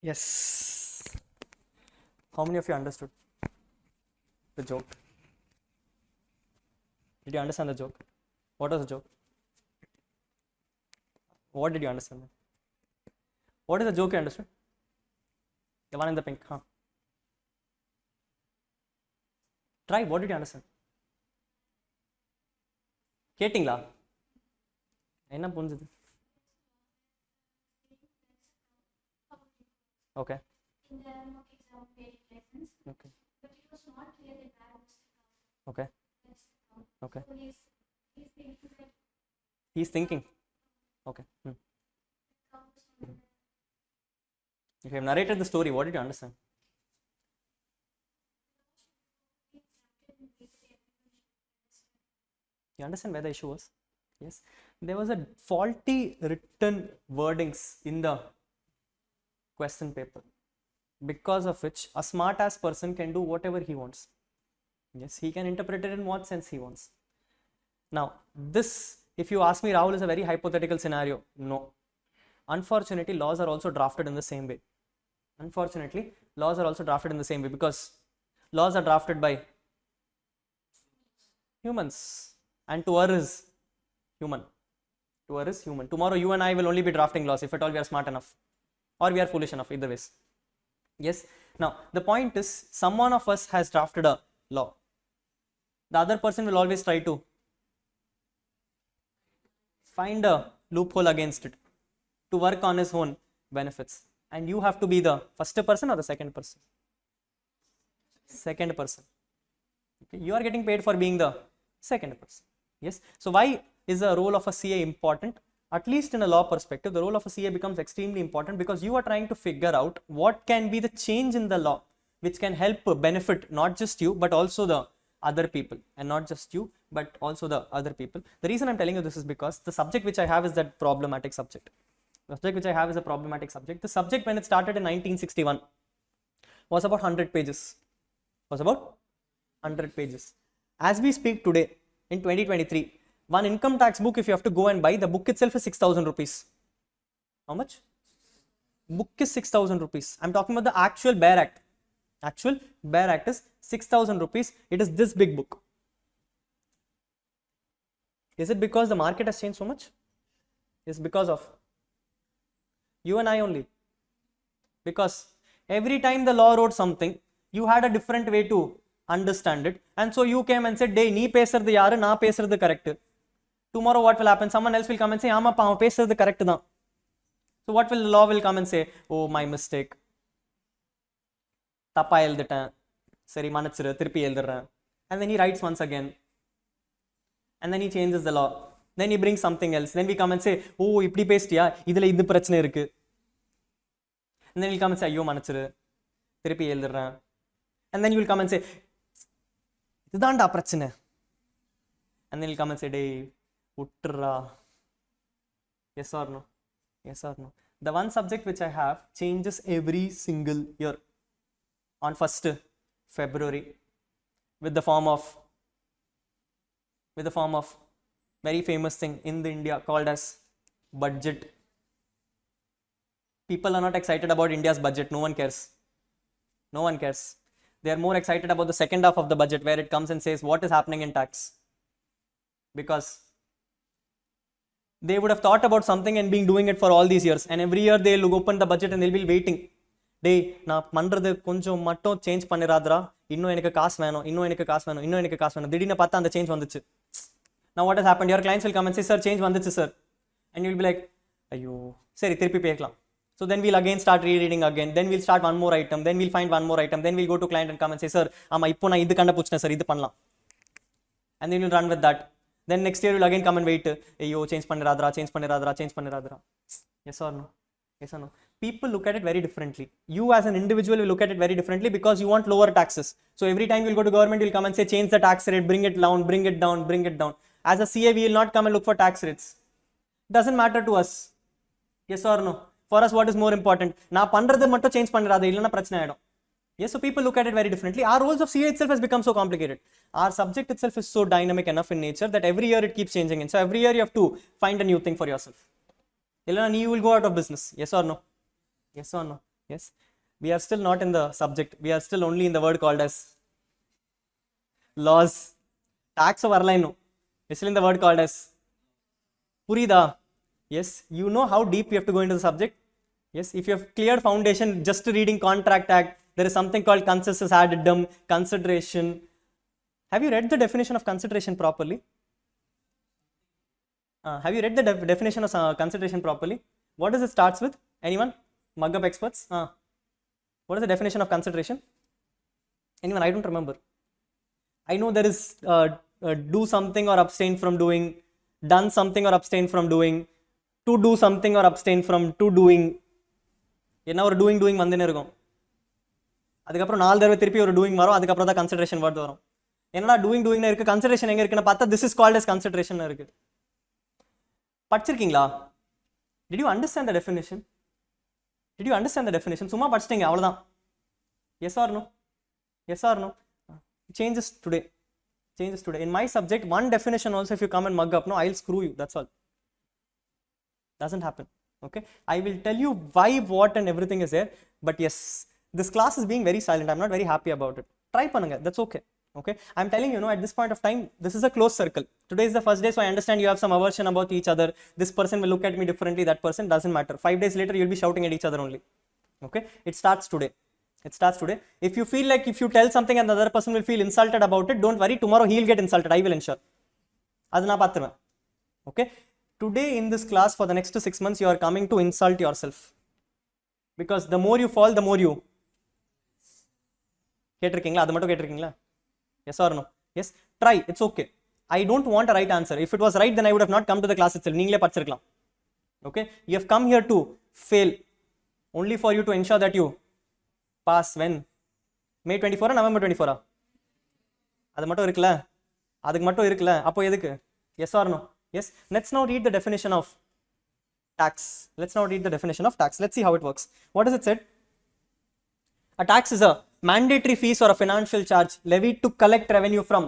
Yes. How many of you understood the joke? Did you understand the joke? What was the joke? What did you understand? What is the joke you understood? The one in the pink, huh? Try, what did you understand? கேட்டிங்களா என்ன புரிஞ்சுது? Okay. In the mock exam paid lessons, Okay. but it was not clear that where was the cow. Okay. That's the cow. Okay. So he's thinking that He's thinking. Okay. the cow was on the If you have narrated the story, what did you understand? You understand where the issue was? Yes. There was a faulty written wordings in the question paper, because of which a smart ass person can do whatever he wants. Yes, he can interpret it in what sense he wants. Now, this, if you ask me, Rahul, is a very hypothetical scenario. No. Unfortunately, laws are also drafted in the same way. Unfortunately, laws are also drafted in the same way because laws are drafted by humans, and to err is human. To err is human. Tomorrow, you and I will only be drafting laws if at all we are smart enough, or we are foolish enough, either ways. Yes. Now, the point is, someone of us has drafted a law. The other person will always try to find a loophole against it to work on his own benefits. And you have to be the first person or the second person? Second person. Okay. You are getting paid for being the second person. Yes. So why is the role of a CA important? At least in a law perspective, the role of a CA becomes extremely important because you are trying to figure out what can be the change in the law which can help benefit not just you but also the other people, and not just you but also the other people. The reason I'm telling you this is because the subject which I have is that problematic subject. The subject which I have is a problematic subject. The subject, when it started in 1961, was about 100 pages. Was about 100 pages. As we speak today, in 2023, one income tax book, if you have to go and buy, the book itself is 6,000 rupees. How much? Book is 6,000 rupees. I'm talking about the actual bare act. Actual bare act is 6,000 rupees. It is this big book. Is it because the market has changed so much? It's because of you and I only. Because every time the law wrote something, you had a different way to understand it, and so you came and said, "Dey, nee pesradhu yaru, na pesradhu correct." Tomorrow what will happen? Someone else will come and say, "Aama pa, pesradhu correct da." So what will the law will come and say? "Oh, my mistake. Thappa eluditen. Sari manichiru, thiruppi eludren." And then he writes once again. And then he changes the law. Then he brings something else. Then we come and say, "Oh, ipdi pestiya, idhula idu prachane irukku." And then he'll come and say, "Ayyo manichiru, thiruppi eludren." And then you will come and say, "Idhaanda prachane." And then he'll come and say, "Dey, uttra." Yes or no? Yes or no? The one subject which I have changes every single year on 1st February with the form of very famous thing in the India called as budget. People are not excited about India's budget. No one cares. No one cares. They are more excited about the second half of the budget where it comes and says what is happening in tax. Because they would have thought about something and been doing it for all these years. And every year they'll open the budget and they'll be waiting. டேய் நான் பண்ணுறது கொஞ்சம் மட்டும் change பண்ணிடாதரா, இன்னும் எனக்கு காசு வேணும், இன்னும் எனக்கு காசு வேணும், இன்னும் எனக்கு காசு வேணும். திடீர்னு பார்த்தா அந்த சேஞ்ச் வந்துச்சு. Now what has happened? Your clients will come and say, sir, change வந்துச்சு sir. And you'll be like, ஐயோ சரி திருப்பி பேக்கலாம். So then we'll again start rereading again. Then we'll start one more item. Then we'll find one more item. Then we'll go to client and come and say, sir, ஆமா இப்போ நான் இது கண்டுபிடிச்சேன் sir, இது பண்ணலாம். And then you'll run with that. Then next year you'll again come and wait. ஐயோ change பண்ணிடாதரா, change பண்ணிடாதரா, சேஞ்ச் பண்ணிடாதரா. Yes or no? Yes or no? People look at it very differently. You as an individual will look at it very differently because you want lower taxes. So every time you'll go to government, you'll come and say, change the tax rate, bring it down, bring it down, bring it down. As a CA, we will not come and look for tax rates. Doesn't matter to us. Yes or no? For us, what is more important? நான் பண்றது மட்டும் change பண்ணிடாத, இல்லைன்னா பிரச்சனை ஆயிடும். Yes, so people look at it very differently. Our roles of CA itself has become so complicated. Our subject itself is so dynamic enough in nature that every year it keeps changing. And so every year you have to find a new thing for yourself. Illana, you will go out of business. Yes or no? Yes or no? Yes. We are still not in the subject. We are still only in the word called as laws. Tax varla innu. We're still in the word called as Purida. Yes. You know how deep we have to go into the subject. Yes. If you have cleared foundation just reading Contract Act, there is something called consensus addendum, consideration. Have you read the definition of consideration properly? Have you read the definition of consideration properly? What does it starts with? Anyone? Mug up experts? What is the definition of consideration? Anyone? I don't remember. I know there is do something or abstain from doing, done something or abstain from doing, to do something or abstain from to doing. என்ன ஒரு doing வந்துன்னு இருக்கும். அதுக்கப்புறம் 4 தடவை திருப்பி ஒரு doing வரும், அதுக்கப்புறம் தான் கன்சிடரேஷன் வேர்ட் வரும். என்னடா டூயிங்னு இருக்கு, கன்சிடரேஷன் எங்க இருக்குன்னு பார்த்தா this is called as consideration இருக்கு. படிச்சிருக்கீங்களா? Did you understand the definition? Did you understand the definition? சும்மா படிச்சிட்டீங்க அவ்வளவுதான். Yes or no? Yes or no? Changes today. Changes today. In my subject, one definition also, if you come and mug up, no, I'll screw you. That's all. Doesn't happen. Okay? I will tell you why, what, and everything is there. But yes, this class is being very silent. I'm not very happy about it. Try பண்ணுங்க. That's okay. Okay? I'm telling you, at this point of time, this is a closed circle. Today is the first day, so I understand you have some aversion about each other. This person will look at me differently. That person doesn't matter. 5 days later, you'll be shouting at each other only. Okay? It starts today. It starts today. If you feel like if you tell something and the other person will feel insulted about it, don't worry. Tomorrow he'll get insulted. I will ensure. அது நான் பார்த்துருவேன். Okay? Today in this class for the next 6 months, you are coming to insult yourself. Because the more you fall, the more you. கேட்டிருக்கீங்களா? அது மட்டும் கேட்டிருக்கீங்களா? Yes or no? Yes. Try. It's okay. I don't want a right answer. If it was right, then I would have not come to the class itself. நீங்களே படிச்சிருக்கலாம். Okay? You have come here to fail. Only for you to ensure that you pass when? May 24 or November 24? அது மட்டும் இருக்குல்ல? அதுக்கு மட்டும் இருக்குல்ல? அப்போ எதுக்கு? Yes or no? Yes. Let's now read the definition of tax. Let's now read the definition of tax. Let's see how it works. What does it say? A tax is a mandatory fees or a financial charge levied to collect revenue from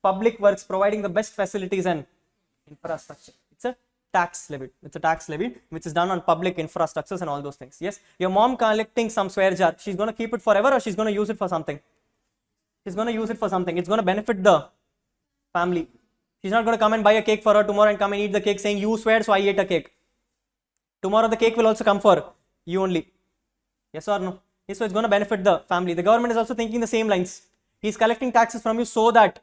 public works providing the best facilities and infrastructure. It's a tax levy. It's a tax levy which is done on public infrastructures and all those things. Yes, your mom collecting some swear jar. She's going to keep it forever or she's going to use it for something? She's going to use it for something. It's going to benefit the family. She's not going to come and buy a cake for her tomorrow and come and eat the cake saying you swear so I ate a cake. Tomorrow the cake will also come for you only. Yes or no? Yes, so it's going to benefit the family. The government is also thinking the same lines. He's collecting taxes from you so that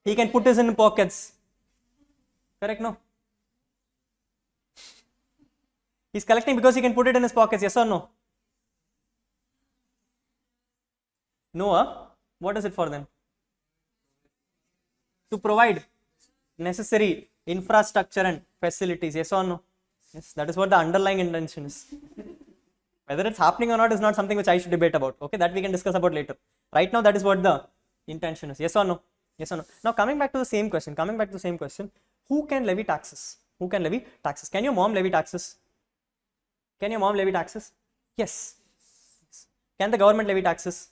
he can put this in pockets. Correct? No? He's collecting because he can put it in his pockets. Yes or no? No, what is it for then? To provide necessary infrastructure and facilities. Yes or no? Yes, that is what the underlying intention is. Whether it's happening or not is not something which I should debate about. Okay, that we can discuss about later. Right now, that is what the intention is. Yes or no? Yes or no? Now, coming back to the same question. Who can levy taxes? Who can levy taxes? Can your mom levy taxes? Can your mom levy taxes? Yes. Can the government levy taxes?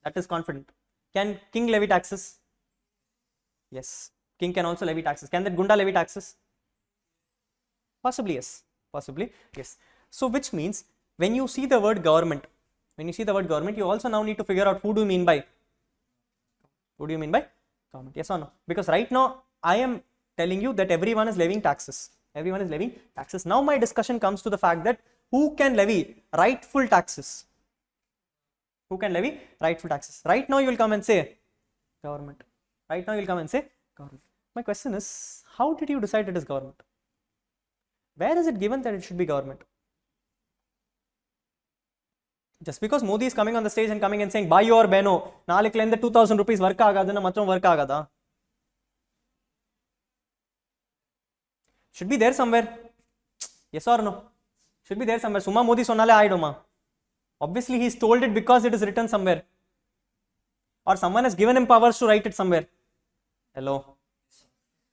That is confident. Can king levy taxes? Yes. King can also levy taxes. Can that Gunda levy taxes? Possibly yes. Possibly yes. So which means when you see the word government, you also now need to figure out who do you mean by government? Yes or no? Because right now I am telling you that everyone is levying taxes. Everyone is levying taxes. Now my discussion comes to the fact that who can levy rightful taxes? Who can levy rightful taxes? Right now you will come and say government. Right now you will come and say government. My question is, how did you decide it is government? Where is it given that it should be government? Just because Modi is coming on the stage and coming and saying, buy your beno, nalikilende 2000 rupees work agadana matram work agada. Should be there somewhere. Yes or no? Should be there somewhere. Suma Modi sonale aidoma. Obviously he's told it because it is written somewhere. Or someone has given him powers to write it somewhere. Hello?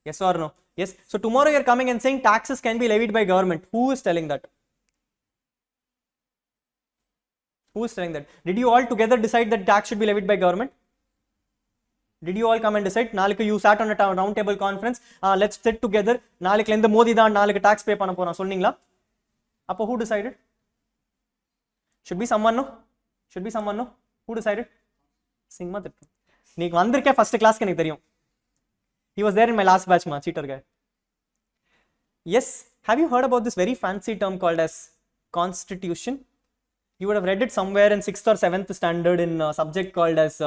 Yes or no? Yes. So tomorrow you're coming and saying taxes can be levied by government. Who is telling that? Who is telling that? Did you all together decide that tax should be levied by government? Did you all come and decide? Naalika you sat on a round table conference. Let's sit together. Naalika lenda Modi da naalika tax pay panna pora sonningla. Appo who decided? Should be someone no? Should be someone no? Who decided? Singma thittu. Neeku andarke first class ke neeku theriyum. He was there in my last batch ma, cheater guy. Yes, have you heard about this very fancy term called as constitution? You would have read it somewhere in 6th or 7th standard in a subject called as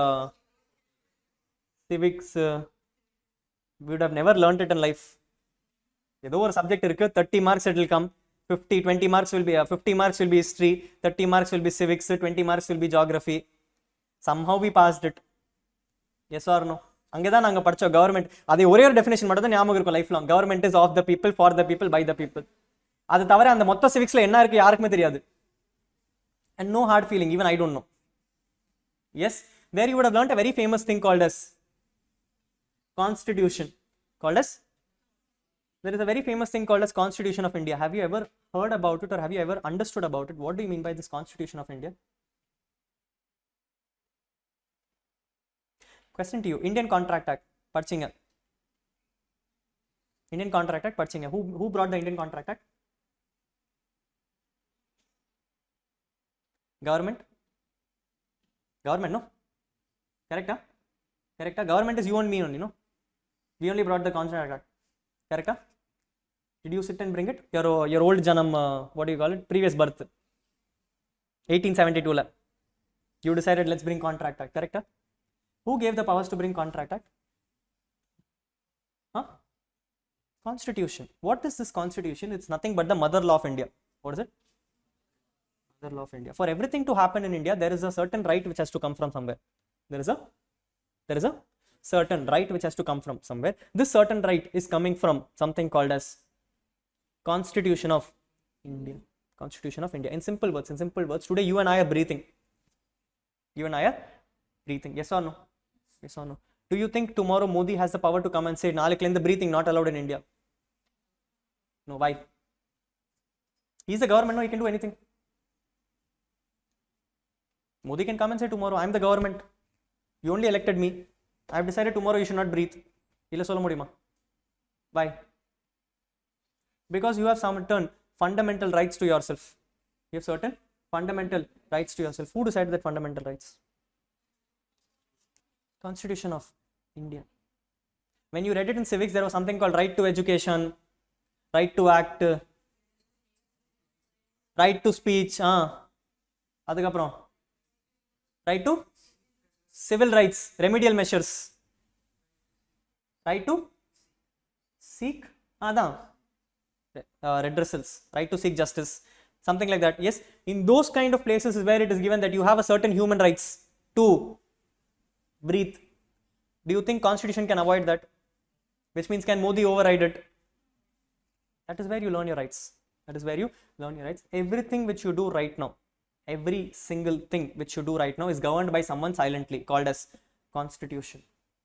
civics. We would have never learnt it in life. ஏதோ ஒரு subject இருக்கு, 30 marks it will come, 20 marks will be 50 marks will be history, 30 marks will be civics, 20 marks will be geography. Somehow we passed it. Yes or no? அங்கேதான் நாங்கள் படித்தோம் government. அதே ஒரே ஒரு definition மட்டும் தான் ஞாபகம் இருக்கும் life long. Government is of the people, for the people, by the people. அது தவிர அந்த மொத்த சிவிக்ஸில் என்ன இருக்குது யாருக்குமே தெரியாது. And no hard feeling, even I don't know. Yes, there you would have learnt a very famous thing called as constitution. Called as? There is a very famous thing called as Constitution of India. Have you ever heard about it or have you ever understood about it? What do you mean by this Constitution of India? Question to you. Indian Contract Act. Padchinga. Indian Contract Act. Padchinga. Who brought the Indian Contract Act? Government? Government, no? Correct, huh? Correct, huh? Government is you and me only, no? We only brought the Contract Act. Correct, huh? Did you sit and bring it? Your old janam, what do you call it? Previous birth. 1872 la. You decided let's bring Contract Act. Correct, huh? Who gave the powers to bring Contract Act? Huh? Constitution. What is this Constitution? It's nothing but the mother law of India. What is it? Mother law of India. For everything to happen in India, there is a certain right which has to come from somewhere. There is a certain right which has to come from somewhere. This certain right is coming from something called as Constitution of India. Constitution of India. In simple words, today you and I are breathing. You and I are breathing. Yes or no? Yes or no? Do you think tomorrow Modi has the power to come and say, the breathing not allowed in India? No, why? He's the government, no, he can do anything. Modi can come and say tomorrow, I'm the government. You only elected me. I have decided tomorrow you should not breathe. Why? Because you have certain fundamental rights to yourself. You have certain fundamental rights to yourself. Who decided that fundamental rights? Constitution of India. When you read it in civics, there was something called right to education, right to act, right to speech, adukaprom right to civil rights, remedial measures, right to seek redressals, right to seek justice, something like that. Yes, in those kind of places is where it is given that you have a certain human rights to breathe. Do you think Constitution can avoid that? Which means can Modi override it? That is where you learn your rights. That is where you learn your rights. Everything which you do right now, every single thing which you do right now is governed by someone silently, called as Constitution.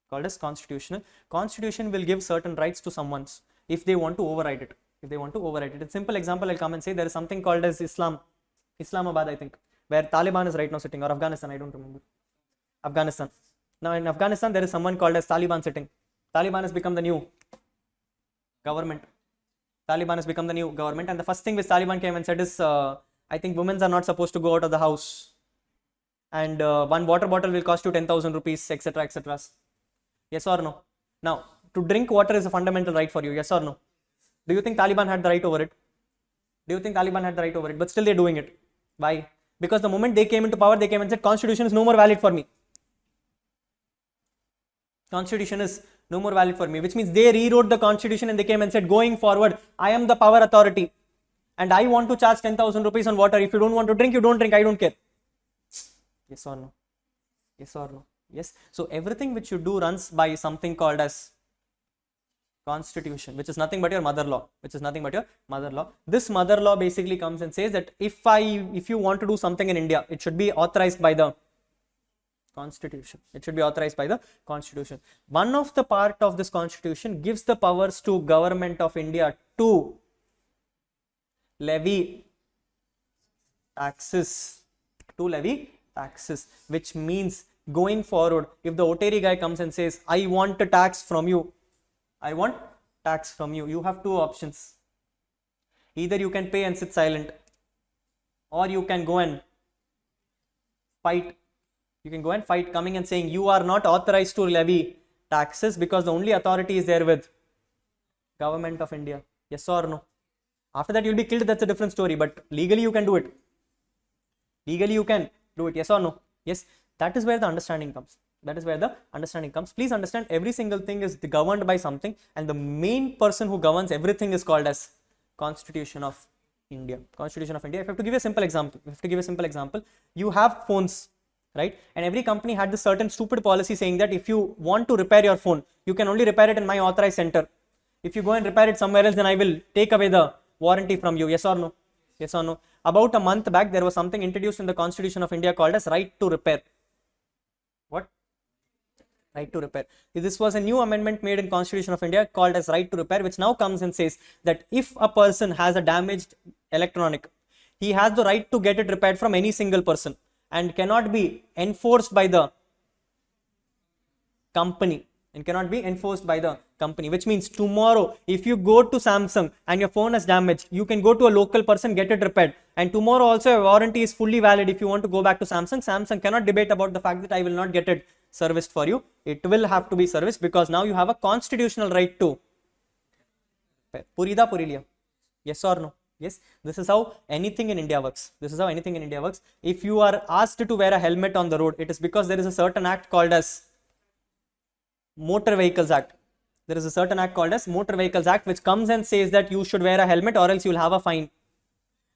Called as constitutional. Constitution will give certain rights to someone. if they want to override it. If they want to override it. A simple example, I'll come and say there is something called as Islamabad, I think, where Taliban is right now sitting, or Afghanistan, I don't remember. Afghanistan. Now in Afghanistan, there is someone called as Taliban sitting. Taliban has become the new government. Taliban has become the new government, and the first thing which Taliban came and said is, I think women are not supposed to go out of the house, and one water bottle will cost you 10,000 rupees, etc., etc. Yes or no? Now, to drink water is a fundamental right for you. Yes or no? Do you think Taliban had the right over it? Do you think Taliban had the right over it? But still they're doing it. Why? Because the moment they came into power, they came and said, Constitution is no more valid for me. Constitution is no more valid for me, which means they rewrote the Constitution and they came and said, going forward, I am the power authority and I want to charge 10,000 rupees on water. If you don't want to drink, you don't drink. I don't care. Yes or no? Yes or no? Yes. So everything which you do runs by something called as Constitution, which is nothing but your mother law. Which is nothing but your mother law. This mother law basically comes and says that if you want to do something in India, it should be authorized by the Constitution. It should be authorized by the Constitution. One of the part of this Constitution gives the powers to Government of India to levy taxes. Which means going forward, if the Oteri guy comes and says, I want a tax from you, you have two options. Either you can pay and sit silent, or you can go and fight. You can go and fight, coming and saying you are not authorized to levy taxes because the only authority is there with Government of India. Yes or no? After that you'll be killed, that's a different story, but legally you can do it. Legally you can do it. Yes or no? Yes. That is where the understanding comes. Please understand, every single thing is governed by something, and the main person who governs everything is called as Constitution of India. Constitution of India. If I have to give a simple example, you have phones, right? And every company had this certain stupid policy saying that if you want to repair your phone, you can only repair it in my authorized center. If you go and repair it somewhere else, then I will take away the warranty from you. Yes or no? Yes or no? About a month back, there was something introduced in the Constitution of India called as right to repair. What? Right to repair. This was a new amendment made in Constitution of India called as right to repair, which now comes and says that if a person has a damaged electronic, he has the right to get it repaired from any single person and cannot be enforced by the company. Which means tomorrow, if you go to Samsung and your phone is damaged, you can go to a local person, get it repaired. And tomorrow also a warranty is fully valid. If you want to go back to Samsung, Samsung cannot debate about the fact that I will not get it serviced for you. It will have to be serviced because now you have a constitutional right to repair. Purida Purilia. Yes or no? Yes. This is how anything in India works. If you are asked to wear a helmet on the road, it is because there is a certain act called as Motor Vehicles Act. There is a certain act called as Motor Vehicles Act which comes and says that you should wear a helmet or else you will have a fine.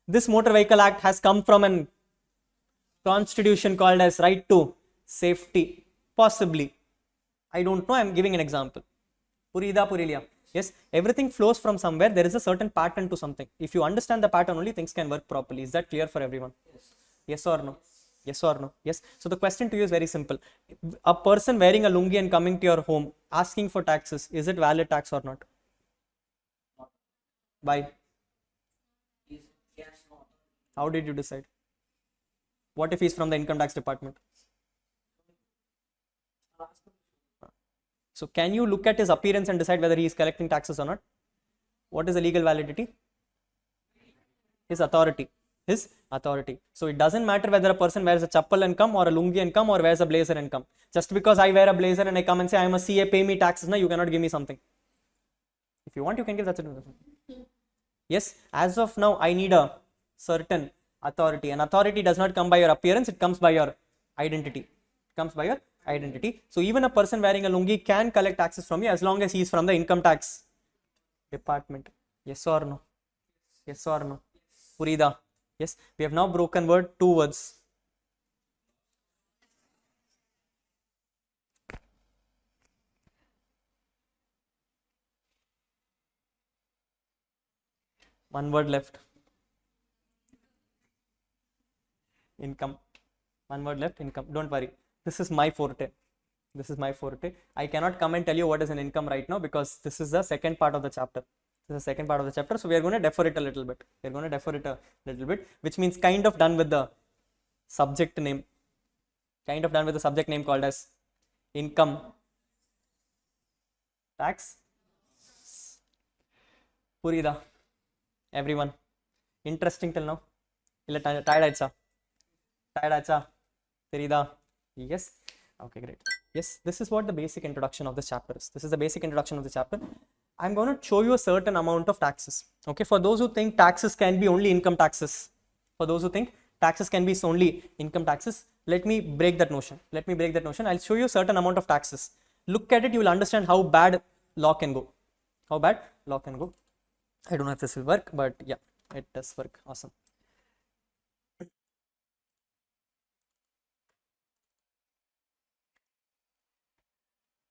This Motor Vehicle Act has come from a constitution called as right to safety. Possibly. I don't know. I am giving an example. Purida Purilia. Yes, everything flows from somewhere. There is a certain pattern to something. If you understand the pattern only, things can work properly. Is that clear for everyone? Yes or no? Yes or no? Yes. So the question to you is very simple. A person wearing a lungi and coming to your home asking for taxes, is it valid tax or not? Why? How did you decide? What if he's from the income tax department? So can you look at his appearance and decide whether he is collecting taxes or not? What is the legal validity? His authority. So it doesn't matter whether a person wears a chappal and come or a lungi and come or wears a blazer and come. Just because I wear a blazer and I come and say I am a CA, pay me taxes, now you cannot give me something. If you want, you can give, that's it. Yes, as of now, I need a certain authority. And authority does not come by your appearance, it comes by your identity. So even a person wearing a lungi can collect taxes from you as long as he is from the income tax department. Yes or no? Yes or no? Purida. Yes, we have now broken two words. One word left. Income. One word left, income. Don't worry. This is my forte. This is my forte. I cannot come and tell you what is an income right now because this is the second part of the chapter. This is the second part of the chapter. So we are going to defer it a little bit. We are going to defer it a little bit, which means kind of done with the subject name. Kind of done with the subject name called as income tax. Purida. Everyone. Interesting till now? Illa tired aicha? Tired aicha? Terida? Yes? Okay, great. Yes, this is what the basic introduction of this chapter is. This is the basic introduction of the chapter. I'm going to show you a certain amount of taxes. Okay, for those who think taxes can be only income taxes, for those who think taxes can be only income taxes, let me break that notion. Let me break that notion. I'll show you a certain amount of taxes. Look at it, you will understand how bad law can go. How bad law can go. I don't know if this will work, but yeah, it does work. Awesome.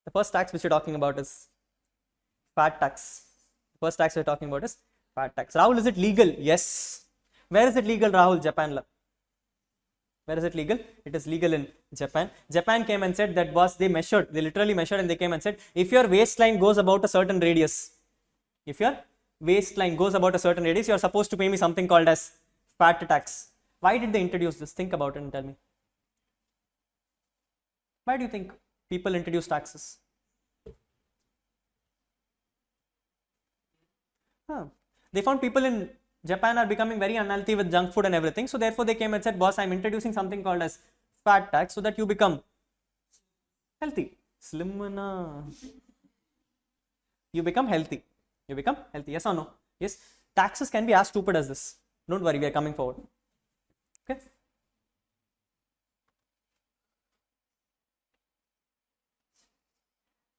The first tax which we're talking about is fat tax. The first tax we're talking about is fat tax. Rahul, is it legal? Yes. Where is it legal, Rahul? Japan. Where is it legal? It is legal in Japan. Japan came and said that boss, they literally measured and they came and said, if your waistline goes about a certain radius, if your waistline goes about a certain radius, you are supposed to pay me something called as fat tax. Why did they introduce this? Think about it and tell me. Why do you think people introduce taxes? They found people in Japan are becoming very unhealthy with junk food and everything. So therefore they came and said, boss, I'm introducing something called as fat tax so that you become healthy. Slim na. You become healthy. You become healthy. Yes or no? Yes. Taxes can be as stupid as this. Don't worry, we are coming forward. Okay.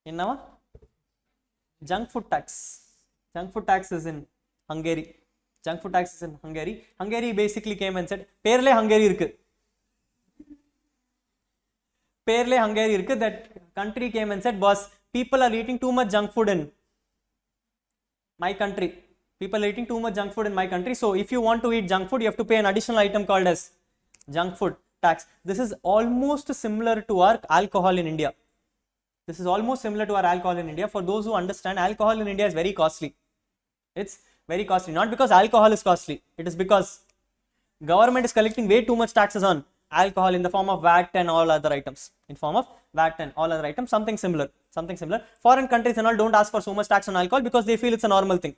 In our junk food tax. Junk food tax is in Hungary. Junk food tax is in Hungary. Hungary basically came and said, Perle Hungary irukku. Perle Hungary irukku. That country came and said, boss, people are eating too much junk food in my country. People are eating too much junk food in my country. So if you want to eat junk food, you have to pay an additional item called as junk food tax. This is almost similar to our alcohol in India. This is almost similar to our alcohol in India. For those who understand, alcohol in India is very costly. It's very costly. Not because alcohol is costly. It is because government is collecting way too much taxes on alcohol in the form of VAT and all other items. In form of VAT and all other items. Something similar. Something similar. Foreign countries and all don't ask for so much tax on alcohol because they feel it's a normal thing.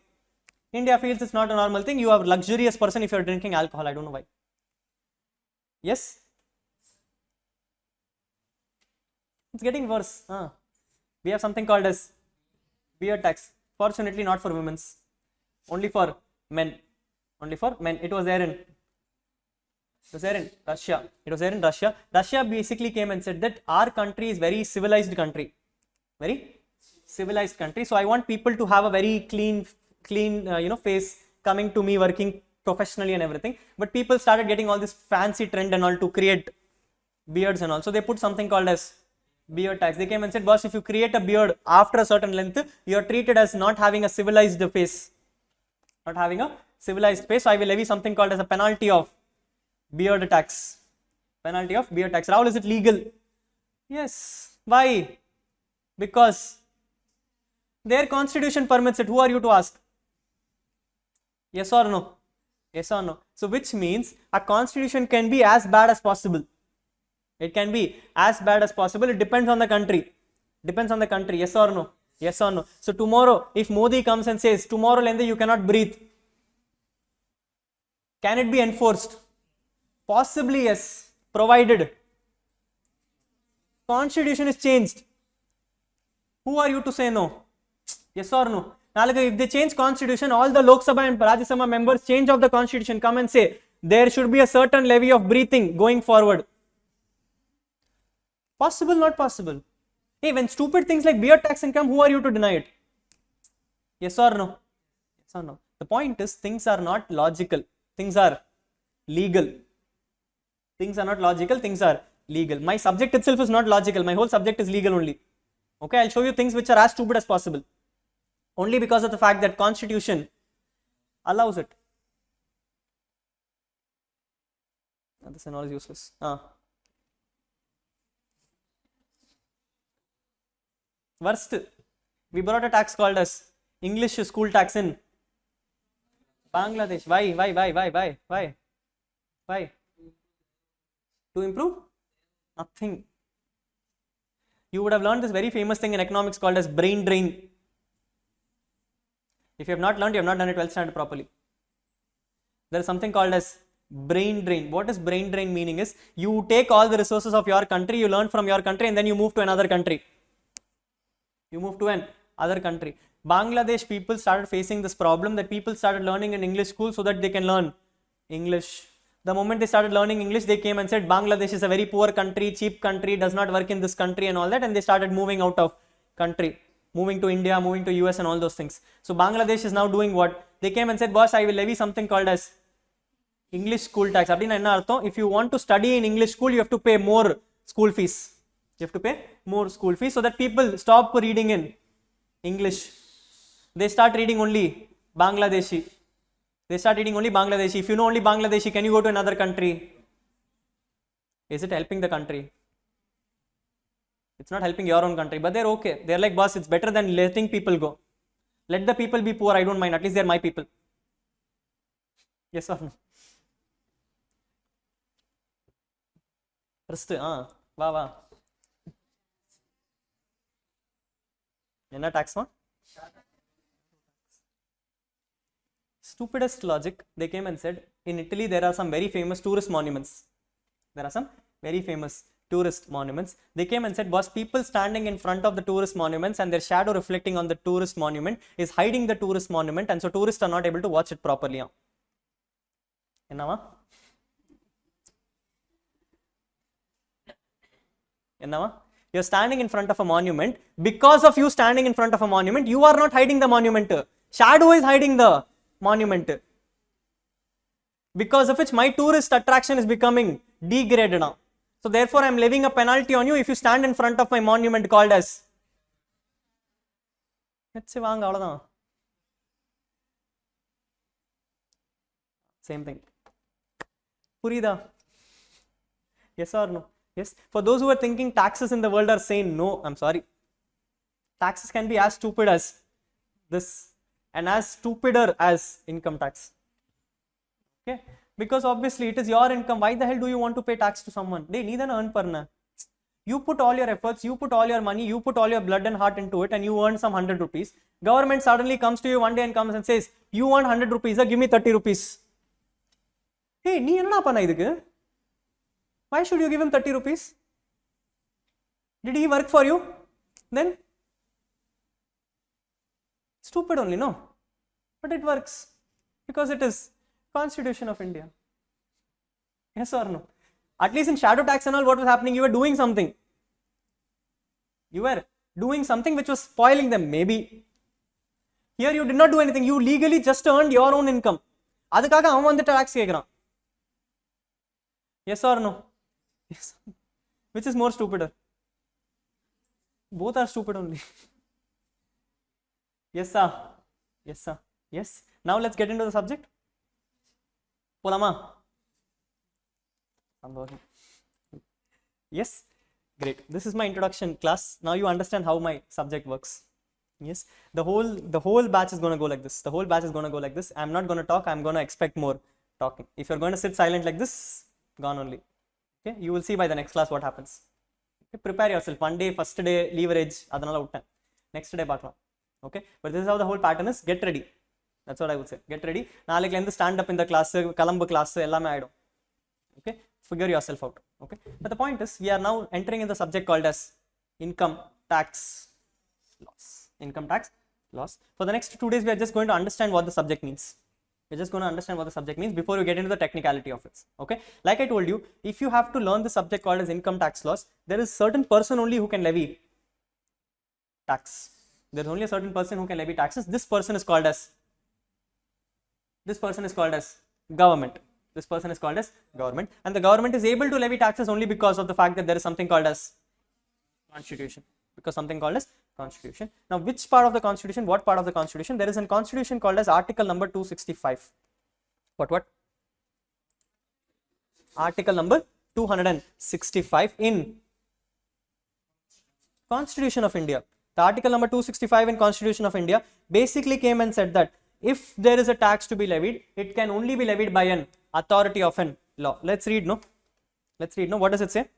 India feels it's not a normal thing. You are a luxurious person if you're drinking alcohol. I don't know why. Yes? It's getting worse. We have something called as beer tax. Fortunately, not for women's. Only for men. Only for men. It was there in Russia. It was there in Russia. Russia basically came and said that our country is very civilized country. Very civilized country. So I want people to have a very clean face coming to me, working professionally and everything. But people started getting all this fancy trend and all to create beards and all. So they put something called as beard tax. They came and said, boss, if you create a beard after a certain length, you are treated as not having a civilized face. Not having a civilized face. So I will levy something called as a penalty of beard tax. Penalty of beard tax. Rahul, is it legal? Yes. Why? Because their constitution permits it. Who are you to ask? Yes or no? Yes or no? So which means a constitution can be as bad as possible. It can be as bad as possible. It depends on the country. Depends on the country. Yes or no? Yes or no? So tomorrow, if Modi comes and says, tomorrow Lende you cannot breathe, can it be enforced? Possibly yes, provided constitution is changed. Who are you to say no? Yes or no? If they change constitution, all the Lok Sabha and Rajya Sabha members change of the constitution, come and say, there should be a certain levy of breathing going forward. Possible, not possible? Hey, when stupid things like beer tax come, who are you to deny it? Yes or no? Yes or no? The point is, things are not logical. Things are legal. Things are not logical. Things are legal. My subject itself is not logical. My whole subject is legal only. Okay, I'll show you things which are as stupid as possible. Only because of the fact that constitution allows it. This and all is useless. Worst. We brought a tax called as English school tax in Bangladesh. Why? To improve? Nothing. You would have learned this very famous thing in economics called as brain drain. If you have not learned, you have not done it 12th standard properly. There is something called as brain drain. What is brain drain meaning is, you take all the resources of your country, you learn from your country, and then you move to another country. Bangladesh people started facing this problem that people started learning in English school so that they can learn English. The moment they started learning English, they came and said Bangladesh is a very poor country, cheap country, does not work in this country and all that, and they started moving out of country, moving to India, moving to US and all those things. So Bangladesh is now doing what? They came and said, boss, I will levy something called as English school tax. If you want to study in English school, you have to pay more school fees. You have to pay more school fees so that people stop reading in English. They start reading only Bangladeshi. If you know only Bangladeshi, can you go to another country? Is it helping the country? It's not helping your own country, but they're okay. They're like, boss, it's better than letting people go. Let the people be poor, I don't mind. At least they're my people. Yes or no? Va. Enna tax one? Stupidest logic. They came and said, in Italy there are some very famous tourist monuments. They came and said, boss, people standing in front of the tourist monuments and their shadow reflecting on the tourist monument is hiding the tourist monument, and so tourists are not able to watch it properly. Ennava? You're standing in front of a monument. Because of you standing in front of a monument, you are not hiding the monument. Shadow is hiding the monument. Because of which my tourist attraction is becoming degraded now. So therefore, I am levying a penalty on you if you stand in front of my monument called as. Same thing. Purida. Yes or no? Yes. For those who are thinking taxes in the world are sane, no, I'm sorry. Taxes can be as stupid as this and as stupider as income tax. Okay? Because obviously it is your income. Why the hell do you want to pay tax to someone? They need an earn parna. You put all your efforts, you put all your money, you put all your blood and heart into it, and you earn some 100 rupees. Government suddenly comes to you one day and comes and says, you want 100 rupees, give me 30 rupees. Hey, nee enna panna idukku? Why should you give him 30 rupees? Did he work for you? Then? Stupid only, no? But it works. Because it is Constitution of India. Yes or no? At least in shadow tax and all, what was happening? You were doing something. You were doing something which was spoiling them, maybe. Here you did not do anything. You legally just earned your own income. Adukkaga avan vandu tax kekran. Yes or no? Yes. Which is more stupider? Both are stupid only. Yes, sir. Yes, sir. Yes. Now let's get into the subject. Polama. Yes. Great. This is my introduction class. Now you understand how my subject works. Yes. The whole batch is going to go like this. I'm not going to talk. I'm going to expect more talking. If you're going to sit silent like this, gone only. Okay. You will see by the next class what happens. Okay. Prepare yourself. One day, first day, leverage. Next day, okay. But this is how the whole pattern is. Get ready. That's what I would say. Get ready. Now, stand up in the class, Columbo class, okay. Figure yourself out. Okay. But the point is, we are now entering in the subject called as income tax laws. For the next 2 days, we are just going to understand what the subject means. Before we get into the technicality of it. Okay. Like I told you, if you have to learn the subject called as income tax laws, there is certain person only who can levy tax. There is only a certain person who can levy taxes. This person is called as government. And the government is able to levy taxes only because of the fact that there is something called as constitution. Now, which part of the constitution? What part of the constitution? There is a constitution called as article number 265. What? Article number 265 in Constitution of India. The article number 265 in Constitution of India basically came and said that if there is a tax to be levied, it can only be levied by an authority of an law. Let's read, no? What does it say?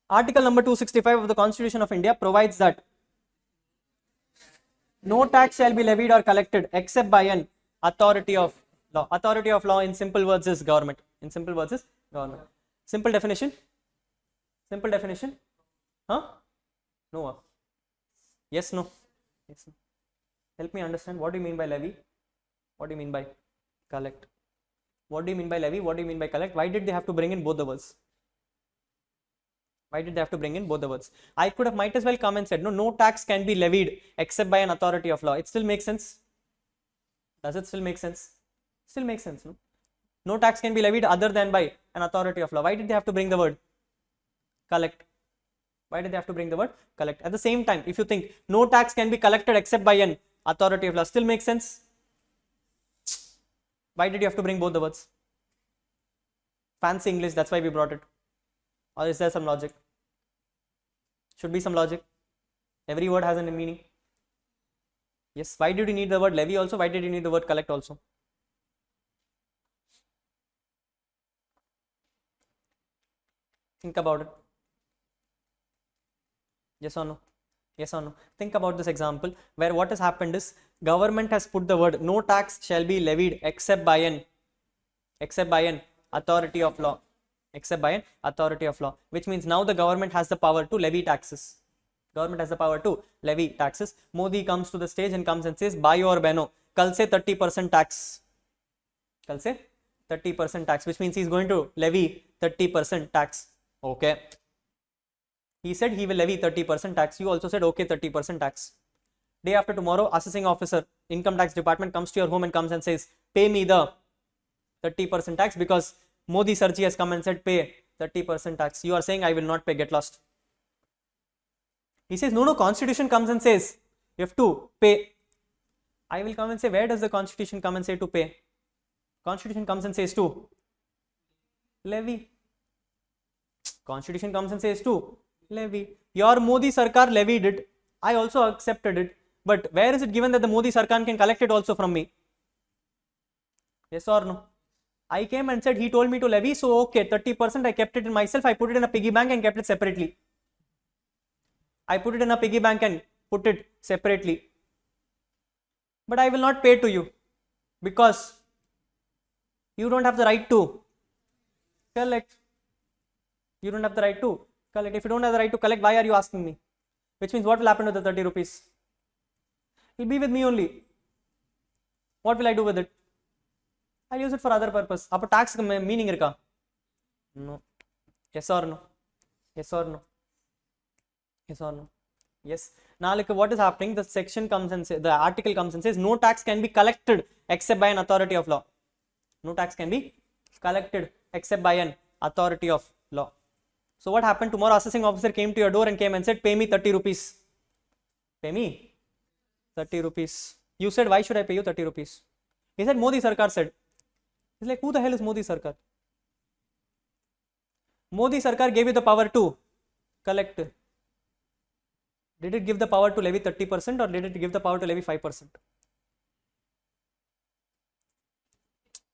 Article number 265 of the Constitution of India provides that no tax shall be levied or collected except by an authority of law. Authority of law in simple words is government. In simple words is government. Simple definition? Simple definition? Huh? No. Yes, no. Yes, no. Help me understand. What do you mean by levy? What do you mean by collect? What do you mean by levy? What do you mean by collect? Why did they have to bring in both the words? Why did they have to bring in both the words? I could have might as well come and said, no tax can be levied except by an authority of law. It still makes sense. Does it still make sense? Still makes sense, no? No tax can be levied other than by an authority of law. Why did they have to bring the word collect? Why did they have to bring the word collect? At the same time, if you think no tax can be collected except by an authority of law, still makes sense. Why did you have to bring both the words? Fancy English, that's why we brought it. Or is there some logic? Should be some logic. Every word has a meaning. Yes, why did you need the word levy also? Why did you need the word collect also? Think about it. Yes or no? Yes or no? Think about this example where what has happened is government has put the word no tax shall be levied except by an authority of law. Except by an authority of law, which means now the government has the power to levy taxes. Government has the power to levy taxes. Modi comes to the stage and comes and says, Bhai or Beno, kal se 30% tax. Kal se 30% tax, which means he is going to levy 30% tax. Okay. He said he will levy 30% tax. You also said, okay, 30% tax. Day after tomorrow, assessing officer, income tax department comes to your home and comes and says, pay me the 30% tax because Modi Sarji has come and said pay 30% tax. You are saying I will not pay, get lost. He says no, constitution comes and says you have to pay. I will come and say where does the constitution come and say to pay? Constitution comes and says to levy. Constitution comes and says to levy. Your Modi Sarkar levied it. I also accepted it. But where is it given that the Modi Sarkar can collect it also from me? Yes or no? I came and said he told me to levy, so okay, 30% I kept it in myself, I put it in a piggy bank and kept it separately. I put it in a piggy bank and put it separately. But I will not pay to you because you don't have the right to collect. You don't have the right to collect. If you don't have the right to collect, why are you asking me? Which means what will happen to the 30 rupees? It will be with me only. What will I do with it? I'll use it for other purpose. Appo tax meaning irka? No. Yes or no? Yes or no? Yes or no? Yes. Now look what is happening. The section comes and says, the article comes and says no tax can be collected except by an authority of law. No tax can be collected except by an authority of law. So what happened? Tomorrow assessing officer came to your door and came and said pay me 30 rupees. Pay me 30 rupees. You said why should I pay you 30 rupees? He said Modi Sarkar said. He's like, who the hell is Modi Sarkar? Modi Sarkar gave you the power to collect. Did it give the power to levy 30% or did it give the power to levy 5%?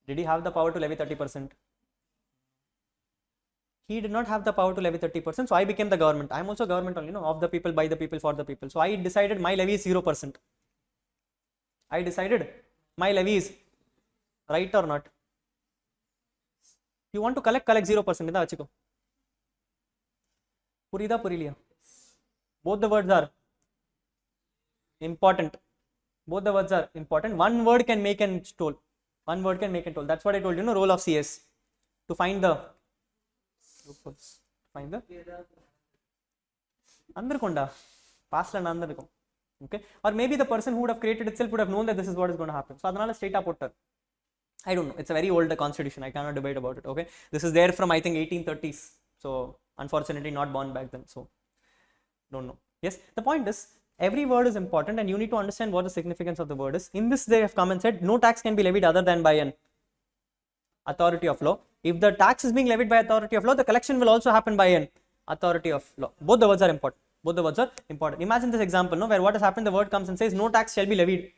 Did he have the power to levy 30%? He did not have the power to levy 30%, so I became the government. I am also government only, of the people, by the people, for the people. So I decided my levy is 0%. I decided my levy is right or not. You want to collect 0%. Ida achiko. Purida puriliya. Both the words are important. Both the words are important. One word can make an toll. One word can make a toll. That's what I told you, role of CS. To find the loopholes. Find the Andarkonda. Past and Andarko. Okay. Or maybe the person who would have created itself would have known that this is what is going to happen. So Adanala straight up put. I don't know. It's a very old constitution. I cannot debate about it. Okay. This is there from I think 1830s. So unfortunately not born back then. So don't know. Yes. The point is every word is important and you need to understand what the significance of the word is. In this they have come and said no tax can be levied other than by an authority of law. If the tax is being levied by authority of law, the collection will also happen by an authority of law. Both the words are important. Both the words are important. Imagine this example, no, where what has happened, the word comes and says no tax shall be levied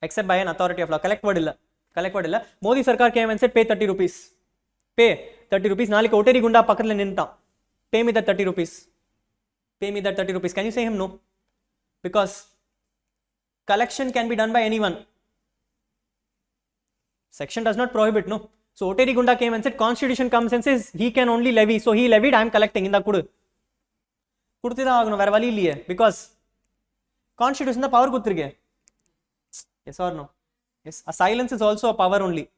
except by an authority of law. Collect word illa. Collect word illa. Modi Sarkar came and said pay 30 rupees. Pay 30 rupees. Naaliki Oteri Gunda pakkathile ninta. Pay me that 30 rupees. Pay me that 30 rupees. Can you say him no? Because collection can be done by anyone. Section does not prohibit, no. So Oteri Gunda came and said constitution comes and says he can only levy. So he levied, I am collecting in the kudu. Kudutida agno vera vali illiye because constitution the power kutrige. Yes or no? Yes. A silence is also a power only.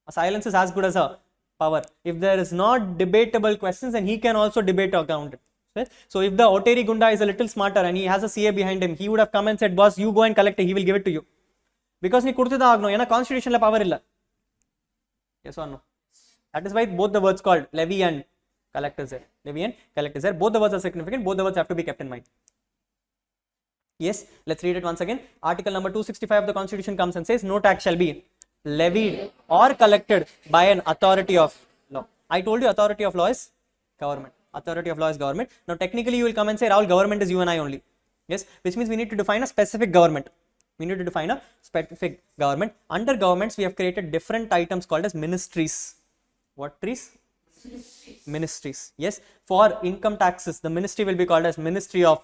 A silence is as good as a power. If there is not debatable questions, then he can also debate account it. Right? So if the Oteri Gunda is a little smarter and he has a CA behind him, he would have come and said, boss, you go and collect it, he will give it to you. Because ni kurtida agno, yana constitution la power illa. Yes or no? That is why both the words called levy and collect is there. Levy and collect is there. Both the words are significant. Both the words have to be kept in mind. Yes, let's read it once again. Article number 265 of the Constitution comes and says no tax shall be levied or collected by an authority of law. I told you authority of law is government. Authority of law is government. Now technically you will come and say Rahul, government is you and I only. Yes, which means we need to define a specific government. We need to define a specific government. Under governments we have created different items called as ministries. What trees? Ministries. Yes, for income taxes the ministry will be called as Ministry of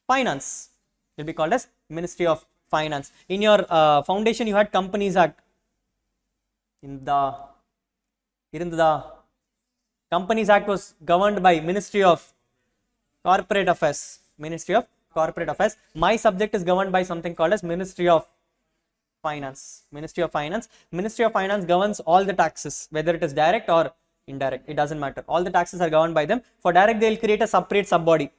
Finance. It will be called as Ministry of Finance. In your foundation you had Companies Act. In the Companies Act was governed by Ministry of Corporate Affairs. Ministry of Corporate Affairs. My subject is governed by something called as Ministry of Finance. Ministry of Finance. Ministry of Finance governs all the taxes, whether it is direct or indirect. It doesn't matter. All the taxes are governed by them. For direct, they will create a separate subbody.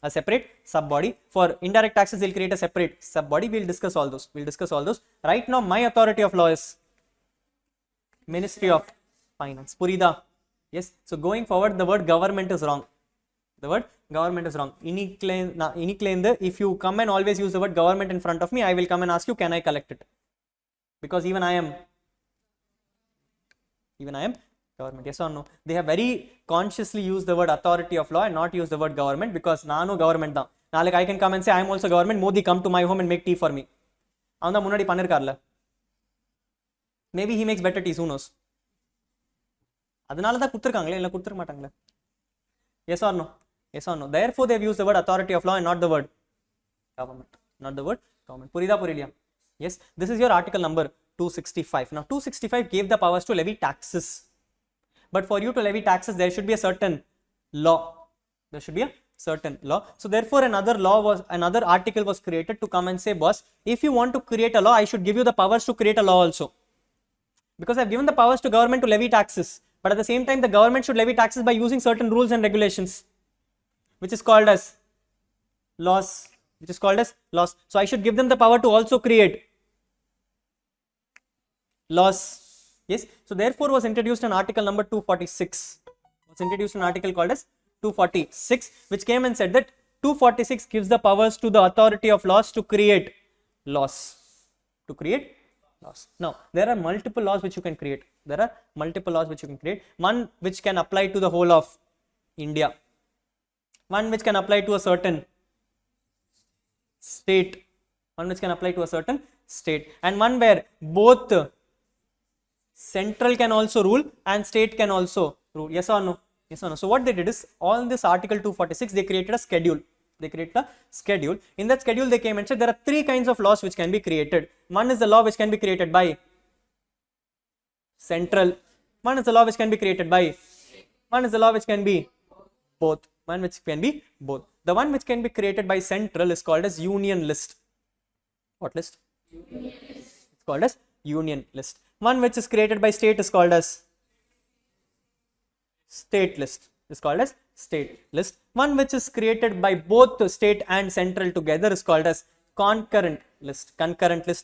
A separate subbody. For indirect taxes, they will create a separate subbody. We will discuss all those. We will discuss all those. Right now, my authority of law is Ministry of Finance. Purida. Yes. So going forward, the word government is wrong. The word government is wrong. If you come and always use the word government in front of me, I will come and ask you, can I collect it? Because even I am government. Yes or no? They have very consciously used the word authority of law and not used the word government because nanu government da. Now like I can come and say I am also government. Modi come to my home and make tea for me. Avanda munadi pannirkarla. Maybe he makes better tea, who knows? Adanala da kuthirukangala illa kuthirukka maatangala. Yes or no? Yes or no? Therefore they have used the word authority of law and not the word government. Not the word government. Purida Purilia. Yes, this is your article number 265. Now 265 gave the powers to levy taxes. But for you to levy taxes, there should be a certain law. There should be a certain law. So therefore another article was created to come and say, boss, if you want to create a law, I should give you the powers to create a law also. Because I have given the powers to government to levy taxes. But at the same time, the government should levy taxes by using certain rules and regulations, which is called as laws. So I should give them the power to also create laws. Yes. So therefore was introduced an article number 246. Was introduced an article called as 246, which came and said that 246 gives the powers to the authority of laws to create laws. To create laws. Now there are multiple laws which you can create. One which can apply to the whole of India. One which can apply to a certain state. And one where both central can also rule and state can also rule. Yes or no? Yes or no? So what they did is, on this article 246, they created a schedule. In that schedule, they came and said there are three kinds of laws which can be created. One is the law which can be created by central. One is the law which can be created by. One is the law which can be both. The one which can be created by central is called as union list. What list? It's called as union list. One which is created by state is called as state list. One which is created by both the state and central together is called as concurrent list. It's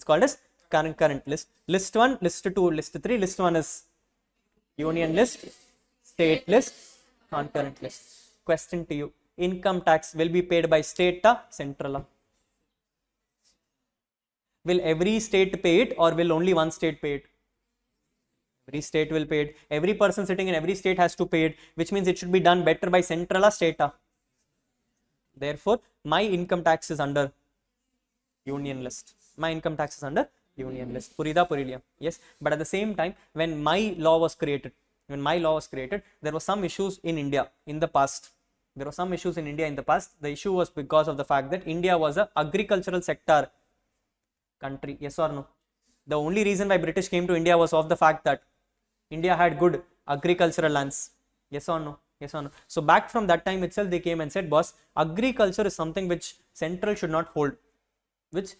called as concurrent list. List 1, list 2, list 3. List 1 is union list, state list, concurrent list. Question to you. Income tax will be paid by state or central? Will every state pay it or will only one state pay it? Every state will pay it. Every person sitting in every state has to pay it, which means it should be done better by central or state. Therefore, my income tax is under union list. My income tax is under union list. Purida Purilia. Yes, but at the same time, when my law was created, there were some issues in India in the past. The issue was because of the fact that India was a agricultural sector country. Yes or no? The only reason why British came to India was of the fact that India had good agricultural lands. Yes or no? Yes or no? So back from that time itself, they came and said, boss, agriculture is something which central should not hold. Because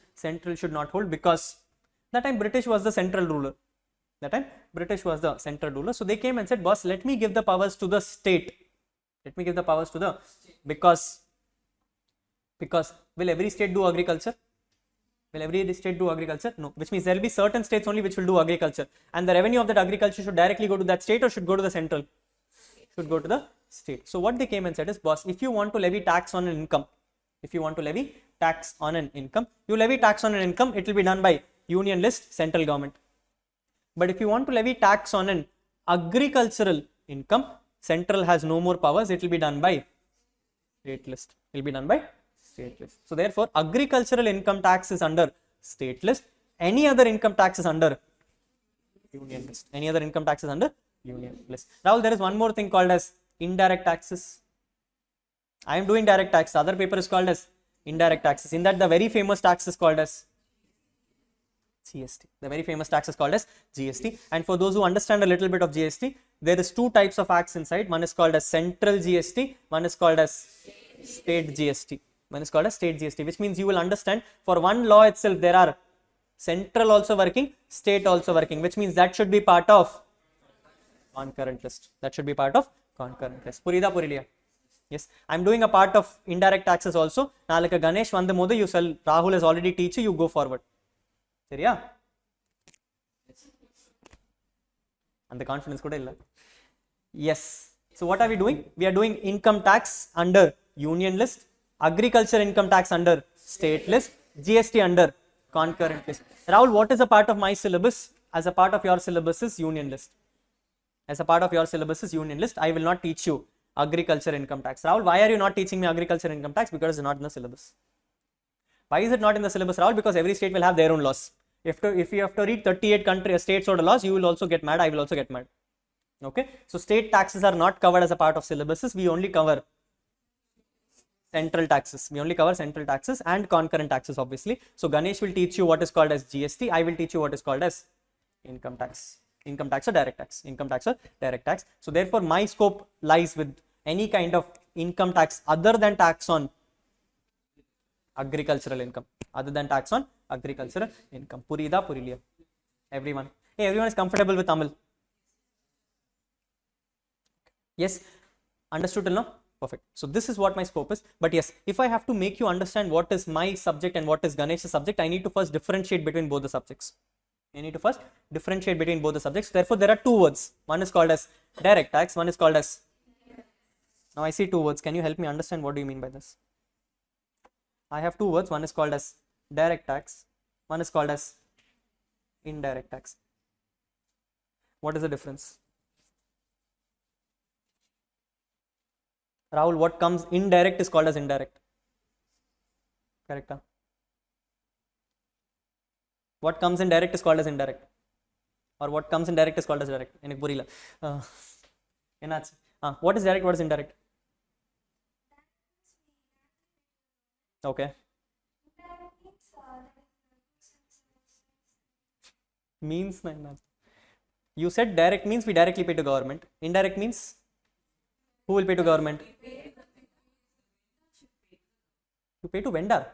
that time British was the central ruler. So they came and said, boss, let me give the powers to the state. Because will every state do agriculture? No. Which means there will be certain states only which will do agriculture. And the revenue of that agriculture should directly go to that state or should go to the central? Should go to the state. So what they came and said is, boss, if you want to levy tax on an income, you levy tax on an income, it will be done by union list, central government. But if you want to levy tax on an agricultural income, central has no more powers, it will be done by state list. So therefore, agricultural income tax is under state list. Any other income tax is under union list. Rahul, there is one more thing called as indirect taxes. I am doing direct tax. The other paper is called as indirect taxes. In that, the very famous tax is called as GST. And for those who understand a little bit of GST, there is two types of acts inside. One is called as central GST. One is called as state GST. Which means you will understand for one law itself, there are central also working, state also working, which means that should be part of concurrent list. Purida Purilia. Yes, I am doing a part of indirect taxes also. Nalaka Ganesh Vandamoda, you shall, Rahul has already teach you go forward. Seriya? And the confidence kuda illa. Yes. So what are we doing? We are doing income tax under union list, agriculture income tax under state list, GST under concurrent list. Rahul, what is a part of my syllabus? As a part of your syllabus is union list. I will not teach you agriculture income tax. Rahul, why are you not teaching me agriculture income tax? Because it's not in the syllabus. Why is it not in the syllabus, Rahul? Because every state will have their own laws. If you have to read 38 states or laws, you will also get mad. I will also get mad. Okay. So state taxes are not covered as a part of syllabuses. We only cover central taxes. And concurrent taxes, obviously. So Ganesh will teach you what is called as GST. I will teach you what is called as income tax or direct tax. So therefore, my scope lies with any kind of income tax other than tax on agricultural income. Purida Purilia. Everyone is comfortable with Tamil. Yes, understood till now? Perfect. So this is what my scope is. But yes, if I have to make you understand what is my subject and what is Ganesh's subject, I need to first differentiate between both the subjects. Therefore, there are two words. One is called as direct tax, one is called as... Now I see two words. Can you help me understand what do you mean by this? I have two words. One is called as direct tax, one is called as indirect tax. What is the difference? Rahul, what comes indirect is called as indirect. Correct? What comes in direct is called as indirect. Or what comes in direct is called as direct. What is direct? What is indirect? Okay. Means you said direct means we directly pay to government. Indirect means who will pay to government? You pay to vendor.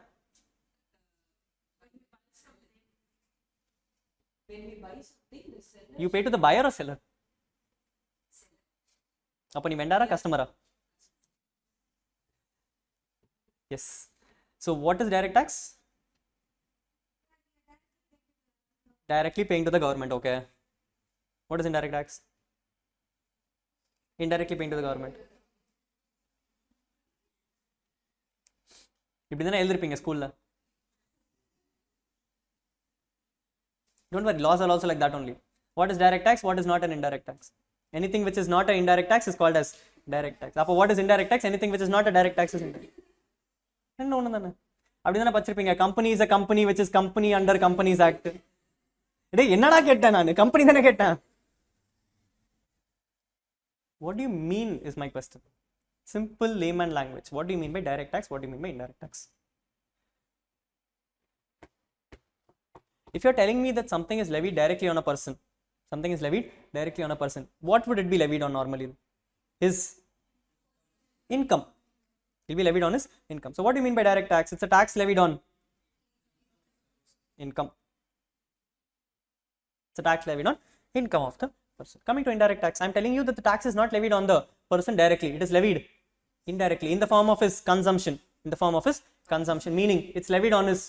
When we buy something, the seller. You pay to the buyer or seller? Apani vendor or customer? Yes. So what is direct tax? Directly paying to the government. Okay. What is indirect tax? Indirectly paying to the government. இப்படி தானே எழுதிருப்பீங்க ஸ்கூல்ல. Don't worry, laws are also like that only. What is direct tax? What is not an indirect tax? Anything which is not an indirect tax is called as direct tax. அப்போ what is indirect tax? Anything which is not a direct tax is indirect. என்ன ஒன்று தானே அப்படி தானே படிச்சிருப்பீங்க. Company is a company which is company under companies act. டேய் என்னடா கேட்டேன் நான், கம்பெனி தானே கேட்டேன். What do you mean is my question. Simple layman language. What do you mean by direct tax? What do you mean by indirect tax? If you're telling me that something is levied directly on a person, something is levied directly on a person, what would it be levied on normally? His income. It will be levied on his income. So what do you mean by direct tax? It's a tax levied on income. It's a tax levied on income of the person. Coming to indirect tax, I'm telling you that the tax is not levied on the person directly. It is levied indirectly in the form of his consumption. In the form of his consumption, meaning it's levied on his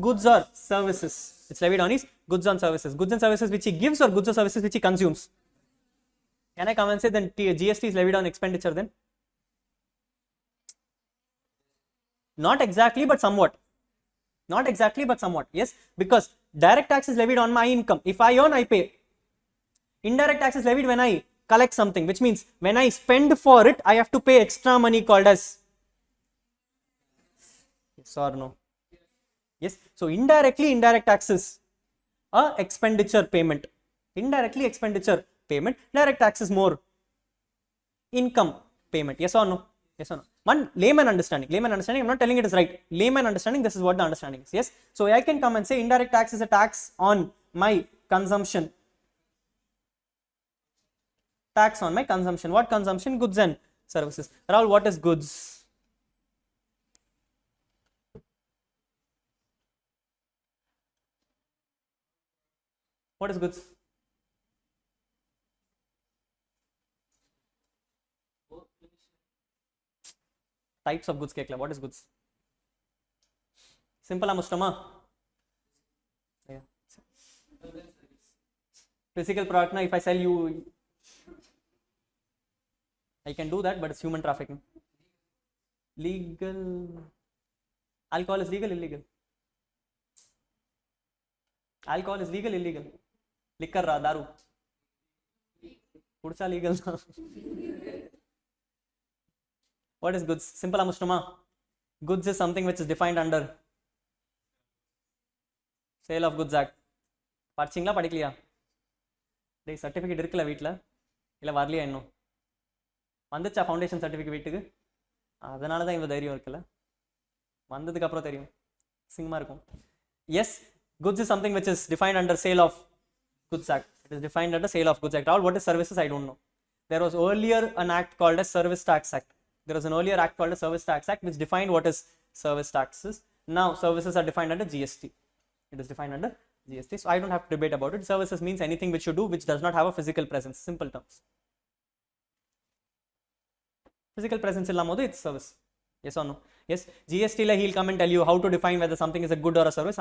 goods or services. It's levied on his goods and services. Goods and services which he gives or goods or services which he consumes. Can I come and say then GST is levied on expenditure then? Not exactly, but somewhat. Not exactly, but somewhat. Yes, because direct tax is levied on my income. If I earn, I pay. Indirect tax is levied when I collect something, which means when I spend for it, I have to pay extra money called as. Yes or no? Yes. So indirectly, indirect taxes are expenditure payment. Indirectly expenditure payment. Direct tax is more income payment. Yes or no? Yes or no? One layman understanding. Layman understanding. I'm not telling it is right. Layman understanding. This is what the understanding is. Yes. So I can come and say indirect tax is a tax on my consumption. Tax on my consumption. What consumption? Goods and services. Rahul, what is goods? What is goods? Types of goods கேட்கல. What is goods? Simple முடிச்சிட்டோமா? Physical product, if I sell you, I can do that, but it's human trafficking. Legal. Alcohol is legal, illegal? Alcohol is legal, illegal? Liquor, daru. Pudsa legal. What is goods? Simple amushtama. Goods is something which is defined under Sale of Goods Act. படிச்சிங்களா படிக்கலையா? டேய் certificate இருக்குல்ல வீட்டில், இல்லை வரலையா இன்னும்? வந்துச்சா foundation certificate வீட்டுக்கு? அதனால தான் இவ்வளோ தைரியம் இருக்குல்ல, வந்ததுக்கு அப்புறம் தெரியும், சிங்கமாக இருக்கும். Yes, goods is something which is defined under Sale of Goods Act. It is defined under Sale of Goods Act. All what is services, I don't know. There was earlier an act called as Service Tax Act. There was an earlier act called as Service Tax Act which defined what is service taxes. Now services are defined under GST. It is defined under GST. So I don't have to debate about it. Services means anything which you do which does not have a physical presence. Simple terms. Physical presence illamodhu it's service. Yes or no? Yes. GST la he'll come and tell you how to define whether something is a good or a service.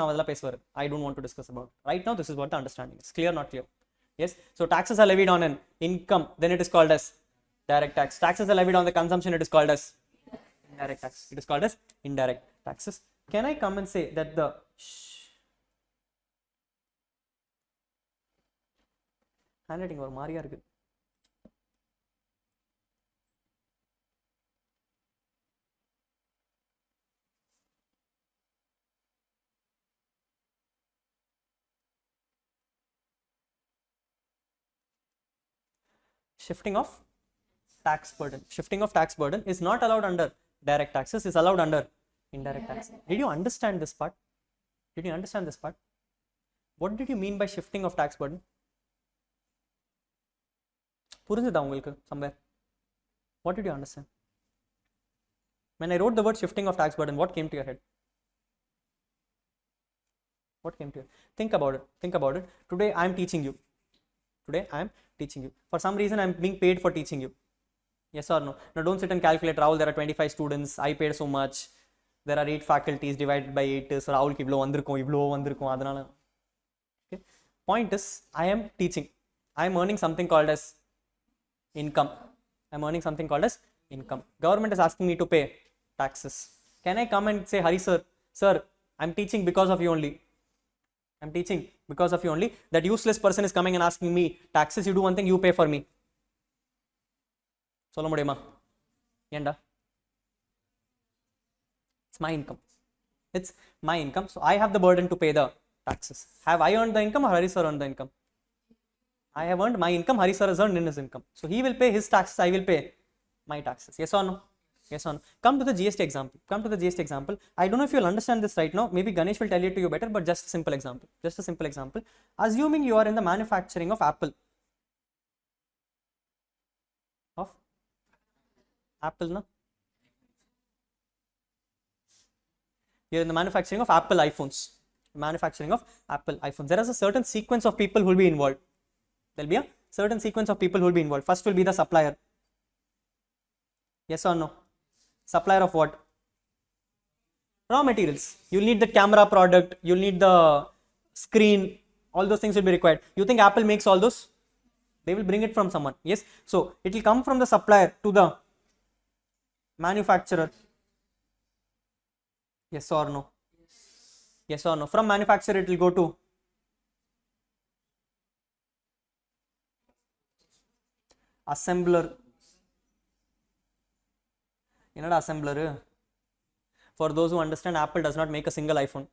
I don't want to discuss about it. Right now this is what the understanding is. Clear, not clear? Yes. So taxes are levied on an income, then it is called as direct tax. Taxes are levied on the consumption, it is called as indirect tax. It is called as indirect taxes. Can I come and say that the handwriting ஒரு மாதிரியா இருக்கு. Shifting of tax burden. Shifting of tax burden is not allowed under direct taxes, is allowed under indirect tax. Did you understand this part? Did you understand this part? What did you mean by shifting of tax burden? புரிஞ்சுதா உங்களுக்கு somewhere? What did you understand? When I wrote the word shifting of tax burden, what came to your head? What came to you? Think about it. Think about it. Today I am teaching you. Today I am teaching you. For some reason I am being paid for teaching you. Yes or no? Now don't sit and calculate, Rahul, there are 25 students, I paid so much, there are 8 faculties divided by 8, so Rahul ki ivlo vandirukum adanal. Okay. Point is, I am teaching. I am earning something called as income. I am earning something called as income. Government is asking me to pay taxes. Can I come and say, Hari sir, I am teaching because of you only. I'm teaching because of you only. That useless person is coming and asking me taxes. You do one thing, you pay for me. சொல்ல முடியுமா? ஏண்டா? It's my income. It's my income. So I have the burden to pay the taxes. Have I earned the income or Hari sir earned the income? I have earned my income. Hari sir has earned in his income. So he will pay his taxes. I will pay my taxes. Yes or no? Yes or no? Come to the GST example. Come to the GST example. I don't know if you'll understand this right now. Maybe Ganesh will tell it to you better, but just a simple example. Just a simple example. Assuming you are in the manufacturing of Apple. Of Apple, no? You're in the manufacturing of Apple iPhones. Manufacturing of Apple iPhones. There is a certain sequence of people who will be involved. There will be a certain sequence of people who will be involved. First will be the supplier. Yes or no? Supplier of what? Raw materials. You'll need the camera product. You'll need the screen. All those things will be required. You think Apple makes all those? They will bring it from someone. Yes. So it will come from the supplier to the manufacturer. Yes or no? Yes or no? From manufacturer it will go to assembler. என்னடா assembler? For those who understand, Apple does not make a single iPhone.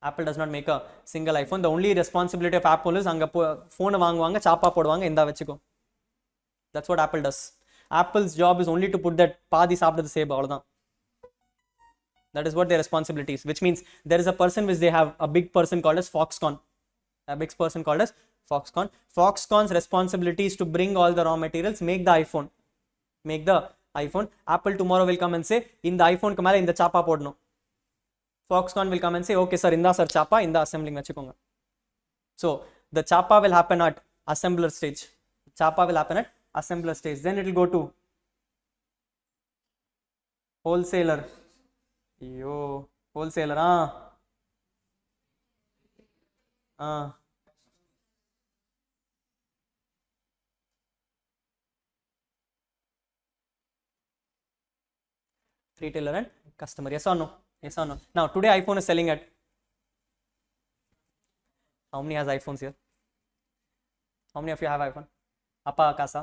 Apple does not make a single iPhone. The only responsibility of Apple is அங்க phone வாங்குவாங்க, சாப்பா போடுவாங்க, இந்தா வெச்சுக்கோ. That's what Apple does. Apple's job is only to put that பாதி சாப்பிடுறது shape, அவ்வளவுதான். That is what their responsibility is, which means there is a person which they have, a big person called as Foxconn. A big person called as Foxconn. Foxconn's responsibility is to bring all the raw materials, make the iPhone. Make the iPhone. Apple tomorrow will come and say, in the iPhone ku mela inda chapa podno. Foxconn will come and say, okay sir, inda sir chapa, inda assembling vechikonga. So the chapa will happen at assembler stage. Chapa will happen at assembler stage. Then it will go to wholesaler. Yo, wholesaler, retailer and customer. Yes or no? Yes or no? Now today iPhone is selling at, how many has iPhones here? How many of you have iPhone? Appa Akasa?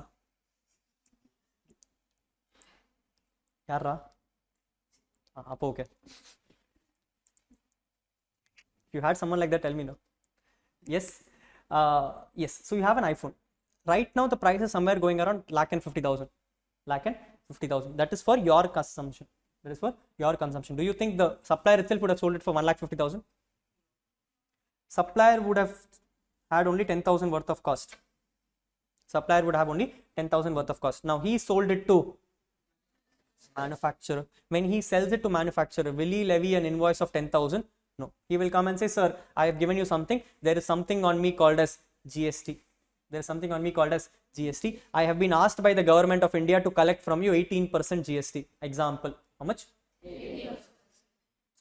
Yarra? Appa, okay. If you had someone like that, tell me now. Yes. Yes. So you have an iPhone. Right now the price is somewhere going around $150,000. $150,000. That is for your consumption. That is for your consumption. Do you think the supplier itself would have sold it for $150,000? Supplier would have had only 10,000 worth of cost. Supplier would have only 10,000 worth of cost. Now he sold it to manufacturer. When he sells it to manufacturer, will he levy an invoice of 10,000? No. He will come and say, sir, I have given you something. There is something on me called as GST. There is something on me called as GST. I have been asked by the government of India to collect from you 18% GST. Example. How much? 18%.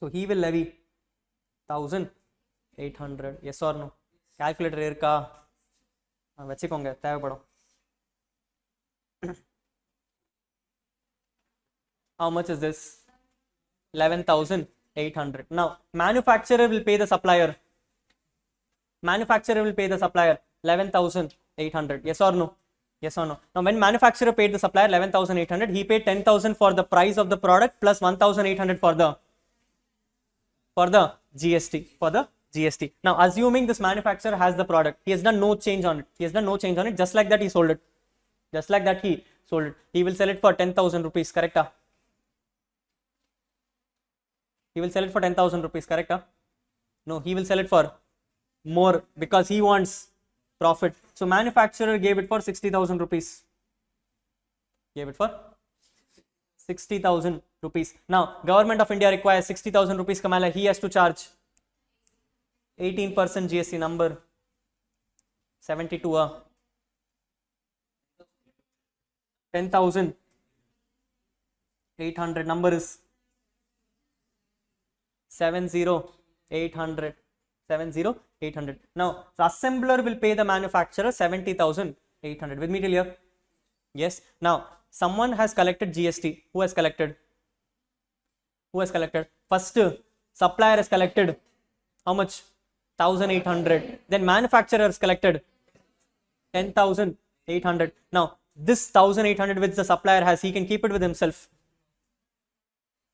So he will levy 1,800. Yes or no? Calculator irka? Vechikonga, தேவைப்படும். How much is this? 11,800. Now, manufacturer will pay the supplier. Manufacturer will pay the supplier 11,800. Yes or no? Yes or no? Now, when manufacturer paid the supplier 11,800, he paid 10,000 for the price of the product plus 1,800 for the GST. For the GST. Now, assuming this manufacturer has the product, he has done no change on it. He has done no change on it. Just like that, he sold it. Just like that, he sold it. He will sell it for 10,000 rupees. Correct? He will sell it for 10,000 rupees, correct? No, he will sell it for more because he wants profit. So manufacturer gave it for 60,000 rupees. Gave it for 60,000 rupees. Now, government of India requires 60,000 rupees. Kamala, he has to charge 18% GST number 72. 10,800 number is 70,800. 70,800. Now, the assembler will pay the manufacturer 70,800. With me till here? Yes. Now, someone has collected GST. Who has collected? Who has collected? First, supplier has collected how much? 1,800. Then manufacturers collected 10,800. Now, this 1,800 which the supplier has, he can keep it with himself.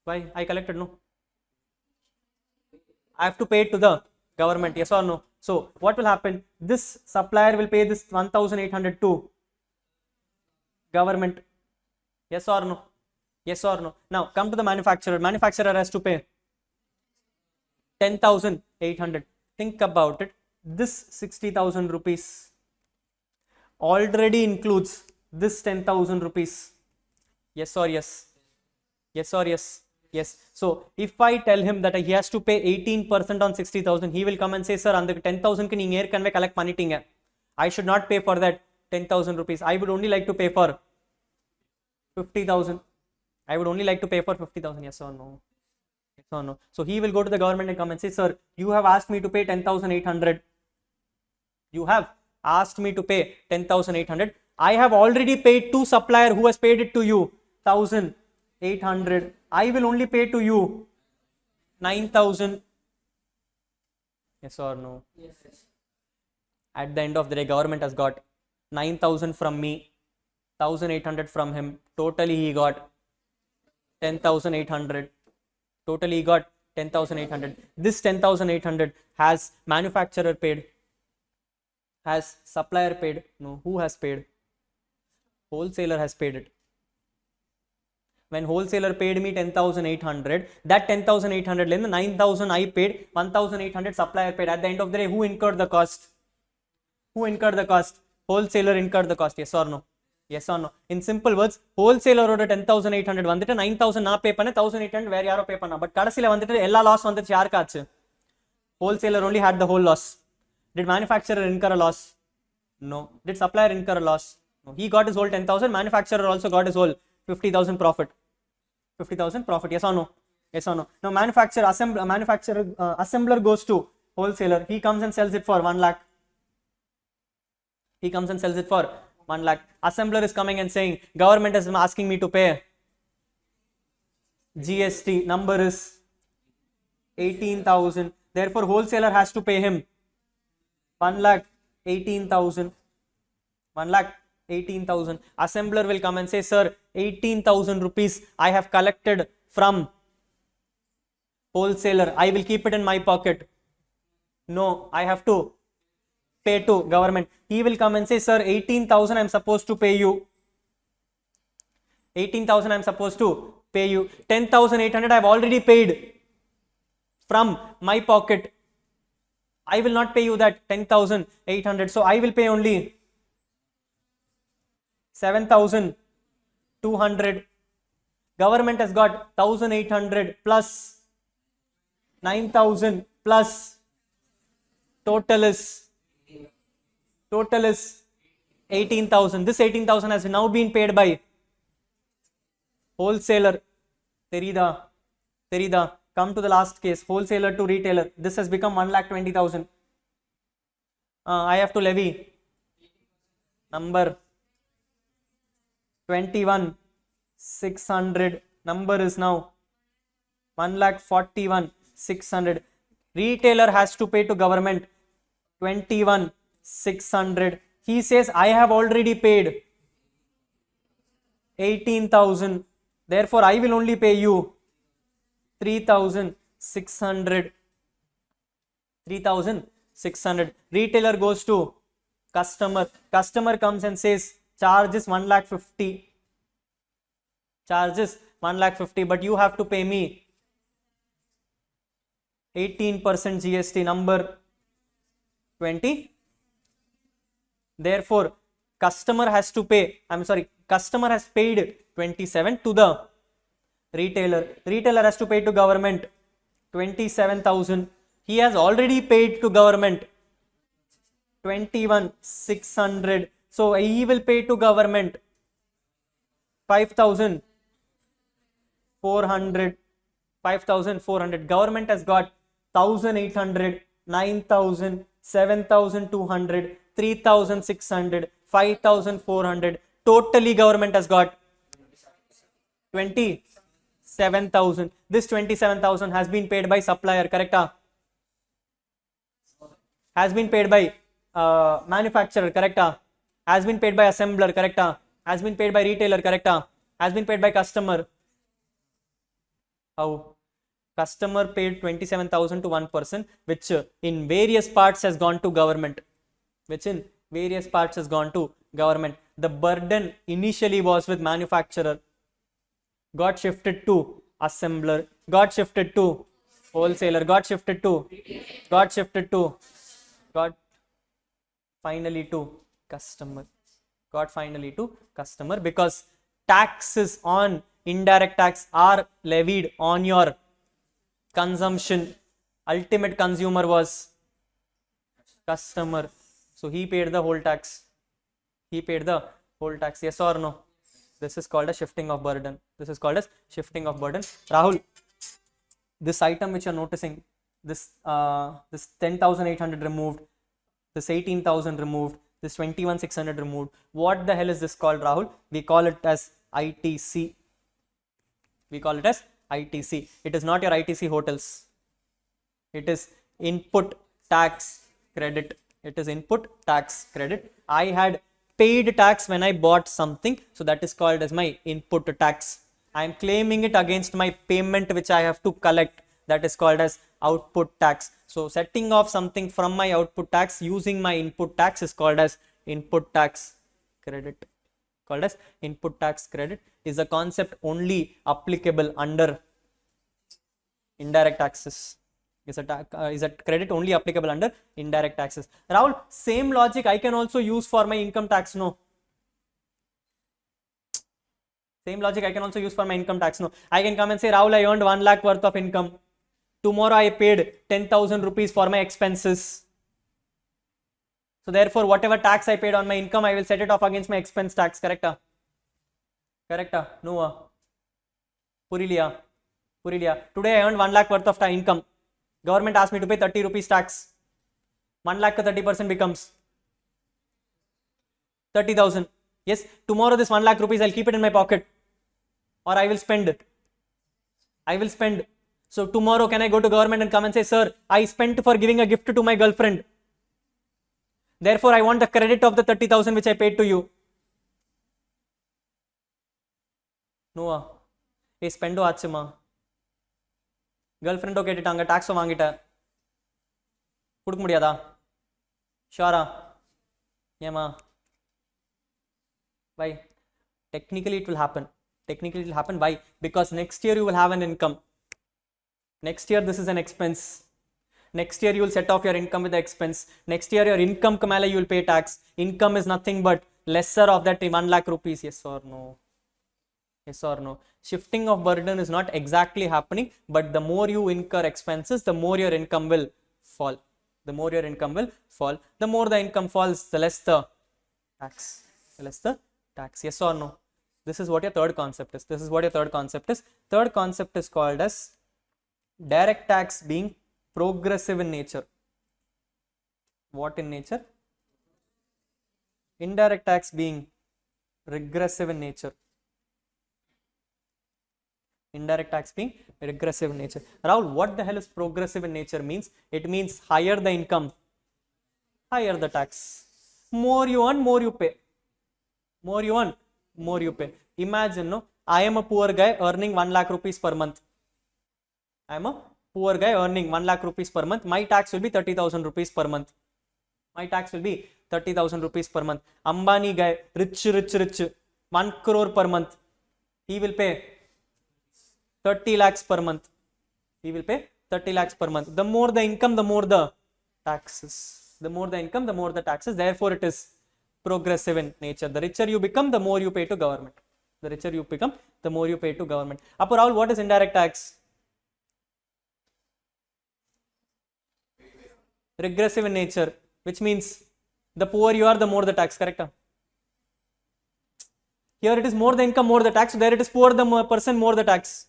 Why? I collected, no? I have to pay it to the government, yes or no? So, what will happen? This supplier will pay this 1,800 to government. Yes or no? Yes or no? Now, come to the manufacturer. Manufacturer has to pay 10,800. Think about it. This 60,000 rupees already includes this 10,000 rupees. Yes or yes? Yes or yes? Yes. So if I tell him that he has to pay 18% on 60,000, he will come and say, sir, and the 10,000 can you collect money. I should not pay for that 10,000 rupees. I would only like to pay for 50,000. I would only like to pay for 50,000. Yes or no? Yes or no? So he will go to the government and come and say, sir, you have asked me to pay 10,800. You have asked me to pay 10,800. I have already paid to supplier who has paid it to you 1,800. I will only pay to you 9,000. Yes or no? Yes. At the end of the day, government has got 9,000 from me, 1,800 from him. Totally he got 10,800. Totally he got 10,800. This 10,800 has manufacturer paid, has supplier paid. No, who has paid? Wholesaler has paid it. When wholesaler paid me 10,800, that 10,800 less the 9,000 I paid, 1,800 supplier paid. At the end of the day, who incurred the cost? Who incurred the cost? Wholesaler incurred the cost. Yes or no? Yes or no? In simple words, wholesaler order 10,800 வந்துட்டு 9,000 நான் pay பண்ண 1,800 வேற யாரோ pay பண்ணா. But கடைசில வந்துட்டு எல்லா loss வந்துச்சு யாருக்காச்சு? Wholesaler only had the whole loss. Did manufacturer incur a loss? No. Did supplier incur a loss? No. He got his whole 10,000. Manufacturer also got his whole 50,000 profit. 50,000 profit. Yes or no? Yes or no? Now assembler goes to wholesaler. He comes and sells it for 1 lakh. He comes and sells it for 1 lakh. Assembler is coming and saying, government is asking me to pay GST. Number is 18,000. Therefore, wholesaler has to pay him 1,18,000. 1,18,000. Assembler will come and say, sir, 18,000 rupees I have collected from wholesaler. I will keep it in my pocket. No, I have to pay to government. He will come and say, sir, 18,000 I am supposed to pay you. 18,000 I am supposed to pay you. 10,800 I have already paid from my pocket. I will not pay you that 10,800. So I will pay only 7,200. Government has got 1,800 plus 9,000 plus total is 18,000. This 18,000 has now been paid by wholesaler. Terida. Come to the last case. Wholesaler to retailer. This has become 1,20,000. I have to levy number 21,600. Number is now 1,41,600. Retailer has to pay to government 21,600. He says, I have already paid 18,000. Therefore, I will only pay you 3,600. 3,600. Retailer goes to customer. Customer comes and says, charges 1,50,000. Charges 1,50,000, but you have to pay me 18% GST. Number 20. Therefore, customer has paid 27 to the retailer. Retailer has to pay to government 27,000. He has already paid to government 21,600. So he will pay to government 5,400. 5,400. Government has got 1,800, 9,000, 7,200, 3,600, 5,400. Totally government has got 27,000. This 27,000 has been paid by supplier, correct? has been paid by manufacturer, correct? Has been paid by assembler, correct? Has been paid by retailer, correct? Has been paid by customer. How? Customer paid 27,000 to one person, which in various parts has gone to government. Which in various parts has gone to government. The burden initially was with manufacturer, got shifted to assembler, got shifted to wholesaler, got finally to customer. Got finally to customer, because taxes on indirect tax are levied on your consumption. Ultimate consumer was customer, so he paid the whole tax. Yes or no? This is called a shifting of burden. Rahul, this item which you're noticing, this 10,800 removed, this 18,000 removed, this 21,600 removed, what the hell is this called, Rahul? We call it as ITC. It is not your ITC hotels. It is input tax credit. I had paid tax when I bought something, so that is called as my input tax. I am claiming it against my payment which I have to collect. That is called as output tax. So setting off something from my output tax using my input tax is called as input tax credit. Is a concept only applicable under indirect taxes. Is a credit only applicable under indirect taxes. Rahul, same logic I can also use for my income tax, no? I can come and say, Rahul, I earned 1 lakh worth of income. Tomorrow I paid 10,000 rupees for my expenses. So therefore, whatever tax I paid on my income, I will set it off against my expense tax, correct? No. Puriliya. Today I earned 1 lakh worth of income. Government asked me to pay 30 rupees tax. 1 lakh ka 30% becomes 30,000. Yes, tomorrow this 1 lakh rupees, I'll keep it in my pocket. Or I will spend. So tomorrow can I go to government and come and say, sir, I spent for giving a gift to my girlfriend. Therefore, I want the credit of the 30,000 which I paid to you. No. Spend achuma. Girlfriend கேட்டுட்டாங்க டாக்ஸ் வாங்கிட்ட கொடுக்க முடியாதா ஷூரா ஏமா why technically it will happen why because next year you will have an income. Next year this is an expense. Next year you will set off your income with the expense. Next year your income kamala you will pay tax. Income is nothing but lesser of that 1 lakh rupees. Yes or no? Shifting of burden is not exactly happening, but the more you incur expenses, the more your income will fall. The more the income falls, the less the tax. Yes or no? This is what your third concept is. Third concept is called as direct tax being progressive in nature. What in nature? Indirect tax being regressive in nature. Rahul, what the hell is progressive in nature means? It means higher the income, higher the tax. More you earn, more you pay. Imagine, no, I am a poor guy earning 1 lakh rupees per month. My tax will be 30,000 rupees per month. Ambani guy, rich, 1 crore per month. He will pay 30 lakhs per month. The more the income, the more the taxes. Therefore, it is progressive in nature. The richer you become, the more you pay to government. Appo Rahul, what is indirect tax? Regressive in nature, which means the poorer you are, the more the tax, correct? Here it is more the income, more the tax. There it is poor the person, more the tax.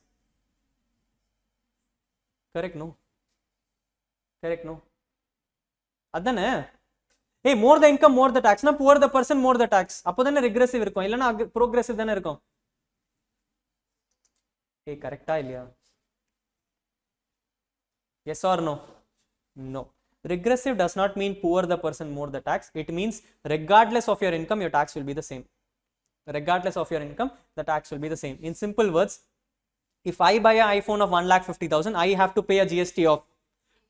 Correct, no? Adane. Hey, more the income, more the tax. Na poor the person, more the tax. Appo thane regressive irukum. Illana progressive thane irukum. Hey, correct ah illaya? Yes or no? No. Regressive does not mean poor the person more the tax. It means regardless of your income, your tax will be the same. Regardless of your income, the tax will be the same. In simple words, if I buy an iPhone of 1,50,000, I have to pay a GST of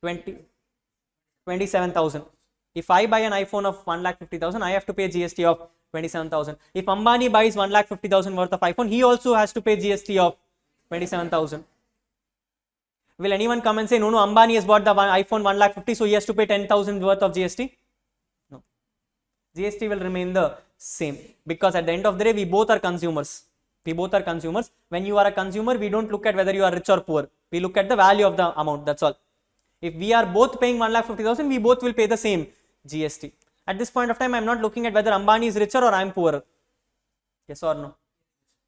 27,000. If I buy an iPhone of 1,50,000, I have to pay GST of 27,000. If Ambani buys 1,50,000 worth of iPhone, he also has to pay GST of 27,000. Will anyone come and say, no, Ambani has bought the iPhone 1,50,000, so he has to pay 10,000 worth of GST? No. GST will remain the same, because at the end of the day, we both are consumers. We both are consumers. When you are a consumer, we don't look at whether you are rich or poor. We look at the value of the amount, that's all. If we are both paying 1,50,000, we both will pay the same GST. At this point of time, I am not looking at whether Ambani is richer or I am poorer. Yes or no?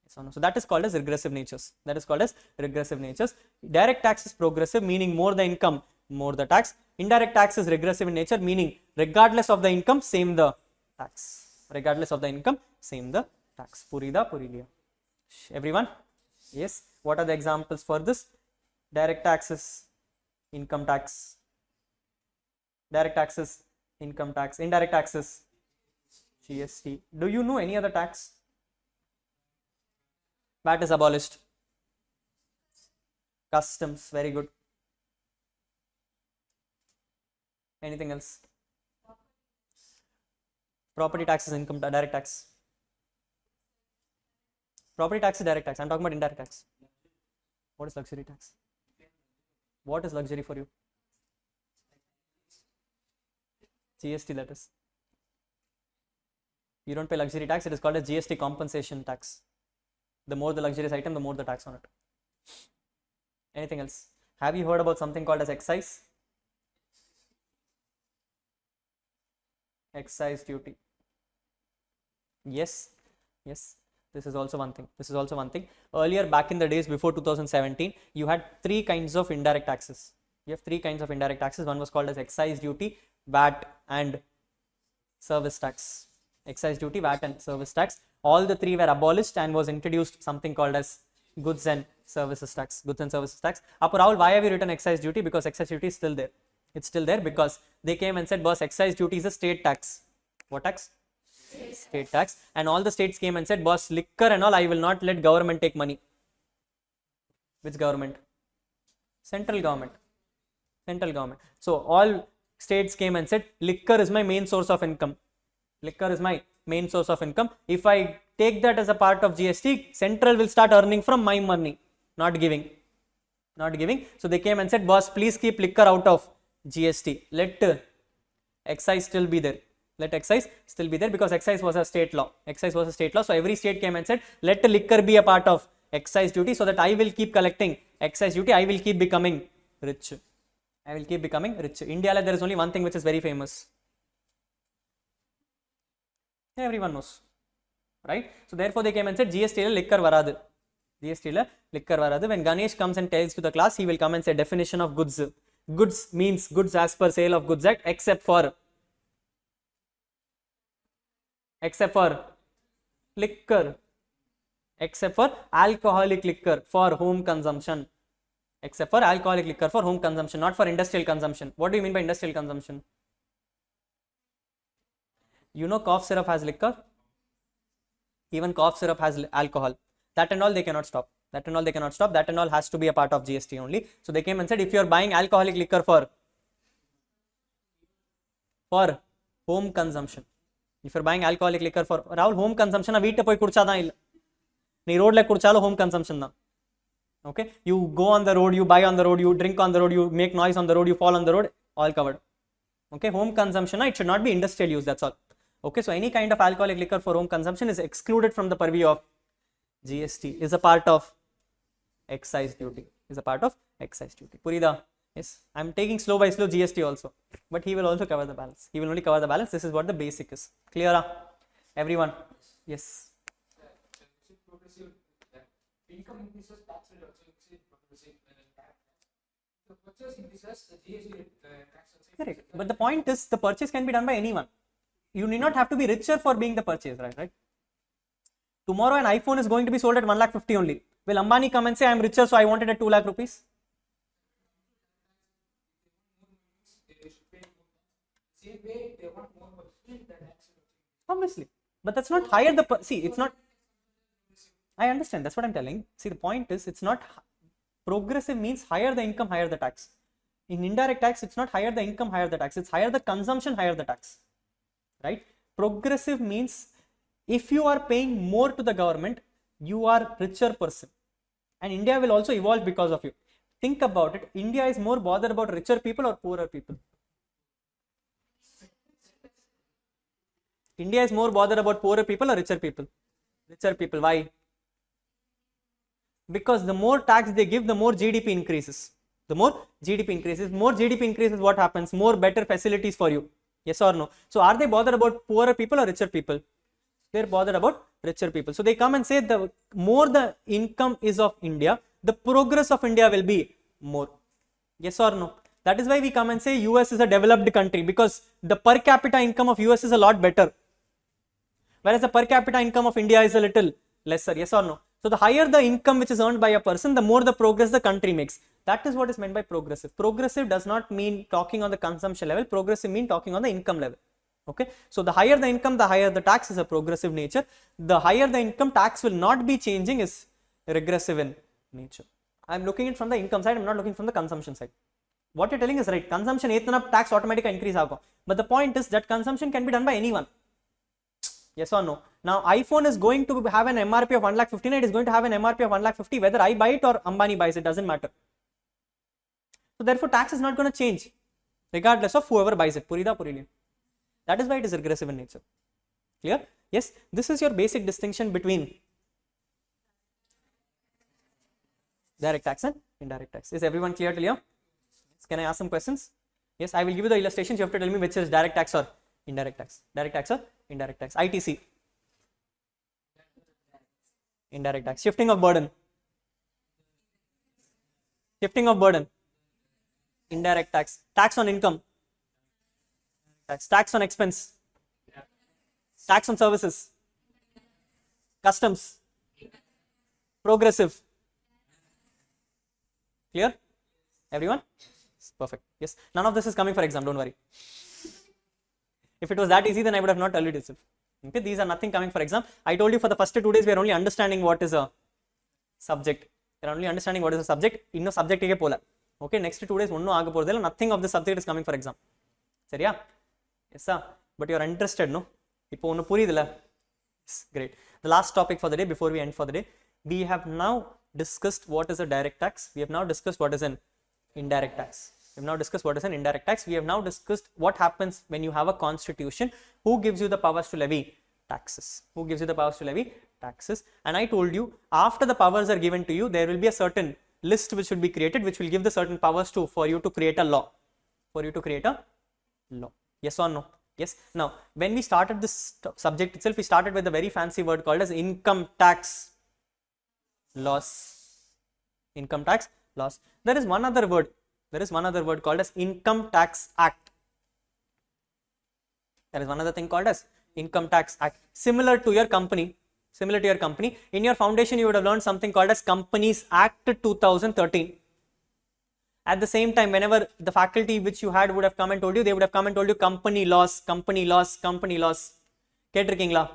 Yes or no? So that is called as regressive natures. That is called as regressive natures. Direct tax is progressive, meaning more the income, more the tax. Indirect tax is regressive in nature, meaning regardless of the income, same the tax. Regardless of the income, same the tax. Purida, Purilia. Everyone? Yes. What are the examples for this? Direct taxes, income tax. Direct taxes, income tax. Indirect taxes, GST. Do you know any other tax? VAT is abolished. Customs, very good. Anything else? Property tax is income direct tax. Property tax is direct tax. I'm talking about indirect tax. What is luxury tax? What is luxury for you? GST, that is. You don't pay luxury tax, it is called a GST compensation tax. The more the luxurious item, the more the tax on it. Anything else? Have you heard about something called as excise? Excise duty. Yes, yes. This is also one thing. This is also one thing. Earlier, back in the days before 2017, you had three kinds of indirect taxes. You have three kinds of indirect taxes. One was called as excise duty, VAT, and service tax. Excise duty, VAT, and service tax. All the three were abolished and was introduced something called as goods and services tax. Goods and services tax. Appa Rahul, why have you written excise duty? Because excise duty is still there. It's still there because they came and said, boss, excise duty is a state tax. What tax? State tax. And all the states came and said, boss, liquor and all, I will not let government take money. Which government? Central government. Central government. So all states came and said, liquor is my main source of income. Liquor is my main source of income. If I take that as a part of GST, central will start earning from my money, not giving. Not giving. So they came and said, boss, please keep liquor out of GST. Let excise still be there. Let excise still be there, because excise was a state law. Excise was a state law. So every state came and said, let liquor be a part of excise duty, so that I will keep collecting excise duty. I will keep becoming rich. I will keep becoming rich. India, there is only one thing which is very famous. Everyone knows, right? So therefore they came and said, GST la liquor varadu. GST la liquor varadu. When Ganesh comes and tells to the class, he will come and say definition of goods. Goods means goods as per Sale of Goods Act, except for liquor, except for alcoholic liquor for home consumption. Except for alcoholic liquor for home consumption, not for industrial consumption. What do you mean by industrial consumption? You know, cough syrup has liquor. Even cough syrup has alcohol. That and all they cannot stop. That and all they cannot stop. That and all has to be a part of GST only. So they came and said, if you are buying alcoholic liquor for home consumption, if you are buying alcoholic liquor for Rahul home consumption, veeta poi kudichada illa. Nee road la kudichalo home consumption da. Okay, you go on the road, you buy on the road, you drink on the road, you make noise on the road, you fall on the road, all covered. Okay, home consumption, it should not be industrial use, that's all. Okay, so any kind of alcoholic liquor for home consumption is excluded from the purview of GST, is a part of excise duty, is a part of excise duty. Purida, yes, I am taking slow by slow GST also, but he will also cover the balance. He will only cover the balance. This is what the basic is. Clear? Everyone? Yes. Income increases, tax rate also increases progressive tax. The purchase increases, the GST tax also. Correct. But the point is, the purchase can be done by anyone. You need not have to be richer for being the purchase, right? Tomorrow an iPhone is going to be sold at 1,50,000 only. Will Ambani come and say, I am richer, so I want it at 2 lakh rupees? they want more money, then actually. Obviously. But that's not higher see, it's not. I understand. That's what I'm telling. See, the point is, it's not progressive means higher the income, higher the tax. In indirect tax, it's not higher the income, higher the tax. It's higher the consumption, higher the tax. Right? Progressive means if you are paying more to the government, you are richer person. And India will also evolve because of you. Think about it. India is more bothered about richer people or poorer people? India is more bothered about poorer people or richer people? Richer people. Why? Because the more tax they give, the more GDP increases. The more GDP increases, what happens? More better facilities for you. Yes or no? So are they bothered about poorer people or richer people? They're bothered about richer people. So they come and say the more the income is of India, the progress of India will be more. Yes or no? That is why we come and say US is a developed country, because the per capita income of US is a lot better, whereas the per capita income of India is a little lesser. Yes or no? So the higher the income which is earned by a person, the more the progress the country makes. That is what is meant by progressive. Progressive does not mean talking on the consumption level. Progressive means talking on the income level. Okay. So the higher the income, the higher the tax is a progressive nature. The higher the income, tax will not be changing, is regressive in nature. I am looking it from the income side. I am not looking from the consumption side. What you're telling is right. Consumption, tax automatically increase. But the point is that consumption can be done by anyone. Yes or no? Now iPhone is going to have an MRP of 1,59,000. It is going to have an MRP of 1,50,000. Whether I buy it or Ambani buys it, doesn't matter. So therefore tax is not going to change regardless of whoever buys it. Purida Purilian. That is why it is regressive in nature. Clear? Yes. This is your basic distinction between direct tax and indirect tax. Is everyone clear till here? Can I ask some questions? Yes, I will give you the illustrations. You have to tell me which is direct tax or indirect tax. Direct tax or indirect tax. ITC. Indirect tax. Shifting of burden. Shifting of burden. Indirect tax. Tax on income. Tax on expense. Tax on services. Customs. Progressive. Clear? Everyone? Perfect. Yes. None of this is coming for exam. Don't worry. If it was that easy, then I would have not told it itself. Okay. These are nothing coming for exam. I told you for the first 2 days we are only understanding what is a subject. We are only understanding what is a subject. Inno subject ke pola. Okay. Next 2 days onno aga poradilla. Nothing of the subject is coming for exam. Seriya? Yes sir. But you are interested, no? Ipo onnu puriyudilla. Yes. Great. The last topic for the day before we end for the day. We have now discussed what is a direct tax. We have now discussed what is an indirect tax. We have now discussed what is an indirect tax. We have now discussed what happens when you have a constitution. Who gives you the powers to levy taxes? Who gives you the powers to levy taxes? And I told you, after the powers are given to you, there will be a certain list which should be created, which will give the certain powers to for you to create a law. For you to create a law. Yes or no? Yes. Now, when we started this subject itself, we started with a very fancy word called as income tax laws. Income tax laws. There is one other word. There is one other word called as Income Tax Act. There is one other thing called as Income Tax Act. Similar to your company. In your foundation, you would have learned something called as Companies Act 2013. At the same time, whenever the faculty which you had would have come and told you, they would have come and told you company laws. Ketrikingla.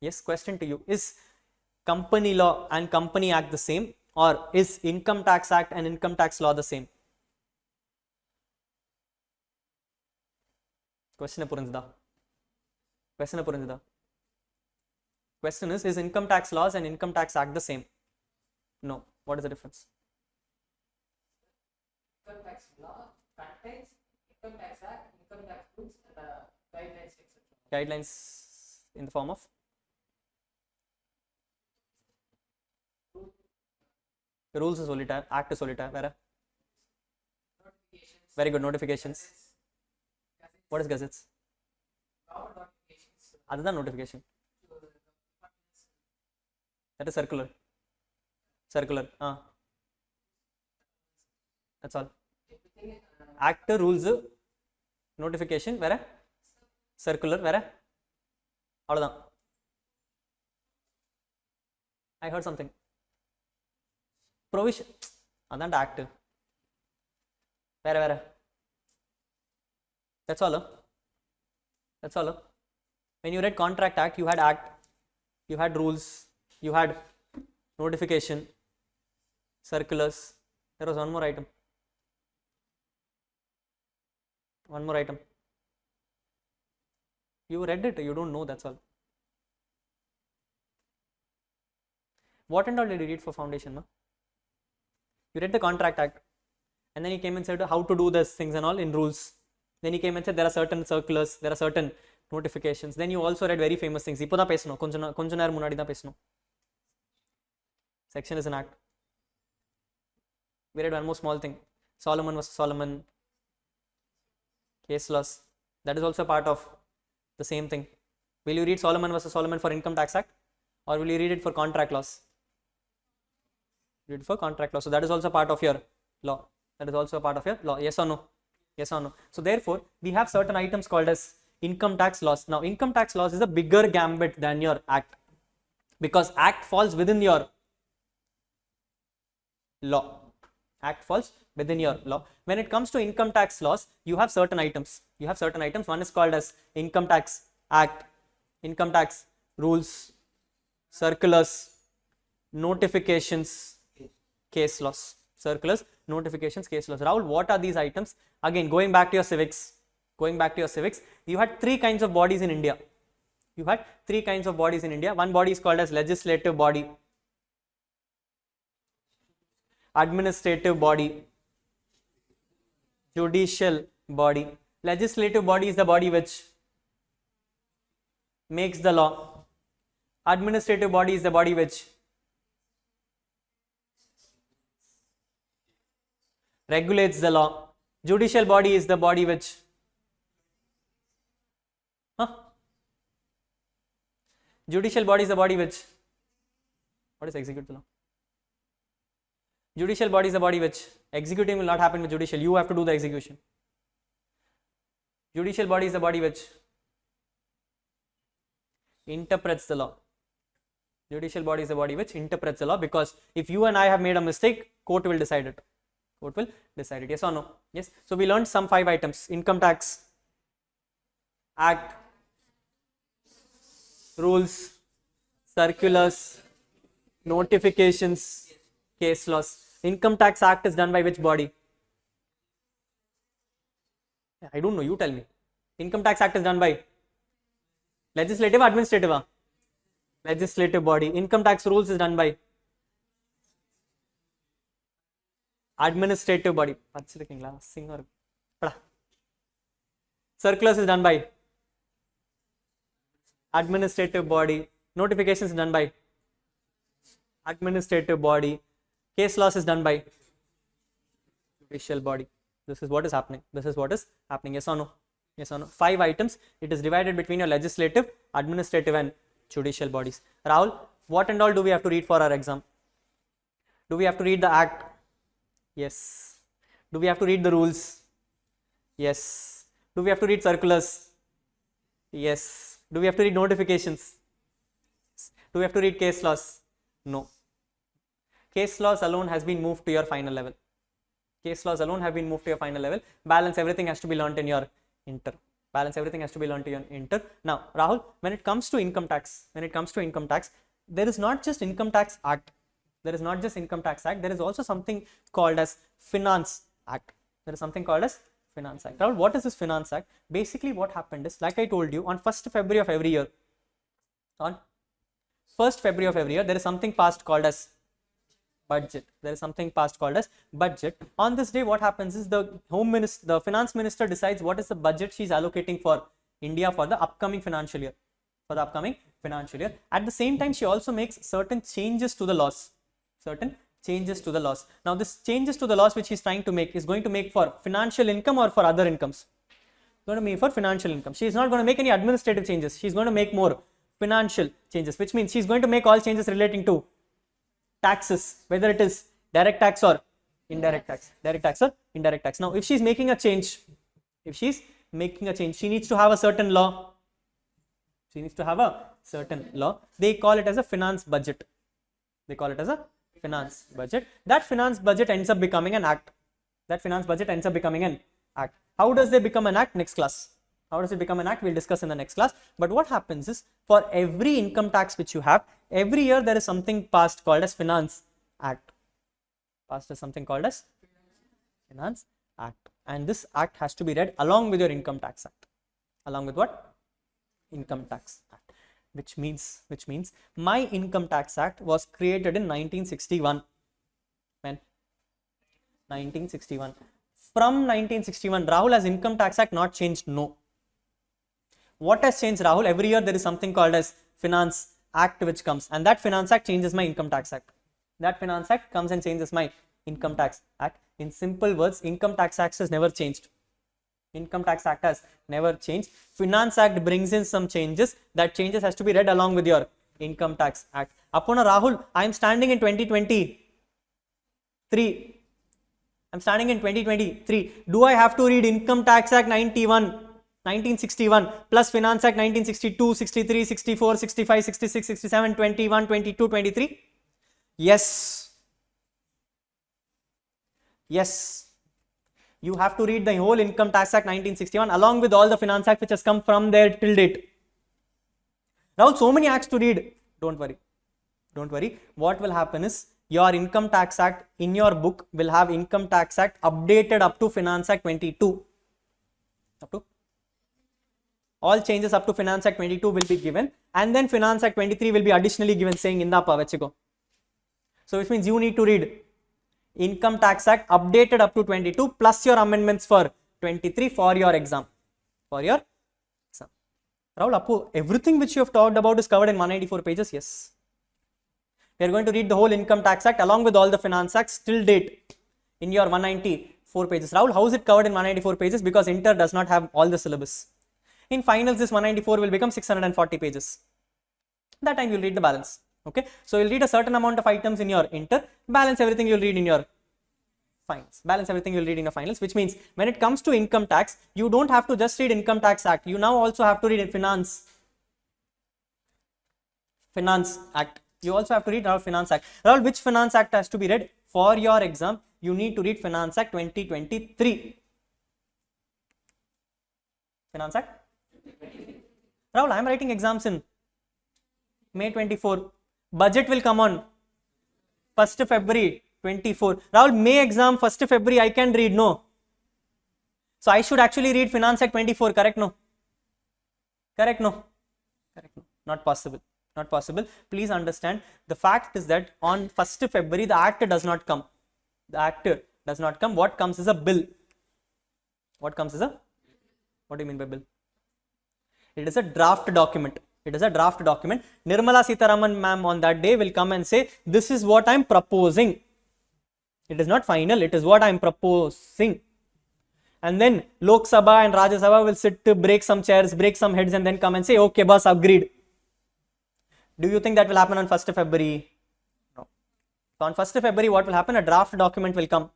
Yes, question to you. Is company law and company act the same, or is Income Tax Act and Income Tax law the same? Question is Income Tax laws and Income Tax Act the same? No. What is the difference? Income tax law contains income tax act, income tax rules, and guidelines, etc. Guidelines in the form of? Rules is solitaire, act is solitaire. Where? Notifications. Very good. Notifications. Gazettes. What is gazettes? Government notifications. Other than notification. To the departments. That is circular. Circular. That's all. Everything. Act, rules, notification. Where? Circular. Where? Avladhan. I heard something. Provision. Adant act. Where? That's all. That's all. When you read Contract Act, you had act, you had rules, you had notification, circulars. There was one more item. One more item. You read it, you don't know, that's all. What and all did you read for foundation? No? You read the Contract Act, and then he came and said how to do these things and all in rules. Then he came and said there are certain circulars, there are certain notifications. Then you also read very famous things. Ipo da pesano, konja நேரம் முன்னாடி தான் பேசணும். Section is an act. We read one more small thing. Solomon was Solomon. Case laws. That is also part of the same thing. Will you read Solomon versus Solomon for Income Tax Act, or will you read it for contract laws? Read it for contract law. So that is also part of your law. That is also a part of your law. Yes or no? Yes or no? So therefore, we have certain items called as income tax laws. Now, income tax laws is a bigger gambit than your act, because act falls within your law. Act falls within your law. When it comes to income tax laws, you have certain items. You have certain items. One is called as Income Tax Act, income tax rules, circulars, notifications, case laws. Circulars, notifications, case laws. Rahul, what are these items? Again, going back to your civics, you had three kinds of bodies in India. You had three kinds of bodies in India. One body is called as legislative body, administrative body, judicial body. Legislative body is the body which makes the law. Administrative body is the body which regulates the law. Judicial body is the body which judicial body is the body which what is execute the law? Judicial body is the body which executing will not happen with judicial. You have to do the execution. Judicial body is the body which interprets the law. Judicial body is the body which interprets the law, because if you and I have made a mistake, court will decide it. Court will decide it. Yes or no? Yes. So we learned some 5 items: Income Tax Act, rules, circulars, notifications, case laws. Income Tax Act is done by which body? I don't know, you tell me. Income Tax Act is done by legislative or administrative? Legislative body. Income tax rules is done by administrative body. Circulars is done by administrative body. Notifications is done by administrative body. Case laws is done by judicial body. This is what is happening. This is what is happening. Yes or no? Yes or no? 5 items. It is divided between your legislative, administrative and judicial bodies. Rahul, what and all do we have to read for our exam? Do we have to read the act? Yes. Do we have to read the rules? Yes. Do we have to read circulars? Yes. Do we have to read notifications? Do we have to read case laws? No. Case laws alone has been moved to your final level. Case laws alone have been moved to your final level. Balance everything has to be learnt in your inter. Balance everything has to be learnt in your inter. Now, Rahul, when it comes to income tax, there is not just Income Tax Act. There is not just Income Tax Act. There is also something called as Finance Act. There is something called as Finance Act. Rahul, what is this Finance Act? Basically, what happened is, like I told you, on 1st February of every year, there is something passed called as budget. There is something passed called as budget. On this day, what happens is the finance minister decides what is the budget she is allocating for India for the upcoming financial year. At the same time, she also makes certain changes to the laws. Now, this changes to the laws which she is trying to make is going to make for financial income or for other incomes. Going to make for financial income. She is not going to make any administrative changes. She is going to make more financial changes, which means she is going to make all changes relating to taxes, whether it is direct tax or indirect tax. Now, if she is making a change, she needs to have a certain law. They call it as a finance budget. That finance budget ends up becoming an act. How does they become an act? Next class. How does it become an act? We'll discuss in the next class. But what happens is, for every income tax which you have, every year there is something passed called as Finance Act. Passed as something called as Finance Act. And this act has to be read along with your Income Tax Act. Along with what? Income Tax Act. Which means My Income Tax Act was created in 1961. When? 1961. From 1961, Rahul, has Income Tax Act not changed? No. What has changed, Rahul? Every year there is something called as Finance Act which comes, and that Finance Act changes my Income Tax Act. That Finance Act comes and changes my Income Tax Act. In simple words, Income Tax Act has never changed. Income Tax Act has never changed. Finance Act brings in some changes. That changes has to be read along with your Income Tax Act. Apona Rahul, I am standing in 2023. I'm standing in 2023. Do I have to read Income Tax Act 1961 plus Finance Act 1962, 63, 64, 65, 66, 67, 21, 22, 23? Yes. Yes. You have to read the whole Income Tax Act 1961 along with all the Finance Act which has come from there till date. Now, so many acts to read. Don't worry. Don't worry. What will happen is, your Income Tax Act in your book will have Income Tax Act updated up to Finance Act 22. Up to all changes up to Finance Act 22 will be given, and then Finance Act 23 will be additionally given saying Indapa vechiko. So which means you need to read Income Tax Act updated up to 22 plus your amendments for 23 for your exam. For your exam. Rahul, Appu, everything which you have talked about is covered in 184 pages. Yes. We are going to read the whole Income Tax Act along with all the Finance Acts till date in your 194 pages. Rahul, how is it covered in 194 pages? Because Inter does not have all the syllabus. In finals, this 194 will become 640 pages. That time you will read the balance. Okay. So you will read a certain amount of items in your Inter, balance everything you will read in your finals. Balance everything you will read in your finals, which means when it comes to income tax, you don't have to just read Income Tax Act. You now also have to read Finance Act. You also have to read our Finance Act. Rahul, which Finance Act has to be read? For your exam, you need to read Finance Act 2023. Finance Act? Rahul, I am writing exams in May 24. Budget will come on 1st February 24. Rahul, May exam 1st February I can read, no? So I should actually read Finance Act 24, correct? No? Correct? No? Correct? No? Not possible. Not possible. Please understand, the fact is that on 1st February the act does not come. The act does not come. What comes is a bill. What comes is a? What do you mean by bill? It is a draft document. It is a draft document. Nirmala Sitharaman ma'am on that day will come and say, this is what I am proposing. It is not final. It is what I am proposing. And then Lok Sabha and Rajya Sabha will sit to break some chairs, break some heads, and then come and say, okay, boss, agreed. Do you think that will happen on 1st February? No. So on 1st February, what will happen? A draft document will come.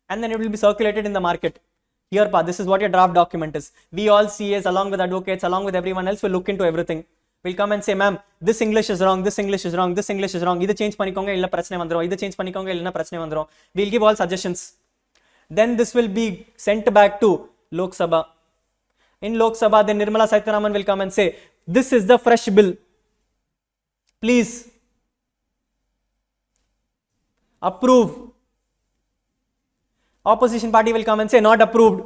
And then it will be circulated in the market. Here, pa, this is what your draft document is. We all CAs, along with advocates, along with everyone else, will look into everything. We'll come and say, ma'am, this English is wrong, this English is wrong, this English is wrong. Either change panikonga illa prachne vandrom, either change panikonga illa prachne vandrom. We'll give all suggestions. Then this will be sent back to Lok Sabha. In Lok Sabha, then Nirmala Sitharaman will come and say, this is the fresh bill. Please approve. Opposition party will come and say, not approved.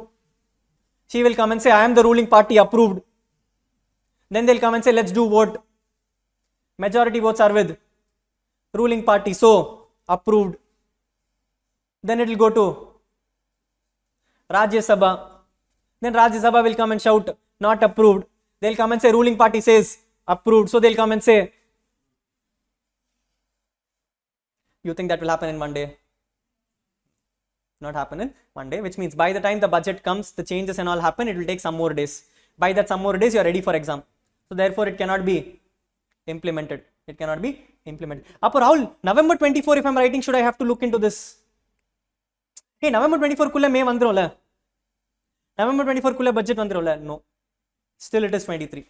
She will come and say, I am the ruling party, approved. Then they'll come and say, let's do vote. Majority votes are with ruling party, so approved. Then it will go to Rajya Sabha. Then Rajya Sabha will come and shout, not approved. They'll come and say, ruling party says approved. So they'll come and say, you think that will happen in one day? Not happen in one day, which means by the time the budget comes, the changes and all happen, it will take some more days. By that some more days, you are ready for exam. So therefore, it cannot be implemented. It cannot be implemented. Appa Rahul, November 24, if I am writing, should I have to look into this? Hey, November 24 kulle May vandrola. November 24 kulle budget vandrola. No. Still it is 23.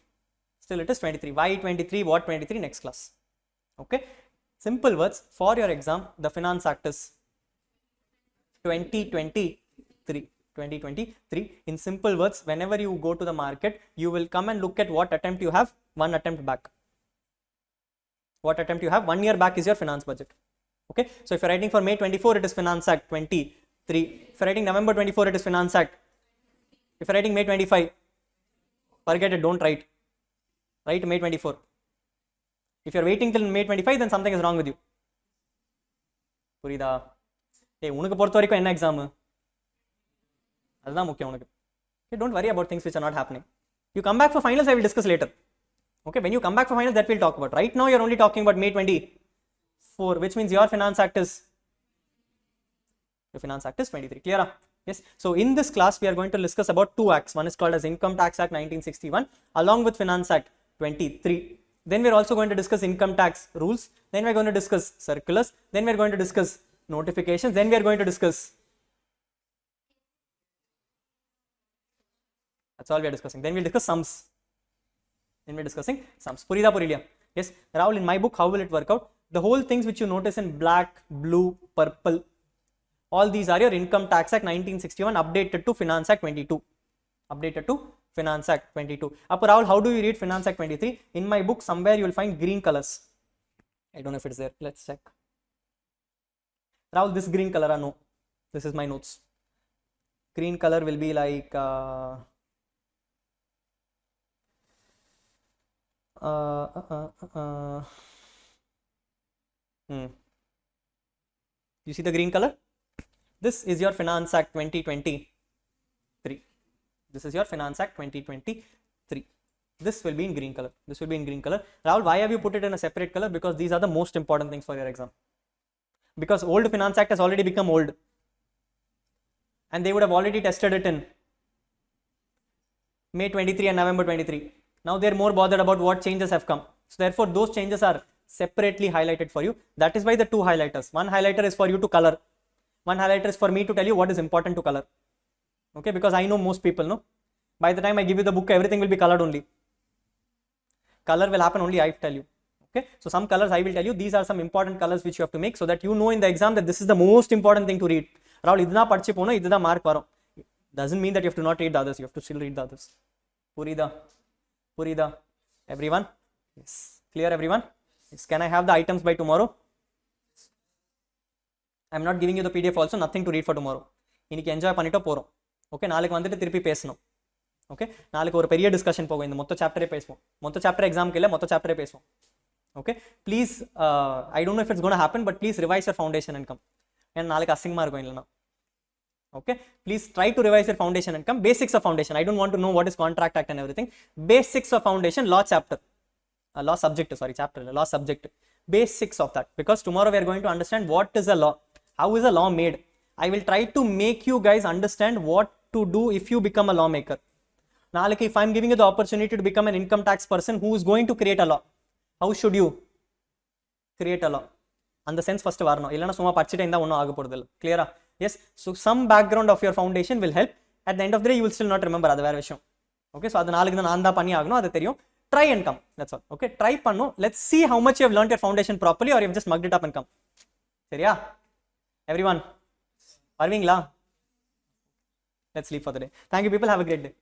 Still it is 23. Why 23? What 23? Next class. Okay. Simple words, for your exam, the Finance Act is 2023. 2023. In simple words, whenever you go to the market, you will come and look at what attempt you have, one attempt back. What attempt you have, 1 year back is your finance budget. Okay, so if you're writing for May 24, it is Finance Act 23. If you're writing November 24, it is Finance Act. If you're writing May 25, forget it, don't write. Write May 24. If you're waiting till May 25, then something is wrong with you. புரியுதா? ஏய் உனக்கு பொறுத்த வரைக்கும் என்ன exam? அதுதான் முக்கியம் உனக்கு. Okay, don't worry about things which are not happening. You come back for finals, I will discuss later. Okay, when you come back for finals, that we'll talk about. Right now, you're only talking about May 24, which means your Finance Act is 23. Clear? Yes. So in this class, we are going to discuss about two acts. One is called as Income Tax Act 1961, along with Finance Act 23. Then we're also going to discuss income tax rules. Then we're going to discuss circulars. Then we're going to discuss notifications. Then we're going to discuss. That's all we are discussing. Then we'll discuss sums. Then we're discussing sums. Purida Purilia. Yes. Rahul, in my book, how will it work out? The whole things which you notice in black, blue, purple, all these are your Income Tax Act 1961 updated to Finance Act 22. Updated to Finance Act 22. Up Rahul, how do you read Finance Act 23? In my book, somewhere you will find green colors. I don't know if it's there. Let's check. Rahul, this green color, no. This is my notes. Green color will be like You see the green color? This is your Finance Act 2023. This is your Finance Act 2023. This will be in green color. This will be in green color. Rahul, why have you put it in a separate color? Because these are the most important things for your exam. Because old Finance Act has already become old. And they would have already tested it in May 23 and November 23. Now they're more bothered about what changes have come. So therefore, those changes are separately highlighted for you. That is why the two highlighters. One highlighter is for you to color. One highlighter is for me to tell you what is important to color. Okay, because I know most people know. By the time I give you the book, everything will be colored only. Color will happen only, I tell you. Okay, so some colors I will tell you. These are some important colors which you have to make so that you know in the exam that this is the most important thing to read. Rahul, idna padchi pono, idna mark varum. Doesn't mean that you have to not read the others. You have to still read the others. Purida. Everyone? Yes. Clear, everyone? Yes. Can I have the items by tomorrow? I'm not giving you the PDF also. Nothing to read for tomorrow. இன்னைக்கு enjoy பண்ணிட்டு போறோம். Okay, நாளைக்கு வந்துட்டு திருப்பி பேசணும். Okay, நாளைக்கு ஒரு பெரிய டிஸ்கஷன் போகும். இந்த மொத்த சாப்டரே பேசுவோம். மொத்த சாப்டர் எக்ஸாம்க்கு இல்லை, மொத்த சாப்டரே பேசுவோம். Okay, please I don't know if it's gonna happen, but please revise your foundation and come. ஏன்னா நாளைக்கு அசிங்கமாக இருக்கும் இல்லைனா. Okay, please try to revise your foundation and come. Basics of foundation. I don't want to know what is Contract Act and everything. Basics of foundation, law chapter. Law subject, sorry, chapter, law subject. Basics of that. Because tomorrow we are going to understand what is a law. How is a law made? I will try to make you guys understand what to do if you become a lawmaker. Naliki, if I am giving you the opportunity to become an income tax person who is going to create a law, how should you create a law? And the sense first varno. Illana suma pachite inda onno agaporadilla. Clear? Yes, so some background of your foundation will help. At the end of the day, you will still not remember அது வேற விஷயம். Okay, so அது நாளைக்கு நான் தான் பண்ணி ஆகணும், அது தெரியும். Try and come. That's all. Okay, try பண்ணும். Let's see how much you have learned your foundation properly or you have just mugged it up and come. சரியா? Everyone, வருவீங்களா? Let's leave for the day. Thank you people. Have a great day.